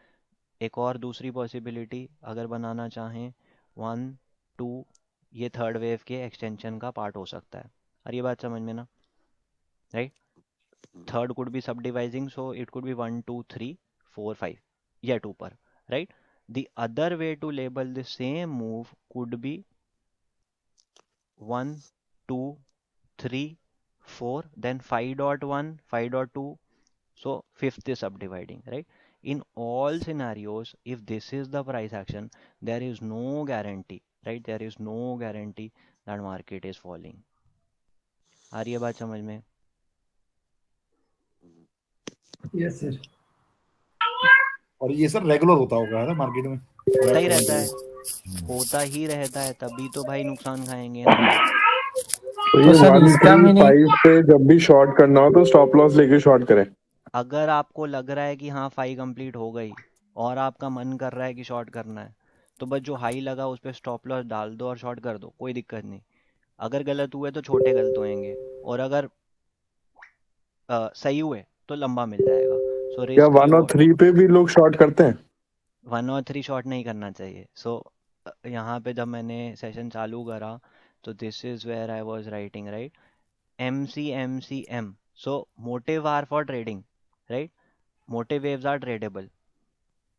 एक और दूसरी पॉसिबिलिटी अगर बनाना चाहें, 1 2, ये थर्ड वेव के एक्सटेंशन का पार्ट हो सकता है। और ये बात समझ में ना, राइट? थर्ड कुड बी सब devising, so it could be 1 2 3 4 5 yet ऊपर, right? The other way to label the same move could be 1 2 3 4, then 5.1 5.2, so fifth is subdividing, right? In all scenarios, if this is the price action, there is no guarantee, right? There is no guarantee that market is falling. आ रही है बात समझ में? Yes sir. और ये sir regular होता होगा है ना मार्केट में? होता ही रहता है, होता ही रहता है, तभी तो भाई नुकसान खाएंगे ना। तो तो ये सर इसका मीनिंग 135 पे जब भी शॉर्ट करना हो तो स्टॉप लॉस लेके शॉर्ट करें। अगर आपको लग रहा है कि हाँ फाई कंप्लीट हो गई और आपका मन कर रहा है कि शॉर्ट करना है, तो बस जो हाई लगा उस पर स्टॉप लॉस डाल दो और शॉर्ट कर दो, कोई दिक्कत नहीं। अगर गलत हुए तो छोटे गलत होंगे, और अगर सही हुए तो लंबा मिल जाएगा। सो क्या रिस्क 1 और रिवॉर्ड, 3 पे भी लोग शॉर्ट करते हैं? 1 और 3 शॉर्ट नहीं करना चाहिए। सो यहाँ पे जब मैंने सेशन चालू करा तो this is where I was writing, right? MCM, so motive are for trading, right? Motive waves are tradable,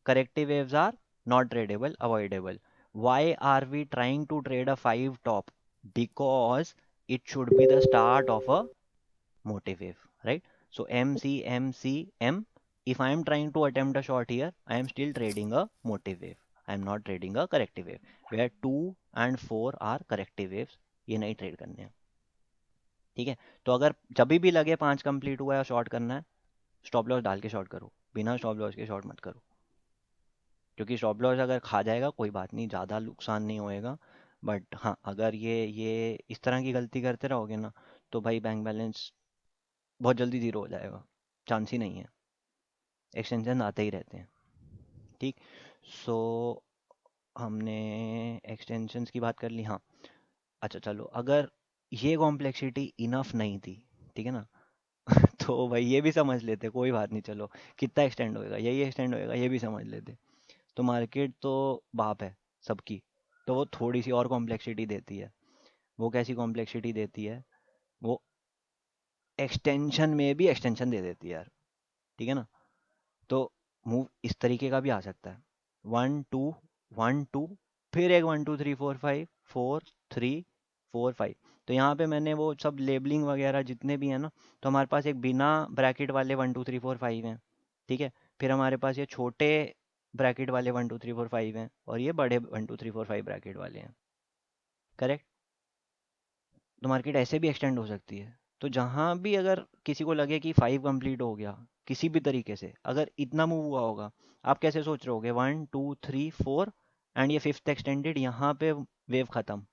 corrective waves are not tradable, avoidable. Why are we trying to trade a 5 top? Because it should be the start of a motive wave, right? So MCM, if I am trying to attempt a short here, I am still trading a motive wave, I am not trading a corrective wave, where 2 and 4 are corrective waves. ये नहीं trade करने हैं, ठीक है? तो अगर जब भी लगे 5 कंप्लीट हुआ है शॉर्ट करना है, स्टॉप लॉस डाल के शॉर्ट करो, बिना स्टॉप लॉस के शॉर्ट मत करो, क्योंकि स्टॉप लॉस अगर खा जाएगा कोई बात नहीं, ज़्यादा नुकसान नहीं होएगा। बट हाँ, अगर ये इस तरह की गलती करते रहोगे ना, तो भाई बैंक बैलेंस बहुत जल्दी ज़ीरो हो जाएगा, चांस ही नहीं है। एक्सटेंशन आते ही रहते हैं, ठीक? सो हमने एक्सटेंशंस की बात कर ली, हाँ। अच्छा चलो, अगर ये कॉम्प्लेक्सिटी इनफ नहीं थी, ठीक है ना, तो भाई ये भी समझ लेते, कोई बात नहीं, चलो कितना एक्सटेंड होएगा, यही एक्सटेंड होएगा, ये भी समझ लेते। तो मार्केट तो बाप है सबकी, तो वो थोड़ी सी और कॉम्प्लेक्सिटी देती है। वो कैसी कॉम्प्लेक्सिटी देती है? वो एक्सटेंशन में भी एक्सटेंशन दे देती है यार, ठीक है ना? तो मूव इस तरीके का भी आ सकता है, 1 2 1 2, फिर एक 1 2 3 4 5 4 3 4 5, तो यहाँ पे मैंने वो सब लेबलिंग वगैरह जितने भी हैं ना, तो हमारे पास एक बिना ब्रैकेट वाले 1 2 3 4 5 हैं, ठीक है। फिर हमारे पास ये छोटे ब्रैकेट वाले 1 2 3 4 5 हैं, और ये बड़े 1 2 3 4 5 ब्रैकेट वाले हैं, करेक्ट। तो मार्केट ऐसे भी एक्सटेंड हो सकती है। तो जहाँ भी अगर किसी को लगे कि 5 कंप्लीट हो गया किसी भी तरीके से, अगर इतना मूव हुआ होगा, आप कैसे सोच रहे होगे 1 2 3 4 एंड ये फिफ्थ एक्सटेंडेड, यहाँ पे वेव खत्म।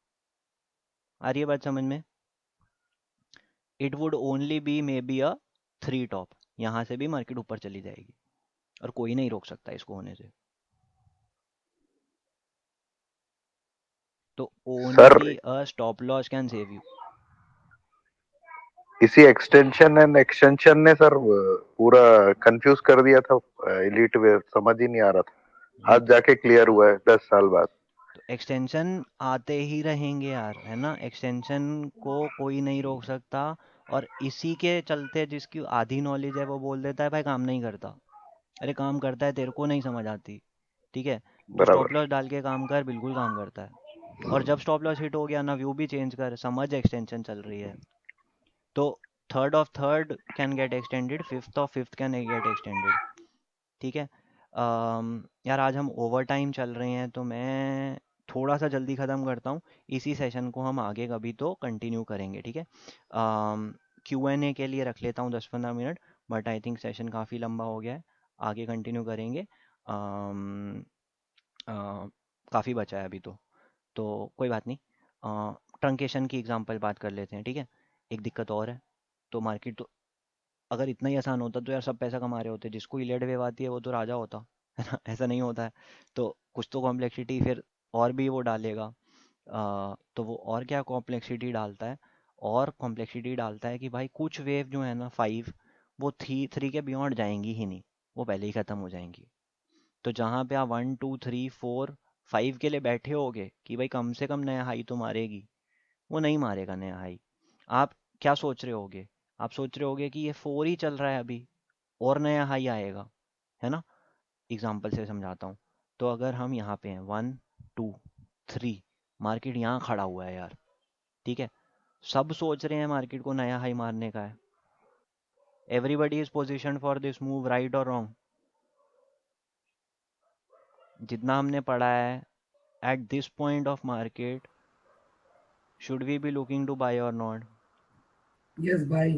आ रही है बात समझ में? It would only be maybe a 3 top, यहाँ से भी मार्केट ऊपर चली जाएगी और कोई नहीं रोक सकता इसको होने से। तो sir only a stop loss can save you. इसी एक्सटेंशन एंड एक्सटेंशन ने सर पूरा कंफ्यूज कर दिया था एलीट वेव, समझ ही नहीं आ रहा था, आज जाके क्लियर हुआ है 10 साल बाद। तो एक्सटेंशन आते ही रहेंगे यार, है ना, एक्सटेंशन को कोई नहीं रोक सकता। और इसी के चलते जिसकी आधी नॉलेज है वो बोल देता है भाई काम नहीं करता। अरे काम करता है, तेरे को नहीं समझ आती, ठीक है। तू स्टॉप बराबर। लॉस डाल के काम कर, बिल्कुल काम करता है। और जब स्टॉप लॉस हिट हो गया ना, व्यू भी चेंज कर, समझ एक्सटेंशन चल रही है। तो third of third can get extended, fifth of fifth can get extended, ठीक है। यार आज हम ओवर टाइम चल रहे हैं, तो मैं थोड़ा सा जल्दी ख़त्म करता हूँ। इसी सेशन को हम आगे कभी तो कंटिन्यू करेंगे, ठीक है। Q&A के लिए रख लेता हूँ 10-15 minute, but I think session काफ़ी लंबा हो गया है, आगे कंटिन्यू करेंगे। काफ़ी बचा है अभी तो कोई बात नहीं। ट्रंकेशन की एग्जांपल बात कर लेते हैं, ठीक है। एक दिक्कत और है, तो मार्केट तो अगर इतना ही आसान होता तो यार सब पैसा कमा रहे होते, जिसको इलियड वेव आती है वो तो राजा होता, है ना। ऐसा नहीं होता है, तो कुछ तो कॉम्प्लेक्सिटी फिर और भी वो डालेगा। तो वो और क्या कॉम्प्लेक्सिटी डालता है, और कॉम्प्लेक्सिटी डालता है कि भाई कुछ वेव जो है ना 5, वो थ्री के बियॉन्ड जाएंगी ही नहीं, वो पहले ही ख़त्म हो जाएंगी। तो जहाँ पे आप 1 2 3 4 5 के लिए बैठे होगे कि भाई कम से कम नया हाई तो मारेगी, वो नहीं मारेगा नया हाई। आप क्या सोच रहे होगे? आप सोच रहे होगे कि ये 4 ही चल रहा है अभी, और नया हाई आएगा, है ना। एग्जाम्पल से समझाता हूँ। तो अगर हम यहाँ पे हैं 1 2 3, मार्केट यहाँ खड़ा हुआ है यार, ठीक है। सब सोच रहे हैं मार्केट को नया हाई मारने का है। Everybody is position for this move, right और रॉन्ग? जितना हमने पढ़ा है, at this point of market should we be looking to buy और नॉट? यस भाई।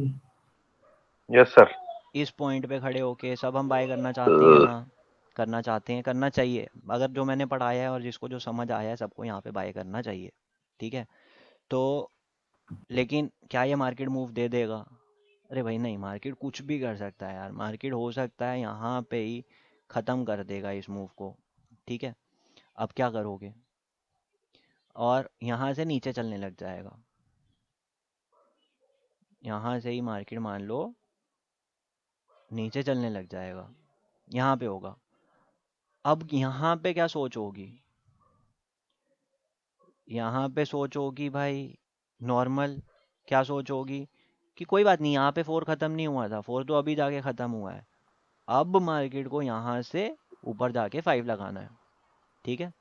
Yes sir. इस पॉइंट पे खड़े होके सब हम बाय करना चाहते हैं ना? करना चाहते हैं, करना चाहिए। अगर जो मैंने पढ़ाया है और जिसको जो समझ आया है सबको यहाँ पे बाय करना चाहिए, ठीक है। तो लेकिन क्या ये मार्केट मूव दे देगा? अरे भाई नहीं, मार्केट कुछ भी कर सकता है यार। मार्केट हो सकता है यहाँ पे ही ख़त्म कर देगा इस मूव को, ठीक है। अब क्या करोगे? और यहाँ से नीचे चलने लग जाएगा, यहाँ से ही मार्केट मान लो नीचे चलने लग जाएगा, यहाँ पे होगा। अब यहाँ पे क्या सोच होगी? यहाँ पे सोच होगी भाई नॉर्मल, क्या सोच होगी कि कोई बात नहीं, यहाँ पे 4 ख़त्म नहीं हुआ था, 4 तो अभी जाके ख़त्म हुआ है, अब मार्केट को यहाँ से ऊपर जाके 5 लगाना है, ठीक है।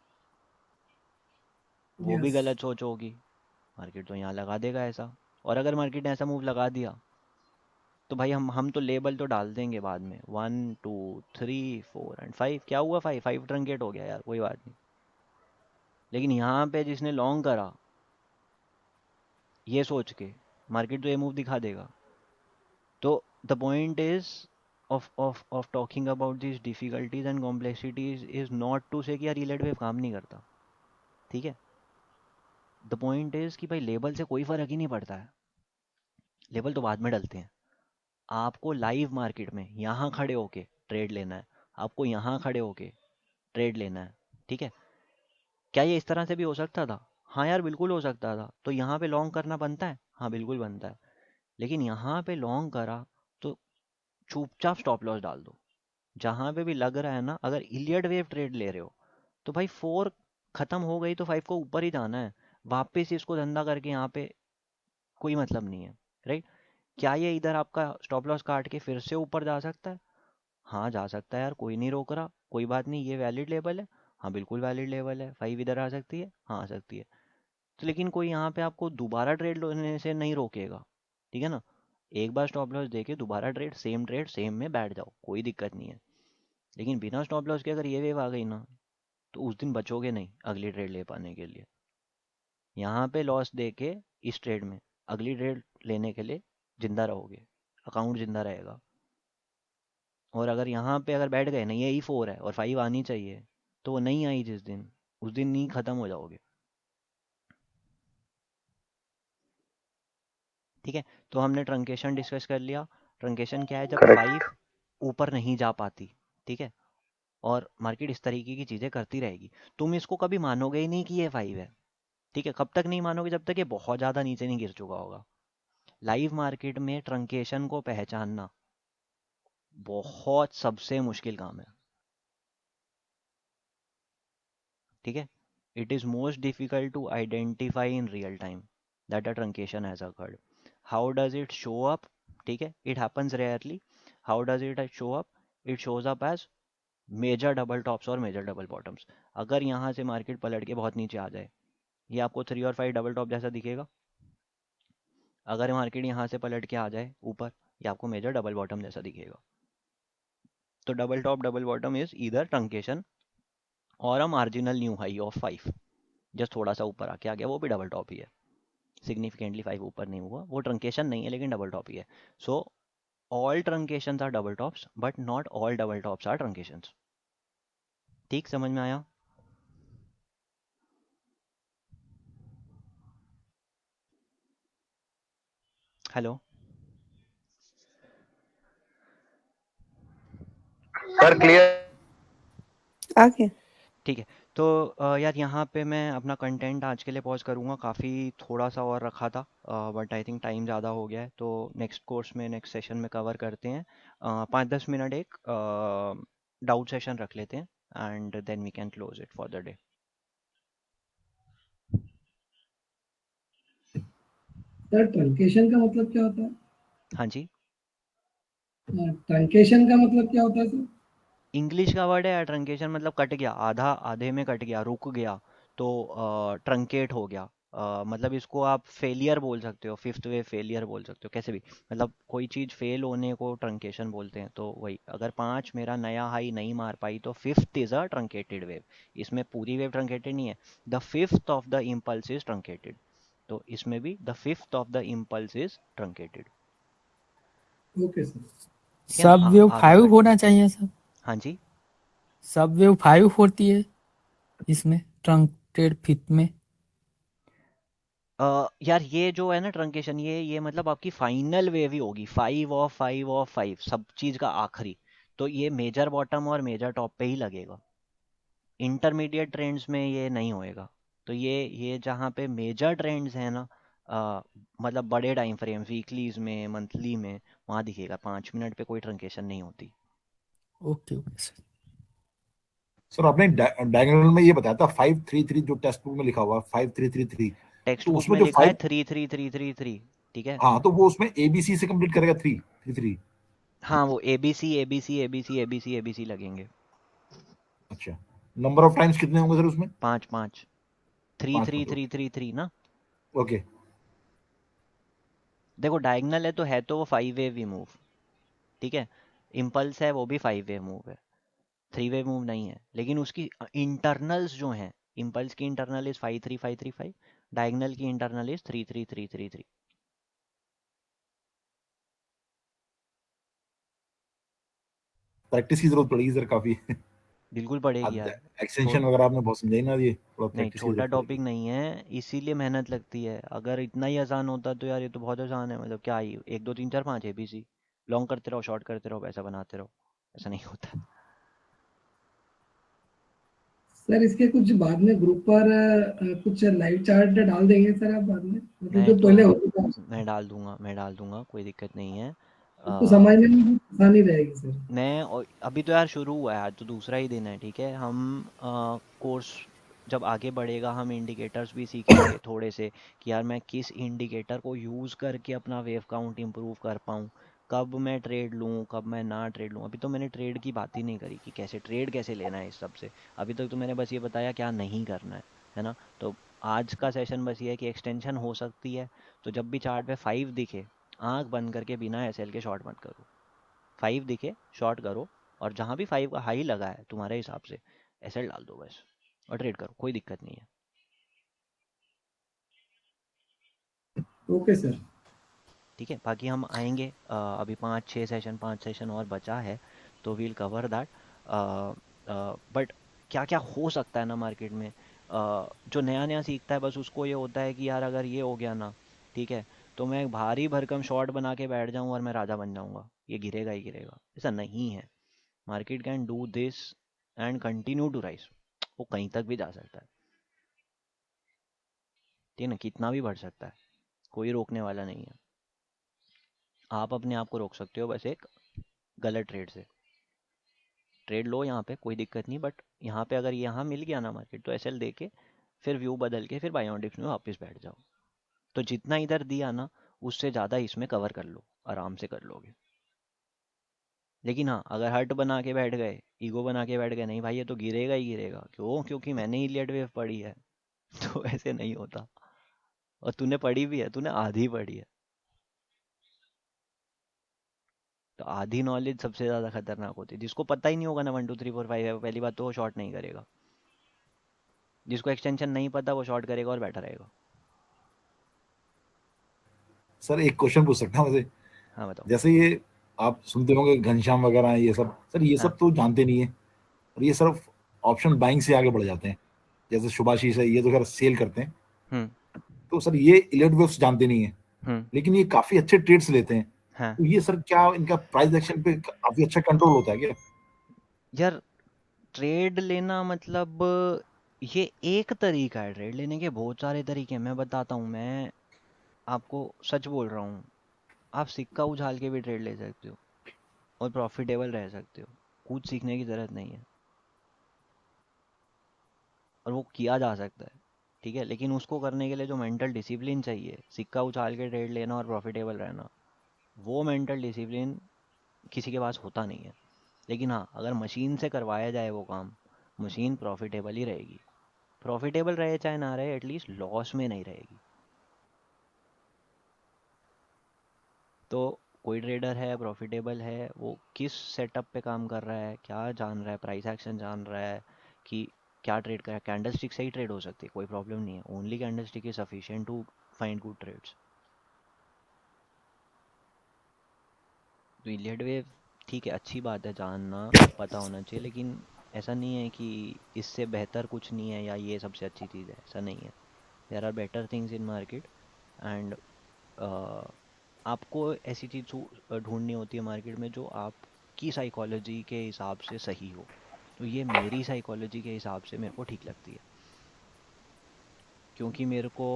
वो भी यस। गलत सोच होगी, मार्केट तो यहाँ लगा देगा ऐसा। और अगर मार्केट ने ऐसा मूव लगा दिया तो भाई हम तो लेबल तो डाल देंगे बाद में, 1 2 3 4 एंड 5। क्या हुआ? 5 ट्रंकेट हो गया यार, कोई बात नहीं। लेकिन यहाँ पे जिसने लॉन्ग करा ये सोच के, मार्केट तो ये मूव दिखा देगा। तो the point is of talking about this difficulties and complexities is not to say कि यार रिलेट वेव काम नहीं करता, ठीक है। द पॉइंट इज कि भाई लेबल से कोई फर्क ही नहीं पड़ता है, लेबल तो बाद में डलते हैं। आपको लाइव मार्केट में यहाँ खड़े होके ट्रेड लेना है, आपको यहाँ खड़े होके ट्रेड लेना है, ठीक है। क्या ये इस तरह से भी हो सकता था? हाँ यार बिल्कुल हो सकता था। तो यहाँ पे लॉन्ग करना बनता है, हाँ बिल्कुल बनता है। लेकिन यहाँ पे लॉन्ग करा तो चुपचाप स्टॉप लॉस डाल दो। जहाँ पे भी लग रहा है ना, अगर इलियड वेव ट्रेड ले रहे हो तो भाई 4 खत्म हो गई तो 5 को ऊपर ही जाना है। वापस इसको धंधा करके यहाँ पे कोई मतलब नहीं है, राइट। क्या ये इधर आपका स्टॉप लॉस काट के फिर से ऊपर जा सकता है? हाँ जा सकता है यार, कोई नहीं रोक रहा, कोई बात नहीं, ये वैलिड लेवल है। हाँ बिल्कुल वैलिड लेवल है। 5 इधर आ सकती है, हाँ आ सकती है। तो लेकिन कोई यहाँ पे आपको दोबारा ट्रेड लेने से नहीं रोकेगा, ठीक है ना। एक बार स्टॉप लॉस देके दोबारा ट्रेड सेम में बैठ जाओ, कोई दिक्कत नहीं है। लेकिन बिना स्टॉप लॉस के अगर ये वेव आ गई ना, तो उस दिन बचोगे नहीं अगली ट्रेड ले पाने के लिए। यहाँ पे लॉस देके इस ट्रेड में अगली ट्रेड लेने के लिए जिंदा रहोगे, अकाउंट जिंदा रहेगा। और अगर यहाँ पे अगर बैठ गए नहीं, यही 4 है और 5 आनी चाहिए, तो वो नहीं आई जिस दिन, उस दिन नहीं ख़त्म हो जाओगे, ठीक है। तो हमने ट्रंकेशन डिस्कस कर लिया। ट्रंकेशन क्या है, जब करेक्ट। 5 ऊपर नहीं जा पाती, ठीक है, और मार्केट इस तरीके की चीज़ें करती रहेगी, तुम इसको कभी मानोगे ही नहीं कि ये 5 है, ठीक है। कब तक नहीं मानोगे, जब तक ये बहुत ज़्यादा नीचे नहीं गिर चुका होगा। लाइव मार्केट में ट्रंकेशन को पहचानना बहुत सबसे मुश्किल काम है, ठीक है। It is most difficult to identify in real time that a truncation has occurred. How does it show up, ठीक है, it happens rarely. How does it show up, it shows up as major double tops और major double bottoms. अगर यहाँ से market पलट के बहुत नीचे आ जाए, ये आपको 3 और 5 डबल टॉप जैसा दिखेगा। अगर मार्केट यहाँ से पलट के आ जाए ऊपर, ये आपको मेजर डबल बॉटम जैसा दिखेगा। तो double top double bottom is either truncation or a marginal new high of 5, just थोड़ा सा ऊपर आके आ गया, वो भी डबल टॉप ही है। सिग्निफिकेंटली 5 ऊपर नहीं हुआ, वो ट्रंकेशन नहीं है लेकिन डबल टॉप ही है। So all truncations are double tops but not all double tops are truncations. ठीक, समझ में आया? Hello sir clear. आगे ठीक है। तो यार यहाँ पे मैं अपना कंटेंट आज के लिए पॉज करूँगा, काफ़ी थोड़ा सा और रखा था बट आई थिंक टाइम ज़्यादा हो गया है, तो नेक्स्ट कोर्स में नेक्स्ट सेशन में कवर करते हैं। 5-10 मिनट एक डाउट सेशन रख लेते हैं and then we can close it for the day. Sir truncation का मतलब क्या होता है? हाँ जी, ट्रंकेशन का मतलब क्या होता है सर? इंग्लिश का वर्ड है। ट्रंकेशन मतलब कट गया, आधा आधे में कट गया, रुक गया, तो ट्रंकेट हो गया। मतलब इसको आप फेलियर बोल सकते हो, फिफ्थ वेव फेलियर बोल सकते हो, कैसे भी। मतलब कोई चीज़ फेल होने को ट्रंकेशन बोलते हैं। तो वही, अगर 5 मेरा नया हाई नहीं मार पाई तो fifth is a truncated wave. इसमें पूरी वेव ट्रंकेटेड नहीं है, the fifth of the impulse is truncated. तो इसमें भी the fifth of the impulse is truncated. Okay sir. ठीक है ना, सब वेव आगे 5 बढ़ते होना हैं। चाहिए सर। हाँ जी, सब वेव 5 होती है इसमें ट्रंकेटेड फिफ्थ में। यार ये जो है ना ट्रंकेशन, ये मतलब आपकी फाइनल वेव ही होगी, 5 ऑफ 5 सब चीज़ का आखिरी। तो ये मेजर बॉटम और मेजर टॉप पे ही लगेगा, इंटरमीडिएट ट्रेंड्स में ये नहीं होएगा। तो ये जहाँ पे मेजर ट्रेंड्स हैं ना, मतलब बड़े टाइम फ्रेम, वीकलीज में, मंथली में, वहाँ दिखेगा। 5 मिनट पे कोई ट्रंकेशन नहीं होती। Okay okay sir. सर आपने डायगोनल में ये बताया था 5-3-3, जो टेक्स्ट बुक में लिखा हुआ है 5-3-3-3, टेक्स्ट तो बुक उसमें में जो लिखा है 5, 3-3-3-3-3, ठीक है। हाँ तो वो उसमें एबीसी से कंप्लीट करेगा 3-3-3। हाँ, वो ABC ABC ABC ABC ABC लगेंगे। अच्छा, नंबर ऑफ टाइम्स कितने होंगे सर उसमें? 5 5 थ्री 5 थ्री होंगे। थ्री थ्री थ्री ना। ओके। देखो डायगनल है तो वो 5 वेव ही मूव, ठीक है। इम्पल्स है वो भी 5 वेव मूव है, 3 वेव मूव नहीं है। लेकिन उसकी इंटरनल्स जो हैं, इम्पल्स की इंटरनल इज 5-3-5-3-5, डायगनल की इंटरनल इज 3-3-3-3-3। प्रैक्टिस की जरूरत पड़ेगी सर काफी। बिल्कुल पड़ेगी अब यार। एक्सटेंशन वगैरह आपने बहुत समझाई ना, ये थोड़ा नहीं, प्रैक्टिस की छोटा जरूरत टॉपिक पड़ेगी। नहीं है, इसीलिए मेहनत लगती है। अगर इतना ही आसान होता तो यार ये तो बहुत आसान है। मतलब क्या ही 1 2 3 4 5 ABC, लॉन्ग करते रहो, शॉर्ट करते रहो, पैसा बनाते रहो। ऐसा नहीं होता। सर इसके कुछ बाद में ग्रुप पर कुछ लाइव चार्ट डाल देंगे सर आप बाद में, मतलब मैं जो तो पहले होता था मैं डाल दूंगा, कोई दिक्कत नहीं है। उसको समझने में भी आसानी रहेगी सर। अभी तो यार शुरू हुआ है, आज तो दूसरा ही दिन है, ठीक है। हम कोर्स जब आगे बढ़ेगा, हम इंडिकेटर्स भी सीखेंगे थोड़े से, कि यार मैं किस इंडिकेटर को यूज़ करके अपना वेव काउंट इम्प्रूव कर पाऊँ, कब मैं ट्रेड लूँ, कब मैं ना ट्रेड लूँ। अभी तो मैंने ट्रेड की बात ही नहीं करी कि कैसे ट्रेड कैसे लेना है इस सब से। अभी तक तो मैंने बस ये बताया क्या नहीं करना है ना। तो आज का सेशन बस ये है कि एक्सटेंशन हो सकती है, तो जब भी चार्ट पे 5 दिखे आंख बंद करके बिना एसएल के शॉर्ट मत करो। 5 दिखे शॉर्ट करो, और जहाँ भी 5 का हाई लगा है तुम्हारे हिसाब से एसएल डाल दो बस, और ट्रेड करो, कोई दिक्कत नहीं है। Okay sir. ठीक है, बाकी हम आएंगे अभी 5 सेशन और बचा है, तो वील कवर दैट। बट क्या क्या हो सकता है ना मार्केट में, जो नया नया सीखता है बस उसको ये होता है कि यार अगर ये हो गया ना, ठीक है, तो मैं एक भारी भरकम शॉट बना के बैठ जाऊं और मैं राजा बन जाऊंगा, ये गिरेगा ही गिरेगा। ऐसा नहीं है। Market can do this and continue to rise. वो कहीं तक भी जा सकता है, ठीक है ना, कितना भी बढ़ सकता है, कोई रोकने वाला नहीं है। आप अपने आप को रोक सकते हो बस एक गलत ट्रेड से। ट्रेड लो यहाँ पे, कोई दिक्कत नहीं, बट यहाँ पे अगर यहाँ मिल गया ना मार्केट, तो एसएल दे के फिर व्यू बदल के फिर बाय ऑन डिप्स में वापस बैठ जाओ। तो जितना इधर दिया ना उससे ज़्यादा इसमें कवर कर लो, आराम से कर लोगे। लेकिन हाँ, अगर हर्ट बना के बैठ गए, ईगो बना के बैठ गए, नहीं भाई ये तो गिरेगा ही गिरेगा, क्यों? क्योंकि मैंने इलियट वेव पढ़ी है तो ऐसे नहीं होता। और तूने पढ़ी भी है, तूने आधी पढ़ी है। तो आधी नॉलेज सबसे ज़्यादा खतरनाक होती है। जिसको पता ही नहीं होगा ना 1 2 3 4 5 है, पहली बात तो वो शॉर्ट नहीं करेगा। जिसको एक्सटेंशन नहीं पता वो शॉर्ट करेगा और बैठा रहेगा। सर एक क्वेश्चन पूछ सकता हूँ वैसे? हाँ बताओ। जैसे ये आप सुनते होंगे घनश्याम वगैरह हैं ये सब, सर ये हाँ। सब तो जानते नहीं है, और ये सिर्फ ऑप्शन बाइंग से आगे बढ़ जाते हैं। जैसे शुभाशीष है, ये तो खैर सेल करते हैं। हम्म। तो सर ये इलियट वेव्स जानते नहीं है, हम्म। लेकिन ये काफी अच्छे ट्रेड्स लेते हैं। हाँ तो ये सर क्या इनका प्राइस एक्शन पे काफी अच्छा कंट्रोल होता है क्या? यार, ट्रेड लेना मतलब ये एक तरीका है। ट्रेड लेने के बहुत सारे तरीके हैं, मैं बताता हूँ। मैं आपको सच बोल रहा हूँ, आप सिक्का उछाल के भी ट्रेड ले सकते हो और प्रॉफिटेबल रह सकते हो। कुछ सीखने की ज़रूरत नहीं है, और वो किया जा सकता है, ठीक है। लेकिन उसको करने के लिए जो मेंटल डिसिप्लिन चाहिए, सिक्का उछाल के ट्रेड लेना और प्रॉफिटेबल रहना, वो मेंटल डिसिप्लिन किसी के पास होता नहीं है। लेकिन हाँ, अगर मशीन से करवाया जाए वो काम, मशीन प्रॉफिटेबल ही रहेगी। प्रॉफिटेबल रहे चाहे ना रहे, एटलीस्ट लॉस में नहीं रहेगी। तो कोई ट्रेडर है प्रॉफिटेबल है, वो किस सेटअप पे काम कर रहा है, क्या जान रहा है, प्राइस एक्शन जान रहा है कि क्या ट्रेड कर रहा है। कैंडलस्टिक से ही ट्रेड हो सकती है, कोई प्रॉब्लम नहीं है। Only candlestick is sufficient to find good trades. तो इलियट वेव ठीक है, अच्छी बात है, जानना पता होना चाहिए, लेकिन ऐसा नहीं है कि इससे बेहतर कुछ नहीं है या ये सबसे अच्छी चीज़ है, ऐसा नहीं है। There are better things in market, and आपको ऐसी चीज़ ढूंढनी होती है मार्केट में जो आपकी साइकोलॉजी के हिसाब से सही हो। तो ये मेरी साइकोलॉजी के हिसाब से मेरे को ठीक लगती है, क्योंकि मेरे को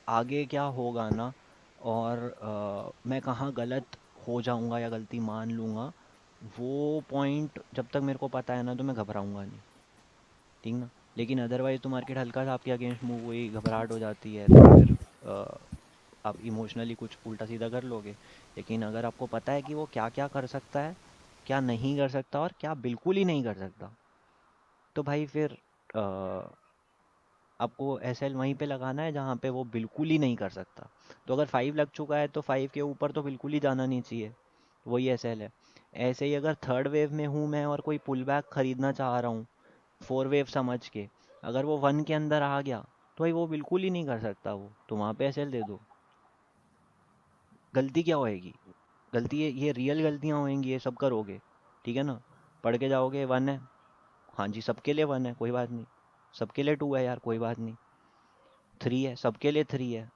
आगे क्या होगा ना, और मैं कहाँ गलत हो जाऊँगा या गलती मान लूँगा, वो पॉइंट जब तक मेरे को पता है ना, तो मैं घबराऊँगा नहीं, ठीक ना। लेकिन अदरवाइज़ तो मार्केट हल्का सा आपके अगेंस्ट मूव हुई, घबराहट हो जाती है, तो फिर आप इमोशनली कुछ उल्टा सीधा कर लोगे। लेकिन अगर आपको पता है कि वो क्या क्या कर सकता है, क्या नहीं कर सकता, और क्या बिल्कुल ही नहीं कर सकता, तो भाई फिर आपको एसएल वहीं पे लगाना है जहाँ पे वो बिल्कुल ही नहीं कर सकता। तो अगर 5 लग चुका है तो 5 के ऊपर तो बिल्कुल ही जाना नहीं चाहिए, वही एसएल है। ऐसे ही अगर थर्ड वेव में हूँ मैं और कोई पुल बैक खरीदना चाह रहा हूँ 4 वेव समझ के, अगर वो 1 के अंदर आ गया तो भाई वो बिल्कुल ही नहीं कर सकता, वो तो वहाँ पे एसएल दे दो। गलती क्या होएगी? गलती ये रियल गलतियाँ होंगी, ये सब करोगे, ठीक है ना। पढ़ के जाओगे 1 है, हाँ जी सबके लिए 1 है, कोई बात नहीं। सबके लिए 2 है यार, कोई बात नहीं। 3 है, सबके लिए 3 है,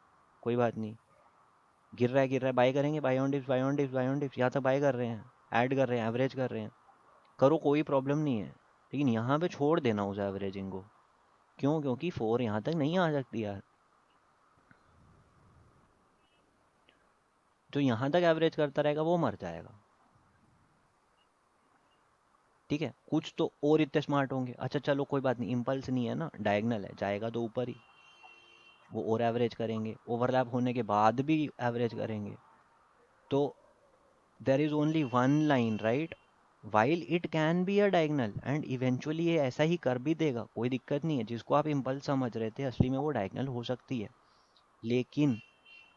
कोई बात नहीं। गिर रहा है, बाय करेंगे, buy on dips, buy on dips, buy on dips, यहाँ तक बाय कर रहे हैं, ऐड कर रहे हैं, एवरेज कर रहे हैं, करो, कोई प्रॉब्लम नहीं है। लेकिन यहाँ पे छोड़ देना उस एवरेजिंग को, क्यों? क्योंकि 4 यहाँ तक नहीं आ सकती यार। जो यहाँ तक एवरेज करता रहेगा वो मर जाएगा, ठीक है। कुछ तो और इतने स्मार्ट होंगे, अच्छा चलो कोई बात नहीं, इम्पल्स नहीं है ना, डायगनल है, जाएगा तो ऊपर ही, वो और एवरेज करेंगे, ओवरलैप होने के बाद भी एवरेज करेंगे। तो there is only one line, right? While it can be a diagonal and eventually ये ऐसा ही कर भी देगा, कोई दिक्कत नहीं है। जिसको आप इम्पल्स समझ रहे थे असली में वो डायगनल हो सकती है। लेकिन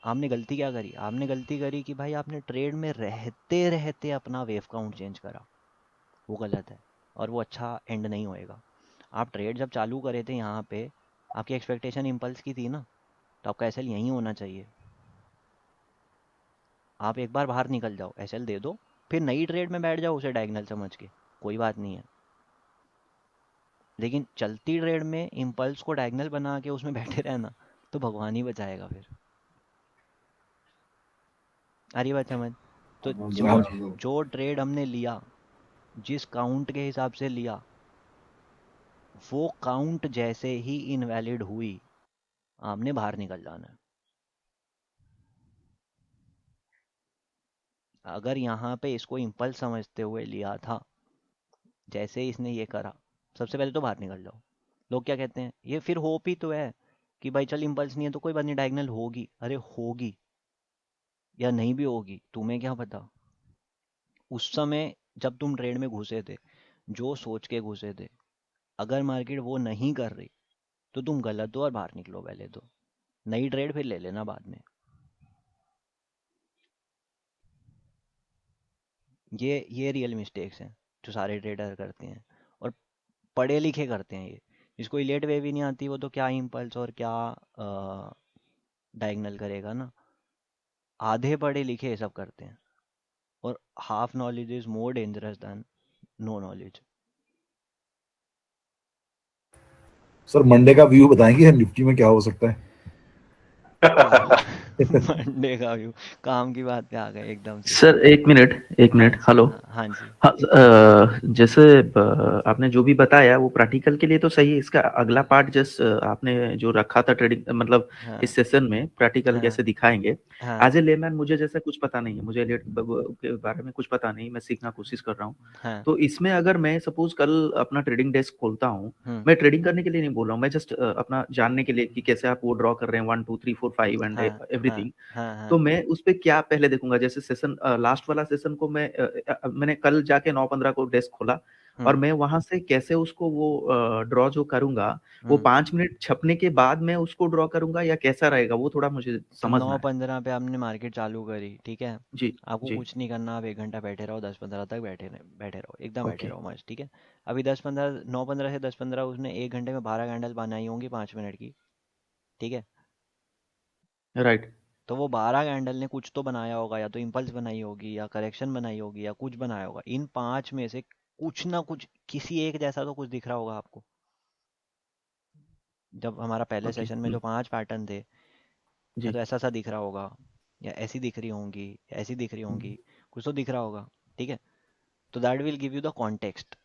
आपने गलती क्या करी? आपने गलती करी कि भाई आपने ट्रेड में रहते रहते अपना वेव काउंट चेंज करा। वो गलत है और वो अच्छा एंड नहीं होएगा। आप ट्रेड जब चालू करे थे यहाँ पे, आपकी एक्सपेक्टेशन इम्पल्स की थी ना, तो आपका एसएल यहीं होना चाहिए। आप एक बार बाहर निकल जाओ, एसएल दे दो, फिर नई ट्रेड में बैठ जाओ उसे डायगनल समझ के, कोई बात नहीं है। लेकिन चलती ट्रेड में इम्पल्स को डायगनल बना के उसमें बैठे रहना तो भगवान ही बचाएगा फिर। आ रही बात समझ? तो जो ट्रेड हमने लिया, जिस काउंट के हिसाब से लिया, वो काउंट जैसे ही इनवैलिड हुई आपने बाहर निकल जाना है। अगर यहाँ पे इसको इम्पल्स समझते हुए लिया था, जैसे इसने ये करा, सबसे पहले तो बाहर निकल जाओ। लोग क्या कहते हैं, ये फिर होप ही तो है कि भाई चल इम्पल्स नहीं है तो कोई बात नहीं, डायगनल होगी। अरे होगी या नहीं भी होगी, तुम्हें क्या पता। उस समय जब तुम ट्रेड में घुसे थे, जो सोच के घुसे थे, अगर मार्केट वो नहीं कर रही तो तुम गलत हो और बाहर निकलो पहले तो। नई ट्रेड फिर ले लेना बाद में। ये रियल मिस्टेक्स हैं जो सारे ट्रेडर करते हैं, और पढ़े लिखे करते हैं ये। जिसको इलेट वे भी नहीं आती वो तो क्या इम्पल्स और क्या डायगनल करेगा ना। आधे पढ़े लिखे ये सब करते हैं, और half knowledge is more dangerous than no knowledge. Sir Monday का व्यू बताएंगे निफ्टी में क्या हो सकता है? मंडे का व्यू, काम की बात पे आ गए एकदम से। सर एक मिनट हाँ जी, हेलो। हाँ जी। हाँ जैसे आपने जो भी बताया वो प्रैक्टिकल के लिए तो सही है। इसका अगला पार्ट जस्ट आपने जो रखा था ट्रेडिंग मतलब हाँ इस सेशन में प्रैक्टिकल हाँ कैसे दिखाएंगे। हाँ एज ए लेमैन मुझे जैसा कुछ पता नहीं है, मुझे लेट के बारे में कुछ पता नहीं, मैं सीखना कोशिश कर रहा हूँ। हाँ। तो इसमें अगर मैं सपोज कल अपना ट्रेडिंग डेस्क खोलता हूँ, हम्म, मैं ट्रेडिंग करने के लिए नहीं बोल रहा हूँ, मैं जस्ट अपना जानने के लिए कि कैसे आप वो ड्रॉ कर रहे हैं 1 2 3 4 5 एंड हाँ हाँ एवरीथिंग। हाँ हाँ तो मैं उस पे क्या पहले देखूंगा, जैसे सेशन लास्ट वाला सेशन को मैंने कल जाके 9:15 को डेस्क खोला और हम्म मैं वहां से कैसे उसको वो ड्रॉ जो करूंगा वो हम्म। 5 मिनट छपने के बाद मैं उसको ड्रॉ करूंगा या कैसा रहेगा, वो थोड़ा मुझे तो समझना है। 9:15 पे आपने मार्केट चालू करी, ठीक है? जी आपको जी। कुछ नहीं करना, आप 1 घंटा बैठे रहो, 10-15 तक बैठे रहो, एकदम बैठे ओके रहो मस्त, ठीक है? अभी 10-15, 9:15 से 10-15 उसने 1 घंटे में 12 कैंडल बनाई होंगी 5 मिनट की, ठीक है? राइट। तो वो 12 कैंडल ने कुछ तो बनाया होगा, या तो इम्पल्स बनाई होगी या करेक्शन बनाई होगी या कुछ बनाया होगा। इन 5 में से कुछ ना कुछ, किसी एक जैसा तो कुछ दिख रहा होगा आपको। जब हमारा पहले ओके। सेशन में जो 5 पैटर्न थे, या जी। तो ऐसा सा दिख रहा होगा, या ऐसी दिख रही होंगी, या ऐसी दिख रही होंगी, कुछ तो दिख रहा होगा, ठीक है? तो that will give you the context.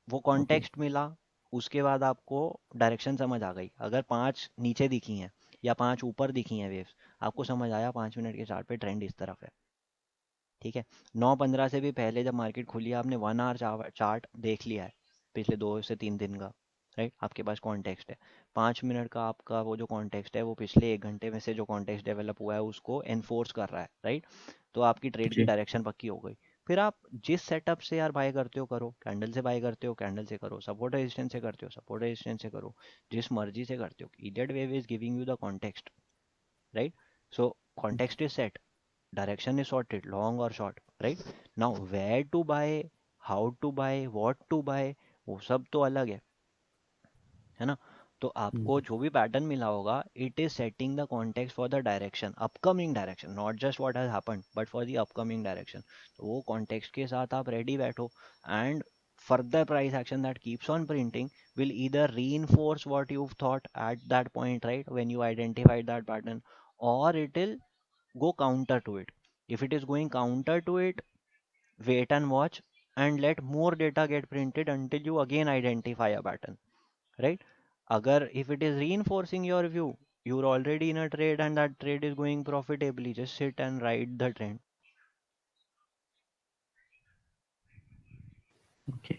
वो ओके। कॉन्टेक्स्ट मिला, उसके बाद आपको डायरेक्शन समझ आ गई। अगर 5 नीचे दिखी हैं या 5 ऊपर दिखी हैं वेव्स, आपको समझ आया 5 मिनट के चार्ट पे ट्रेंड इस तरफ है, ठीक है? 9:15 से भी पहले जब मार्केट खुली, आपने 1 आवर चार्ट देख लिया है पिछले 2 से 3 दिन का, राइट? आपके पास कॉन्टेक्स्ट है। 5 मिनट का आपका वो जो कॉन्टेक्स्ट है वो पिछले 1 घंटे में से जो कॉन्टेक्स्ट डेवलप हुआ है उसको एनफोर्स कर रहा है, राइट? तो आपकी ट्रेड की जी। डायरेक्शन पक्की हो गई। फिर आप जिस सेटअप से यार बाय करते हो करो, कैंडल से बाय करते हो कैंडल से करो, सपोर्ट रेजिस्टेंस से करते हो सपोर्ट रेजिस्टेंस से करो, जिस मर्जी से करते हो। Idiot wave is giving you the context, right? So context is set, direction is sorted, long or short, right? Now where to buy, how to buy, what to buy, वो सब तो अलग है ना? तो आपको जो भी पैटर्न मिला होगा, it is setting the context for the direction, upcoming direction, not just what has happened but for the upcoming direction. तो वो कॉन्टेक्स्ट के साथ आप रेडी बैठो, and further price action that keeps on printing will either reinforce what you've thought at that point, right, when you identified that pattern, or it will go counter to it. If it is going counter to it, wait and watch and let more data get printed until you again identify a pattern, right? Agar if it is reinforcing your view, you're already in a trade and that trade is going profitably, just sit and ride the trend. Okay.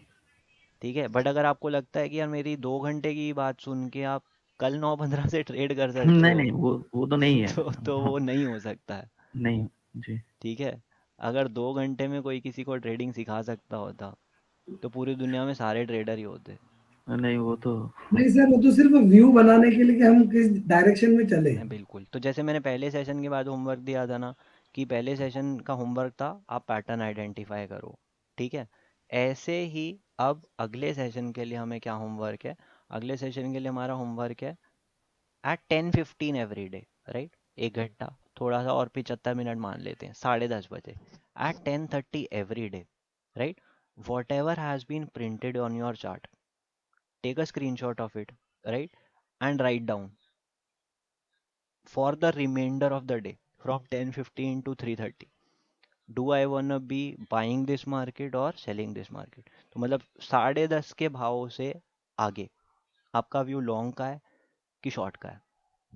ठीक है? But अगर आपको लगता है कि यार मेरी 2 घंटे की बात सुन के आप कल 9:15 से ट्रेड कर सकते नहीं हो नहीं वो तो नहीं है। तो हाँ, वो नहीं हो सकता है, नहीं। जी। ठीक है? अगर 2 घंटे में कोई किसी को ट्रेडिंग सिखा सकता होता तो पूरी दुनिया में सारे ट्रेडर ही होते। नहीं वो तो नहीं सर, वो तो सिर्फ व्यू बनाने के लिए कि हम किस डायरेक्शन में चले। बिल्कुल। तो जैसे मैंने पहले सेशन के बाद होमवर्क दिया था ना, कि पहले सेशन का होमवर्क था आप पैटर्न आइडेंटिफाई करो, ठीक है। ऐसे ही अब अगले सेशन के लिए हमें क्या होमवर्क है, अगले सेशन के लिए हमारा होमवर्क है एट 10:15 एवरी डे, राइट। 1 घंटा, थोड़ा सा और 75 मिनट मान लेते हैं, 10:30 बजे at 10:30 every day, right. Whatever has been printed on your chart, take a screenshot of it, right, and write down for the remainder of the day from 10:15 to 3:30, do I wanna be buying this market or selling this market। तो मतलब 10:30 के भाव से आगे आपका view long का है कि शॉर्ट का है,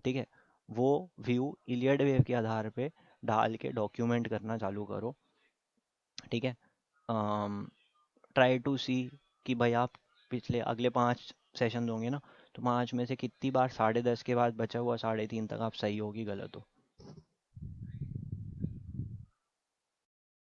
ठीक है। वो व्यू इलियड वेव के आधार पे डाल के डॉक्यूमेंट करना चालू करो, ठीक है। ट्राई टू सी कि भाई आप पिछले अगले 5 सेशन होंगे ना, तो 5 में से कितनी बार 10:30 के बाद बचा हुआ 3:30 तक आप सही हो कि गलत हो।